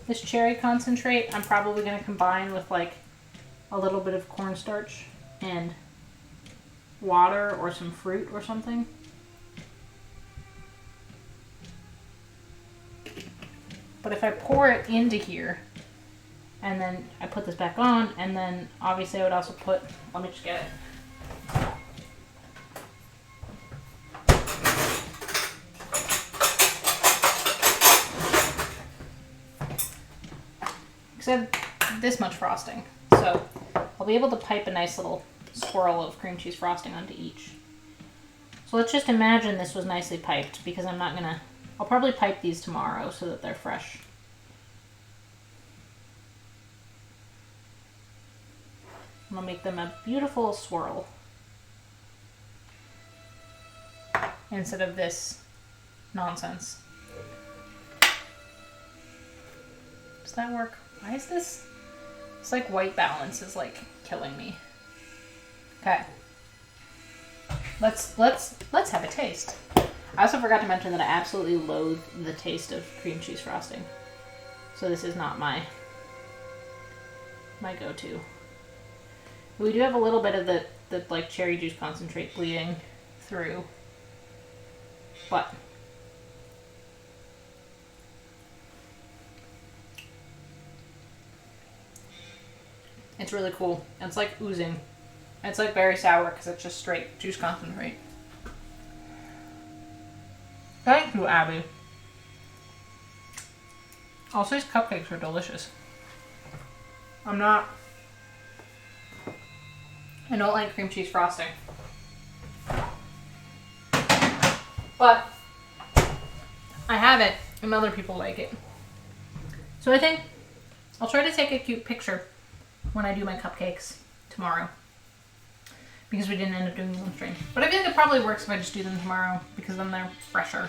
This cherry concentrate, I'm probably going to combine with like a little bit of cornstarch and water or some fruit or something. But if I pour it into here and then I put this back on, and then obviously I would also put, let me just get it. Because I have this much frosting, so I'll be able to pipe a nice little swirl of cream cheese frosting onto each. So let's just imagine this was nicely piped, because I'll probably pipe these tomorrow so that they're fresh. And I'll make them a beautiful swirl instead of this nonsense. Does that work? Why is this? It's like white balance is like killing me. Okay. Let's have a taste. I also forgot to mention that I absolutely loathe the taste of cream cheese frosting. So this is not my go-to. We do have a little bit of the like cherry juice concentrate bleeding through. But it's really cool. It's like oozing. It's like very sour because it's just straight juice concentrate. Thank you, Abby. Also, these cupcakes are delicious. I don't like cream cheese frosting. But I have it and other people like it. So I think I'll try to take a cute picture when I do my cupcakes tomorrow, because we didn't end up doing them on stream. But I feel like it probably works if I just do them tomorrow, because then they're fresher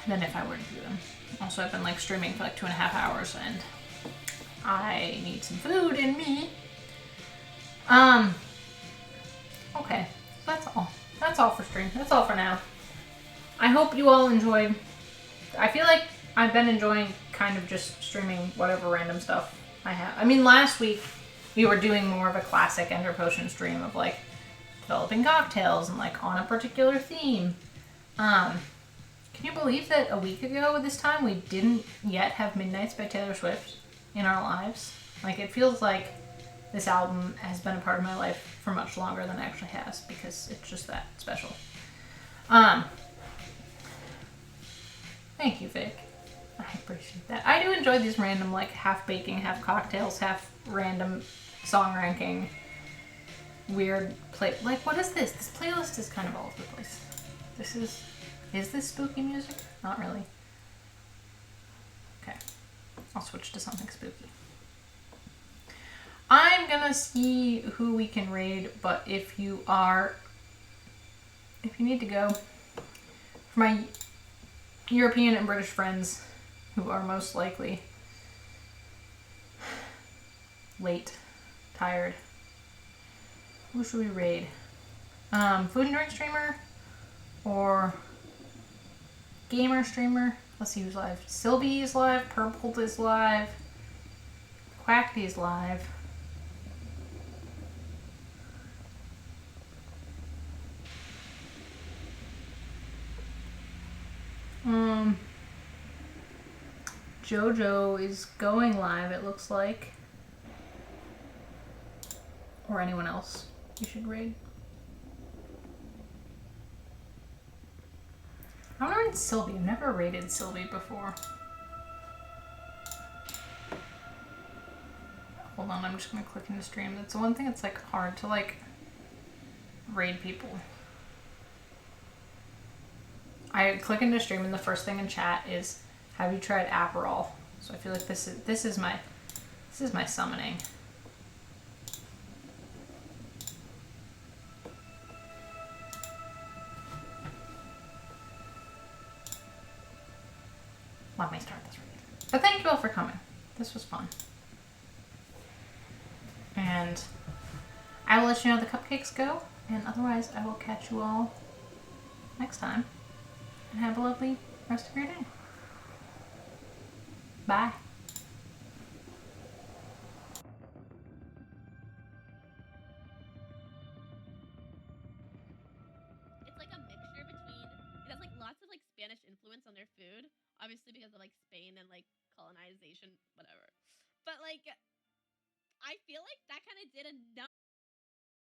than if I were to do them. Also, I've been like streaming for like 2.5 hours, and I need some food in me. Okay, that's all. That's all for stream. That's all for now. I hope you all enjoyed. I feel like I've been enjoying kind of just streaming whatever random stuff I have. I mean, last week we were doing more of a classic Ender Potion stream of like developing cocktails and like on a particular theme. Can you believe that a week ago this time we didn't yet have Midnights by Taylor Swift in our lives? Like, it feels like this album has been a part of my life for much longer than it actually has, because it's just that special. Thank you, Vic. I appreciate that. I do enjoy these random, like, half baking, half cocktails, half random song ranking weird like what is this? This playlist is kind of all over the place. Is this spooky music? Not really. Okay. I'll switch to something spooky. I'm gonna see who we can raid, but if you need to go, for my European and British friends who are most likely late, tired, who should we raid? Food and drink streamer or gamer streamer? Let's see who's live. Sylvie is live, Purple is live, Quackty is live. Jojo is going live, it looks like. Or anyone else you should raid. I want to raid Sylvie. I've never raided Sylvie before. Hold on, I'm just gonna click into stream. That's the one thing that's like hard to like raid people. I click into stream and the first thing in chat is, have you tried Aperol? So I feel like this is my summoning. Let me start this raid. But thank you all for coming. This was fun. And I will let you know how the cupcakes go, and otherwise I will catch you all next time. And have a lovely rest of your day. Bye. It's like a mixture between, it has like lots of like Spanish influence on their food, obviously because of like Spain and like colonization, whatever. But like, I feel like that kind of did enough.